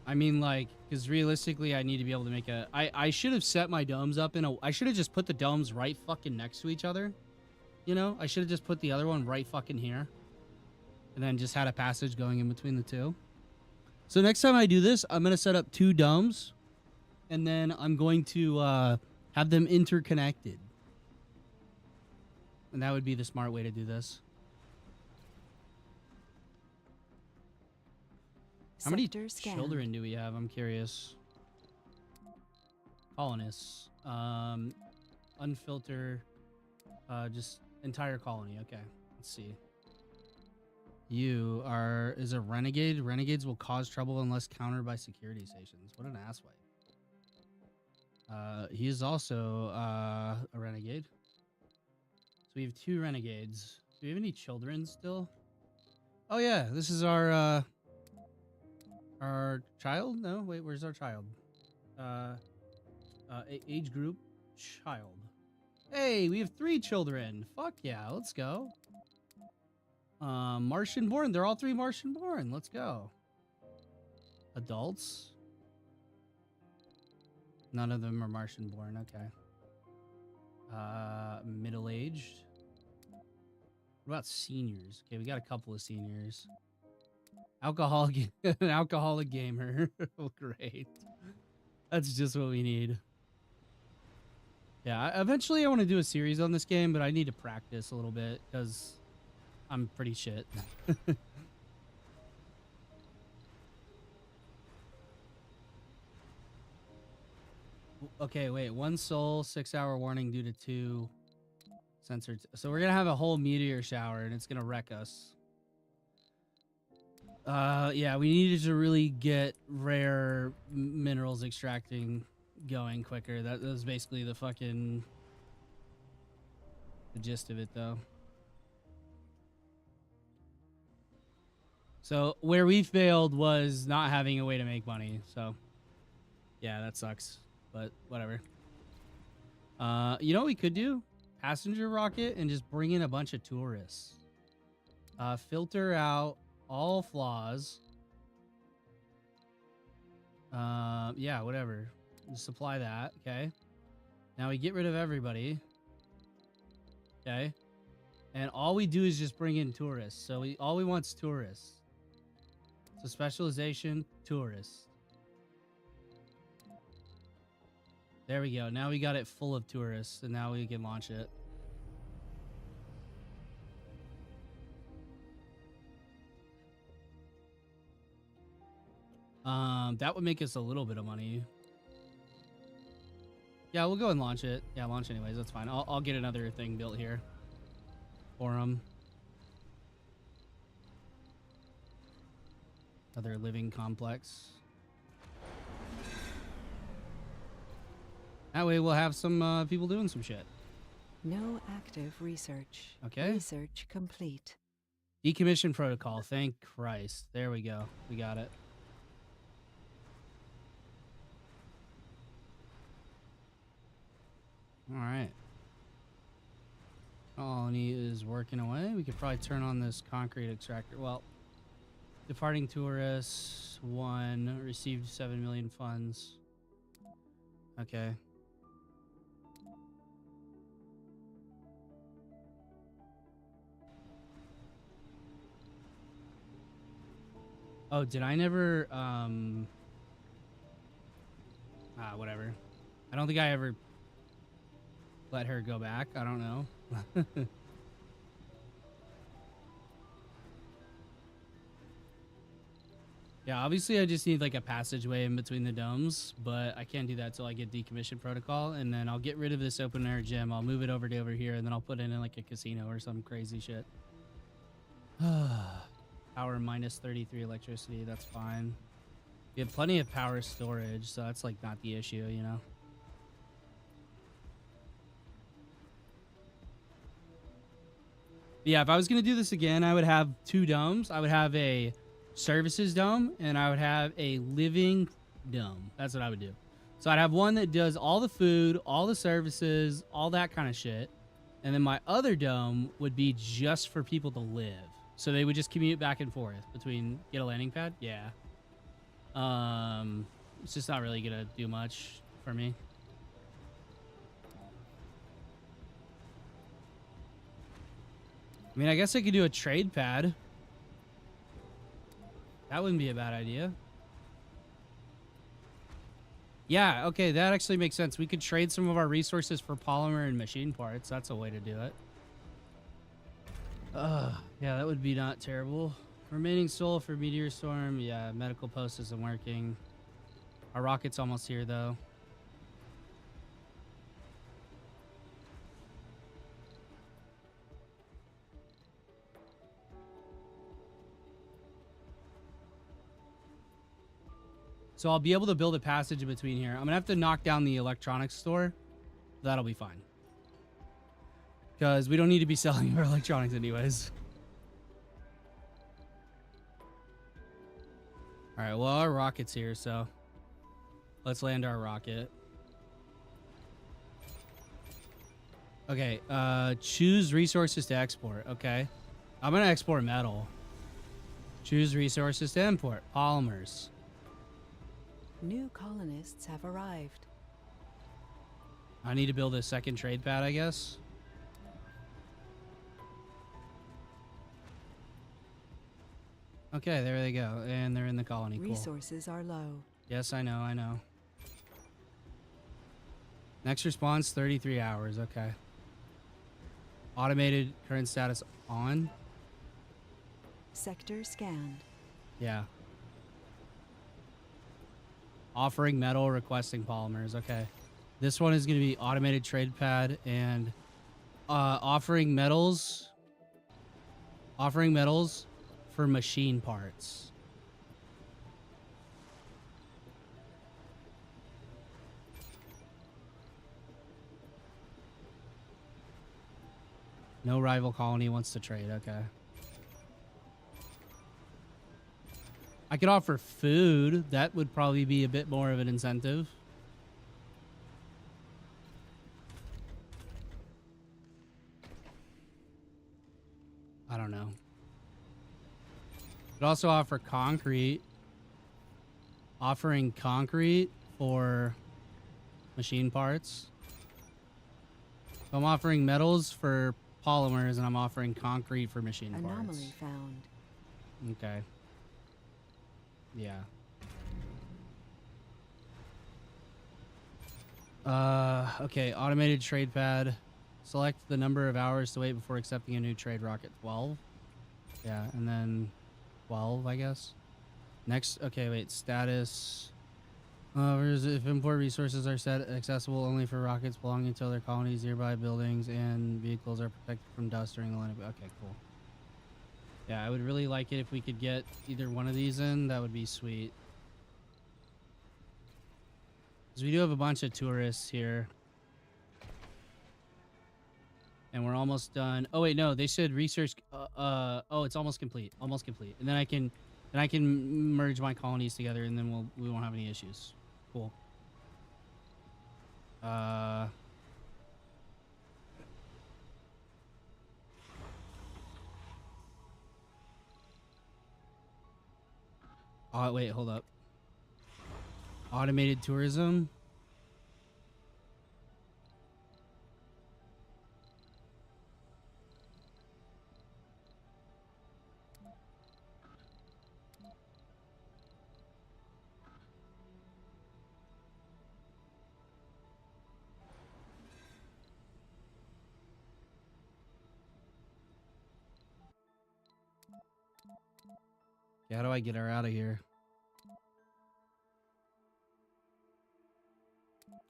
I mean, like, because realistically, I need to be able to make a... I should have set my domes up in a... I should have just put the domes right fucking next to each other. You know? I should have just put the other one right fucking here. And then just had a passage going in between the 2. So next time I do this, I'm going to set up 2 domes. And then I'm going to have them interconnected. And that would be the smart way to do this. How many children do we have? I'm curious. Colonists. Unfilter. Just entire colony. Okay. Let's see. You are... Is a renegade? Renegades will cause trouble unless countered by security stations. What an asswipe. He is also a renegade. we have 2 renegades. Do we have any children still? Oh yeah, this is our child? No, wait, where's our child? Age group, child. Hey, we have 3 children. Fuck yeah, let's go. Martian born. They're all 3 Martian born. Let's go. Adults. None of them are Martian born. Okay. Middle-aged. What about seniors? Okay, we got a couple of seniors. Alcoholic, an alcoholic gamer. Oh, great. That's just what we need. Yeah, eventually I want to do a series on this game, but I need to practice a little bit because I'm pretty shit. Okay, wait. 1 soul, 6-hour warning due to 2 censored. So we're gonna have a whole meteor shower, and it's gonna wreck us. Yeah, we needed to really get rare minerals extracting going quicker. That was basically the gist of it, though. So where we failed was not having a way to make money. So yeah, that sucks, but whatever. You know what we could do? Passenger rocket and just bring in a bunch of tourists. Filter out all flaws. Yeah, whatever. Just supply that. Okay. Now we get rid of everybody. Okay. And all we do is just bring in tourists. So all we want is tourists. So specialization, tourists. There we go. Now we got it full of tourists, and now we can launch it. That would make us a little bit of money. Yeah, we'll go and launch it. Yeah, launch anyways. That's fine. I'll get another thing built here for them. Another living complex. That way we'll have some people doing some shit. No active research. Okay. Research complete. Decommission protocol. Thank Christ. There we go. We got it. All right. Colony is working away. We could probably turn on this concrete extractor. Well, departing tourists, 1, received 7 million funds. Okay. Oh, did I never, whatever. I don't think I ever let her go back. I don't know. Yeah, obviously I just need like a passageway in between the domes, but I can't do that till I get decommission protocol, and then I'll get rid of this open air gym. I'll move it over to over here, and then I'll put it in like a casino or some crazy shit. Power minus 33 electricity, that's fine. We have plenty of power storage, so that's like not the issue, you know? Yeah, if I was gonna do this again, I would have 2 domes. I would have a services dome, and I would have a living dome. That's what I would do. So I'd have one that does all the food, all the services, all that kind of shit. And then my other dome would be just for people to live. So they would just commute back and forth between get a landing pad. Yeah. It's just not really gonna do much for me. I mean, I guess I could do a trade pad. That wouldn't be a bad idea. Yeah, okay, that actually makes sense. We could trade some of our resources for polymer and machine parts. That's a way to do it. Yeah, that would be not terrible. Remaining soul for meteor storm. Yeah, medical post isn't working. Our rocket's almost here, though. So I'll be able to build a passage in between here. I'm gonna have to knock down the electronics store. That'll be fine. Because we don't need to be selling our electronics anyways. Alright, well, our rocket's here, so let's land our rocket. Okay, choose resources to export. Okay. I'm gonna export metal. Choose resources to import. Polymers. New colonists have arrived. I need to build a second trade pad, I guess. Okay, there they go. And they're in the colony. Cool. Resources are low. Yes, I know, I know. Next response, 33 hours. Okay. Automated current status on. Sector scanned. Yeah. Offering metal, requesting polymers. Okay. This one is going to be automated trade pad and offering metals. Offering metals for machine parts. No rival colony wants to trade. Okay. I could offer food. That would probably be a bit more of an incentive. I don't know. Could also offer concrete. Offering concrete for machine parts. So I'm offering metals for polymers and I'm offering concrete for machine parts. Anomaly found. Okay. Yeah. Okay, automated trade pad. Select the number of hours to wait before accepting a new trade rocket. 12. Yeah, and then 12, I guess. Next, okay, wait, status. If import resources are set accessible only for rockets belonging to other colonies, nearby buildings, and vehicles are protected from dust during the line of... Okay, cool. Yeah, I would really like it if we could get either one of these in. That would be sweet. Because we do have a bunch of tourists here. And we're almost done. Oh, wait, no. They said research... oh, it's almost complete. Almost complete. And then I can merge my colonies together, and then we won't have any issues. Cool. Oh, wait, hold up. Automated tourism. Yeah, how do I get her out of here?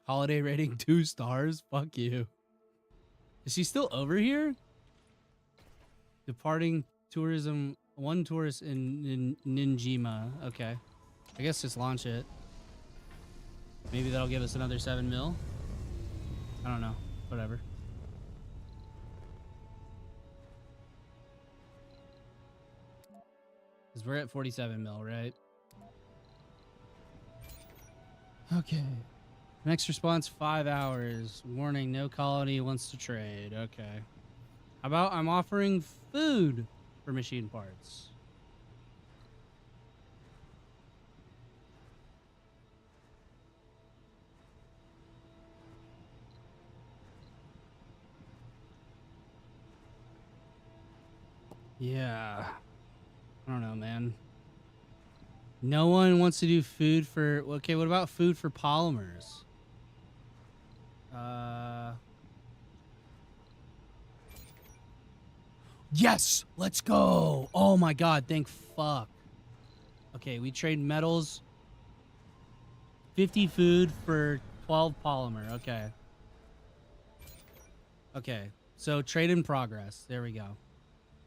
Holiday rating 2 stars? Fuck you. Is she still over here? Departing tourism. 1 tourist in Ninjima. Okay. I guess just launch it. Maybe that'll give us another 7 mil. I don't know. Whatever. Because we're at 47 mil, right? Okay. Next response, 5 hours. Warning, no colony wants to trade. Okay. How about I'm offering food for machine parts? Yeah. I don't know, man. No one wants to do food for... Okay, what about food for polymers? Yes! Let's go! Oh my god, thank fuck. Okay, we trade metals. 50 food for 12 polymer. Okay. Okay, so trade in progress. There we go.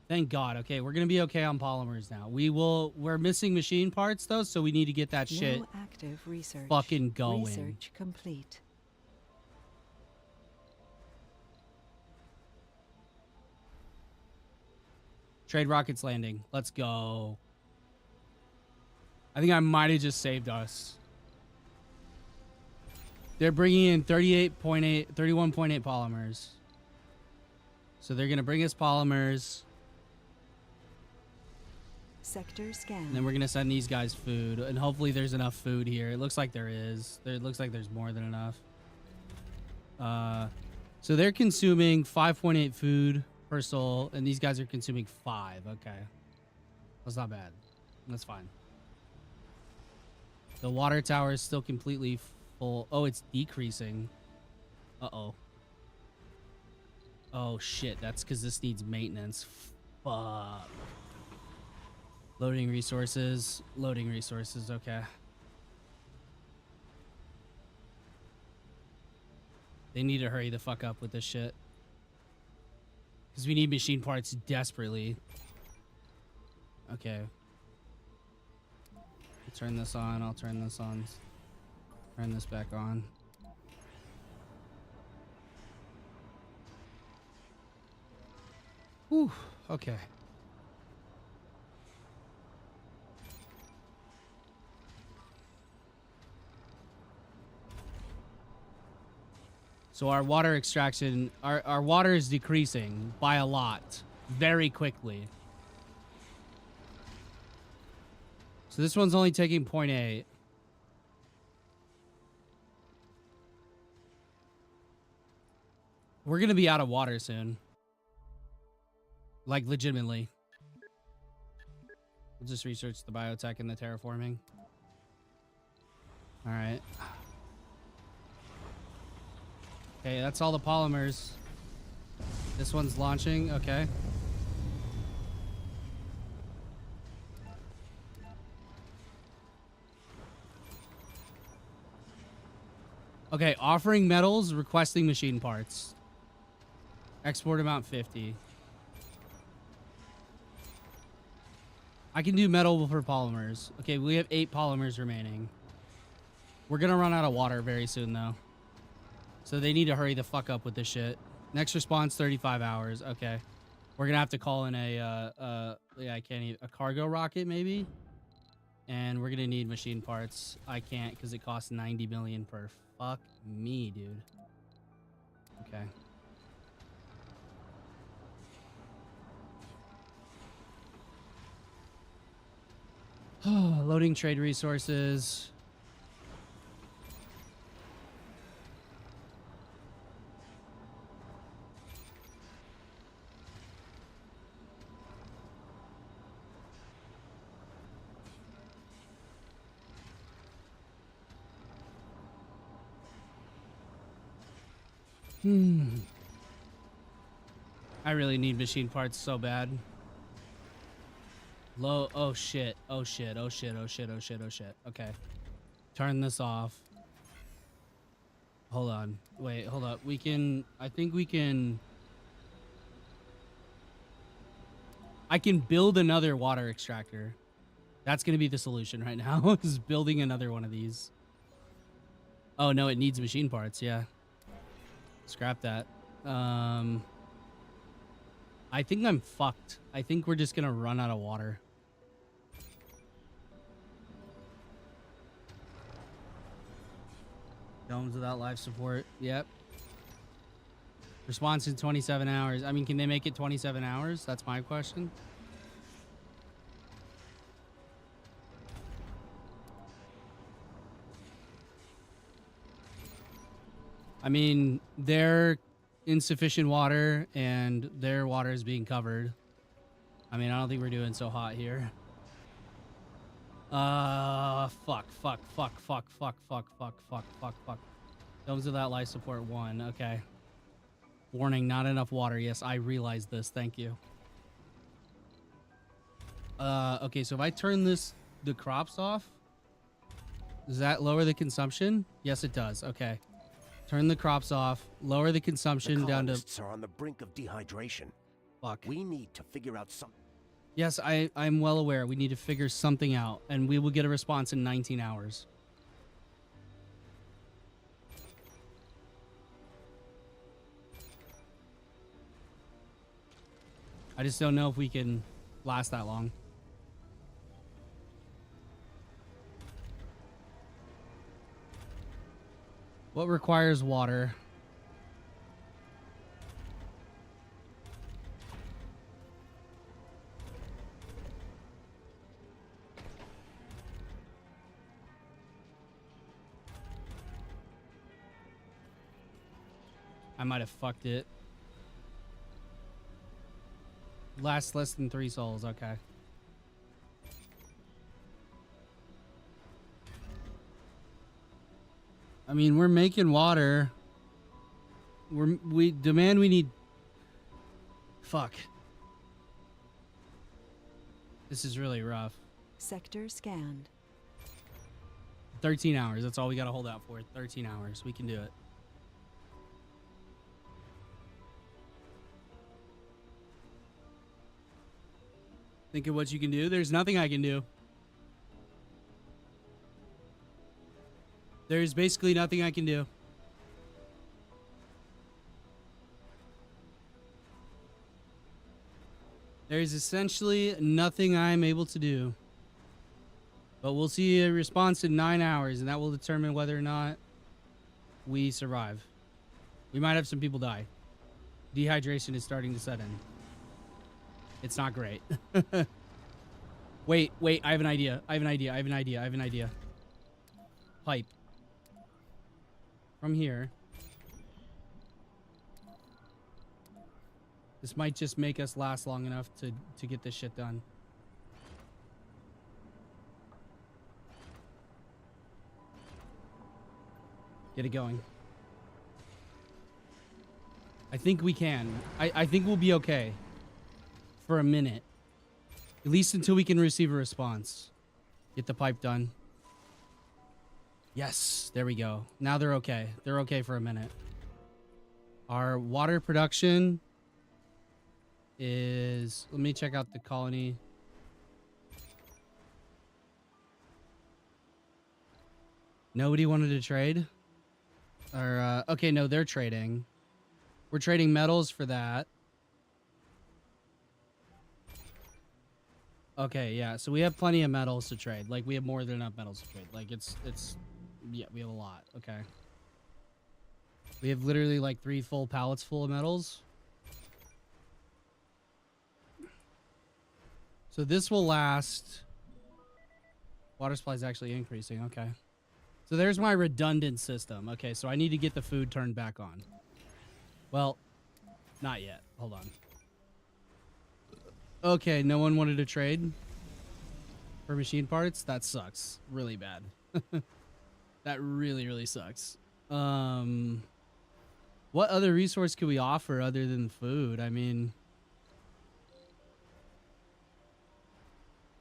Thank God. Okay, we're gonna be okay on polymers now. We're missing machine parts though, so we need to get that shit active research. fucking going. Research complete. Trade rockets landing. Let's go. I think I might have just saved us. They're bringing in 38.8, 31.8 polymers. So they're going to bring us polymers. Sector scan. And then we're going to send these guys food. And hopefully there's enough food here. It looks like there is. It looks like there's more than enough. So they're consuming 5.8 food per soul. And these guys are consuming 5. Okay. That's not bad. That's fine. The water tower is still completely full. Oh, it's decreasing. Uh-oh. Oh, shit. That's because this needs maintenance. Fuck. Loading resources. Loading resources. Okay. They need to hurry the fuck up with this shit. Because we need machine parts desperately. Okay. I'll turn this on. I'll turn this on. Turn this back on. Whew. Okay. So our water extraction, our water is decreasing by a lot, very quickly. So this one's only taking 0.8. We're going to be out of water soon. Like, legitimately. We'll just research the biotech and the terraforming. All right. Okay, that's all the polymers. This one's launching. Okay. Okay, offering metals, requesting machine parts. Export amount 50. I can do metal for polymers. Okay, we have 8 polymers remaining. We're gonna run out of water very soon, though. So they need to hurry the fuck up with this shit. Next response, 35 hours. Okay. We're gonna have to call in a, yeah, I can't even, a cargo rocket, maybe? And we're gonna need machine parts. I can't, because it costs 90 million per. Fuck me, dude. Okay. Loading trade resources. I really need machine parts so bad. Low. Oh shit. Oh shit. Oh shit. Oh shit. Oh shit. Oh shit. Okay. Turn this off. Hold on. Wait, hold up. We can. I think we can. I can build another water extractor. That's going to be the solution right now, is building another one of these. Oh, no, it needs machine parts. Yeah. Scrap that. I think I'm fucked. I think we're just going to run out of water. Domes without life support. Yep. Response in 27 hours. I mean, can they make it 27 hours? That's my question. I mean, they're insufficient water and their water is being covered. I mean, I don't think we're doing so hot here. Fuck. Domes without life support 1. Okay. Warning, not enough water. Yes, I realize this. Thank you. Okay, so if I turn the crops off, does that lower the consumption? Yes, it does. Okay. Turn the crops off, lower the consumption down to... The colonists are on the brink of dehydration. Fuck. We need to figure out something. Yes, I'm well aware. We need to figure something out, and we will get a response in 19 hours. I just don't know if we can last that long. What requires water? I might have fucked it. Lasts less than 3 souls. Okay. I mean, we're making water. We need. Fuck. This is really rough. Sector scanned. 13 hours. That's all we got to hold out for. 13 hours. We can do it. Think of what you can do. There's nothing I can do. There's basically nothing I can do. There's essentially nothing I'm able to do. But we'll see a response in 9 hours, and that will determine whether or not we survive. We might have some people die. Dehydration is starting to set in. It's not great. Wait, I have an idea. I have an idea. Pipe. From here. This might just make us last long enough to get this shit done. Get it going. I think we can. I think we'll be okay. For a minute. At least until we can receive a response. Get the pipe done. Yes, there we go. Now they're okay. They're okay for a minute. Our water production is... Let me check out the colony. Nobody wanted to trade? Or, okay, no, they're trading. We're trading metals for that. Okay, yeah, so we have plenty of metals to trade. Like, we have more than enough metals to trade. Like, yeah, we have a lot. Okay. We have literally, like, 3 full pallets full of metals. So this will last... Water supply is actually increasing. Okay. So there's my redundant system. Okay, so I need to get the food turned back on. Well, not yet. Hold on. Okay, no one wanted to trade for machine parts. That sucks really bad. That really sucks. What other resource could we offer other than food? I mean,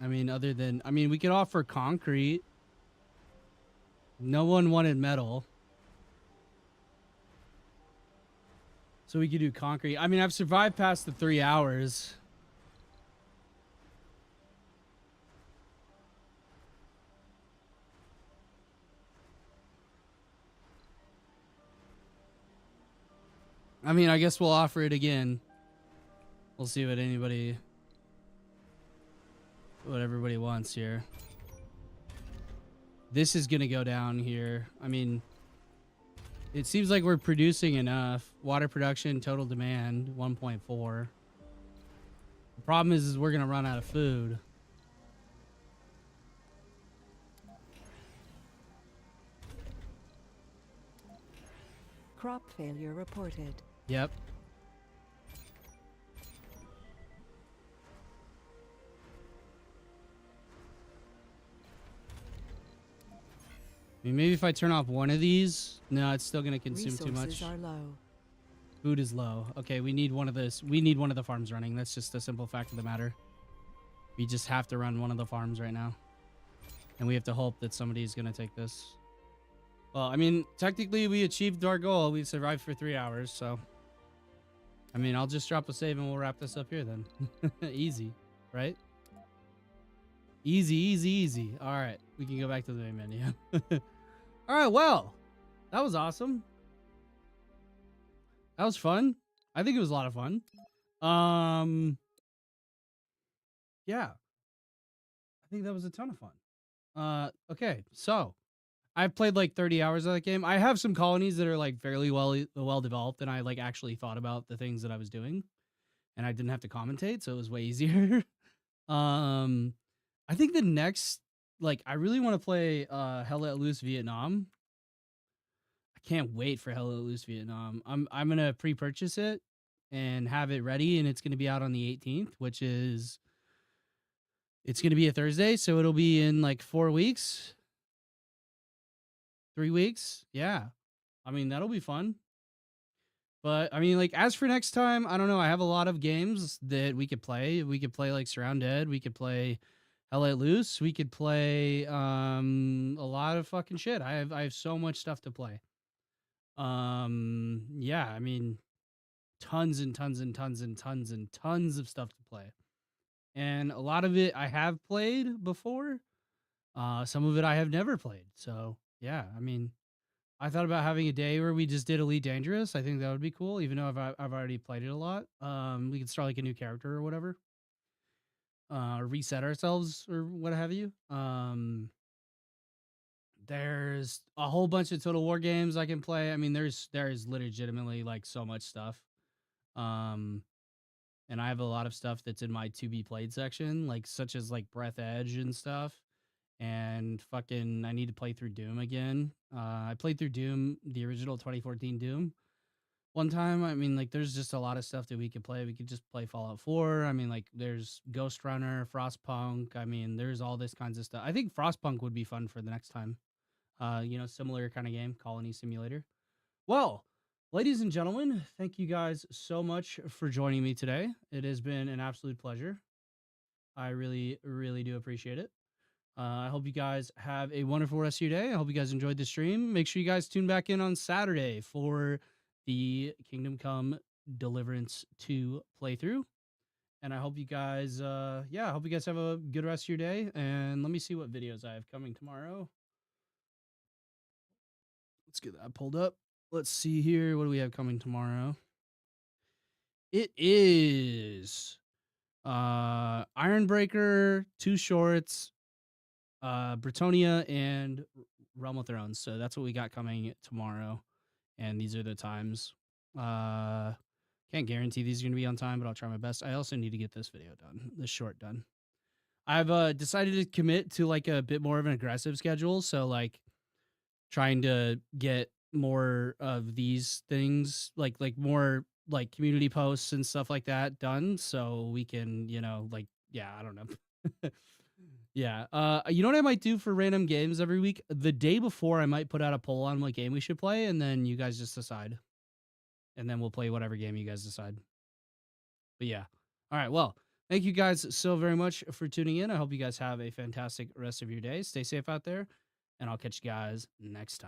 we could offer concrete. No one wanted metal. So we could do concrete. I mean, I've survived past the 3 hours. I mean, I guess we'll offer it again. We'll see what everybody wants here. This is gonna go down here. I mean, it seems like we're producing enough. Water production, total demand, 1.4. The problem is we're gonna run out of food. Crop failure reported. Yep. I mean, maybe if I turn off one of these, no, it's still gonna consume too much. Resources are low. Food is low. Okay, we need one of this. We need one of the farms running. That's just a simple fact of the matter. We just have to run one of the farms right now, and we have to hope that somebody's gonna take this. Well, I mean, technically we achieved our goal. We survived for 3 hours, so. I mean, I'll just drop a save and we'll wrap this up here then. Easy, right? Easy. All right, we can go back to the main menu. All right, well, that was awesome. That was fun. I think it was a lot of fun. yeah, I think that was a ton of fun. Okay, so I've played like 30 hours of that game. I have some colonies that are like fairly well developed, and I like actually thought about the things that I was doing, and I didn't have to commentate, so it was way easier. um, I think the next, like, I really want to play Hell Let Loose Vietnam. I can't wait for Hell Let Loose Vietnam. I'm gonna pre-purchase it and have it ready, and it's gonna be out on the 18th, which is it's gonna be a Thursday, so it'll be in like 4 weeks, 3 weeks. Yeah, I mean that'll be fun. But I mean, like, as for next time, I don't know. I have a lot of games that we could play. We could play like Surround Dead. We could play Hell Let Loose. We could play a lot of fucking shit. I have so much stuff to play. Yeah, I mean, tons and tons and tons and tons and tons of stuff to play. And a lot of it I have played before. Some of it I have never played. So yeah, I mean, I thought about having a day where we just did Elite Dangerous. I think that would be cool, even though I've already played it a lot. We could start like a new character or whatever, or reset ourselves or what have you. There's a whole bunch of Total War games I can play. I mean, there's legitimately like so much stuff. Um, and I have a lot of stuff that's in my to be played section, like such as like Breath Edge and stuff. And fucking, I need to play through Doom again. I played through Doom, the original 2014 Doom, one time. I mean, like, there's just a lot of stuff that we could play. We could just play Fallout 4. I mean, like, there's Ghost Runner, Frostpunk. I mean, there's all this kinds of stuff. I think Frostpunk would be fun for the next time. Similar kind of game, Colony Simulator. Well, ladies and gentlemen, thank you guys so much for joining me today. It has been an absolute pleasure. I really, really do appreciate it. I hope you guys have a wonderful rest of your day. I hope you guys enjoyed the stream. Make sure you guys tune back in on Saturday for the Kingdom Come Deliverance 2 playthrough. And I hope you guys, I hope you guys have a good rest of your day. And let me see what videos I have coming tomorrow. Let's get that pulled up. Let's see here. What do we have coming tomorrow? It is Ironbreaker, 2 shorts, Bretonia, and Realm of Thrones. So that's what we got coming tomorrow. And these are the times. Can't guarantee these are going to be on time, but I'll try my best. I also need to get this video done, this short done. I've decided to commit to like a bit more of an aggressive schedule. So like trying to get more of these things, like more like community posts and stuff like that done, so we can, I don't know. Yeah. You know what I might do for random games every week? The day before, I might put out a poll on what game we should play, and then you guys just decide. And then we'll play whatever game you guys decide. But yeah. All right. Well, thank you guys so very much for tuning in. I hope you guys have a fantastic rest of your day. Stay safe out there, and I'll catch you guys next time.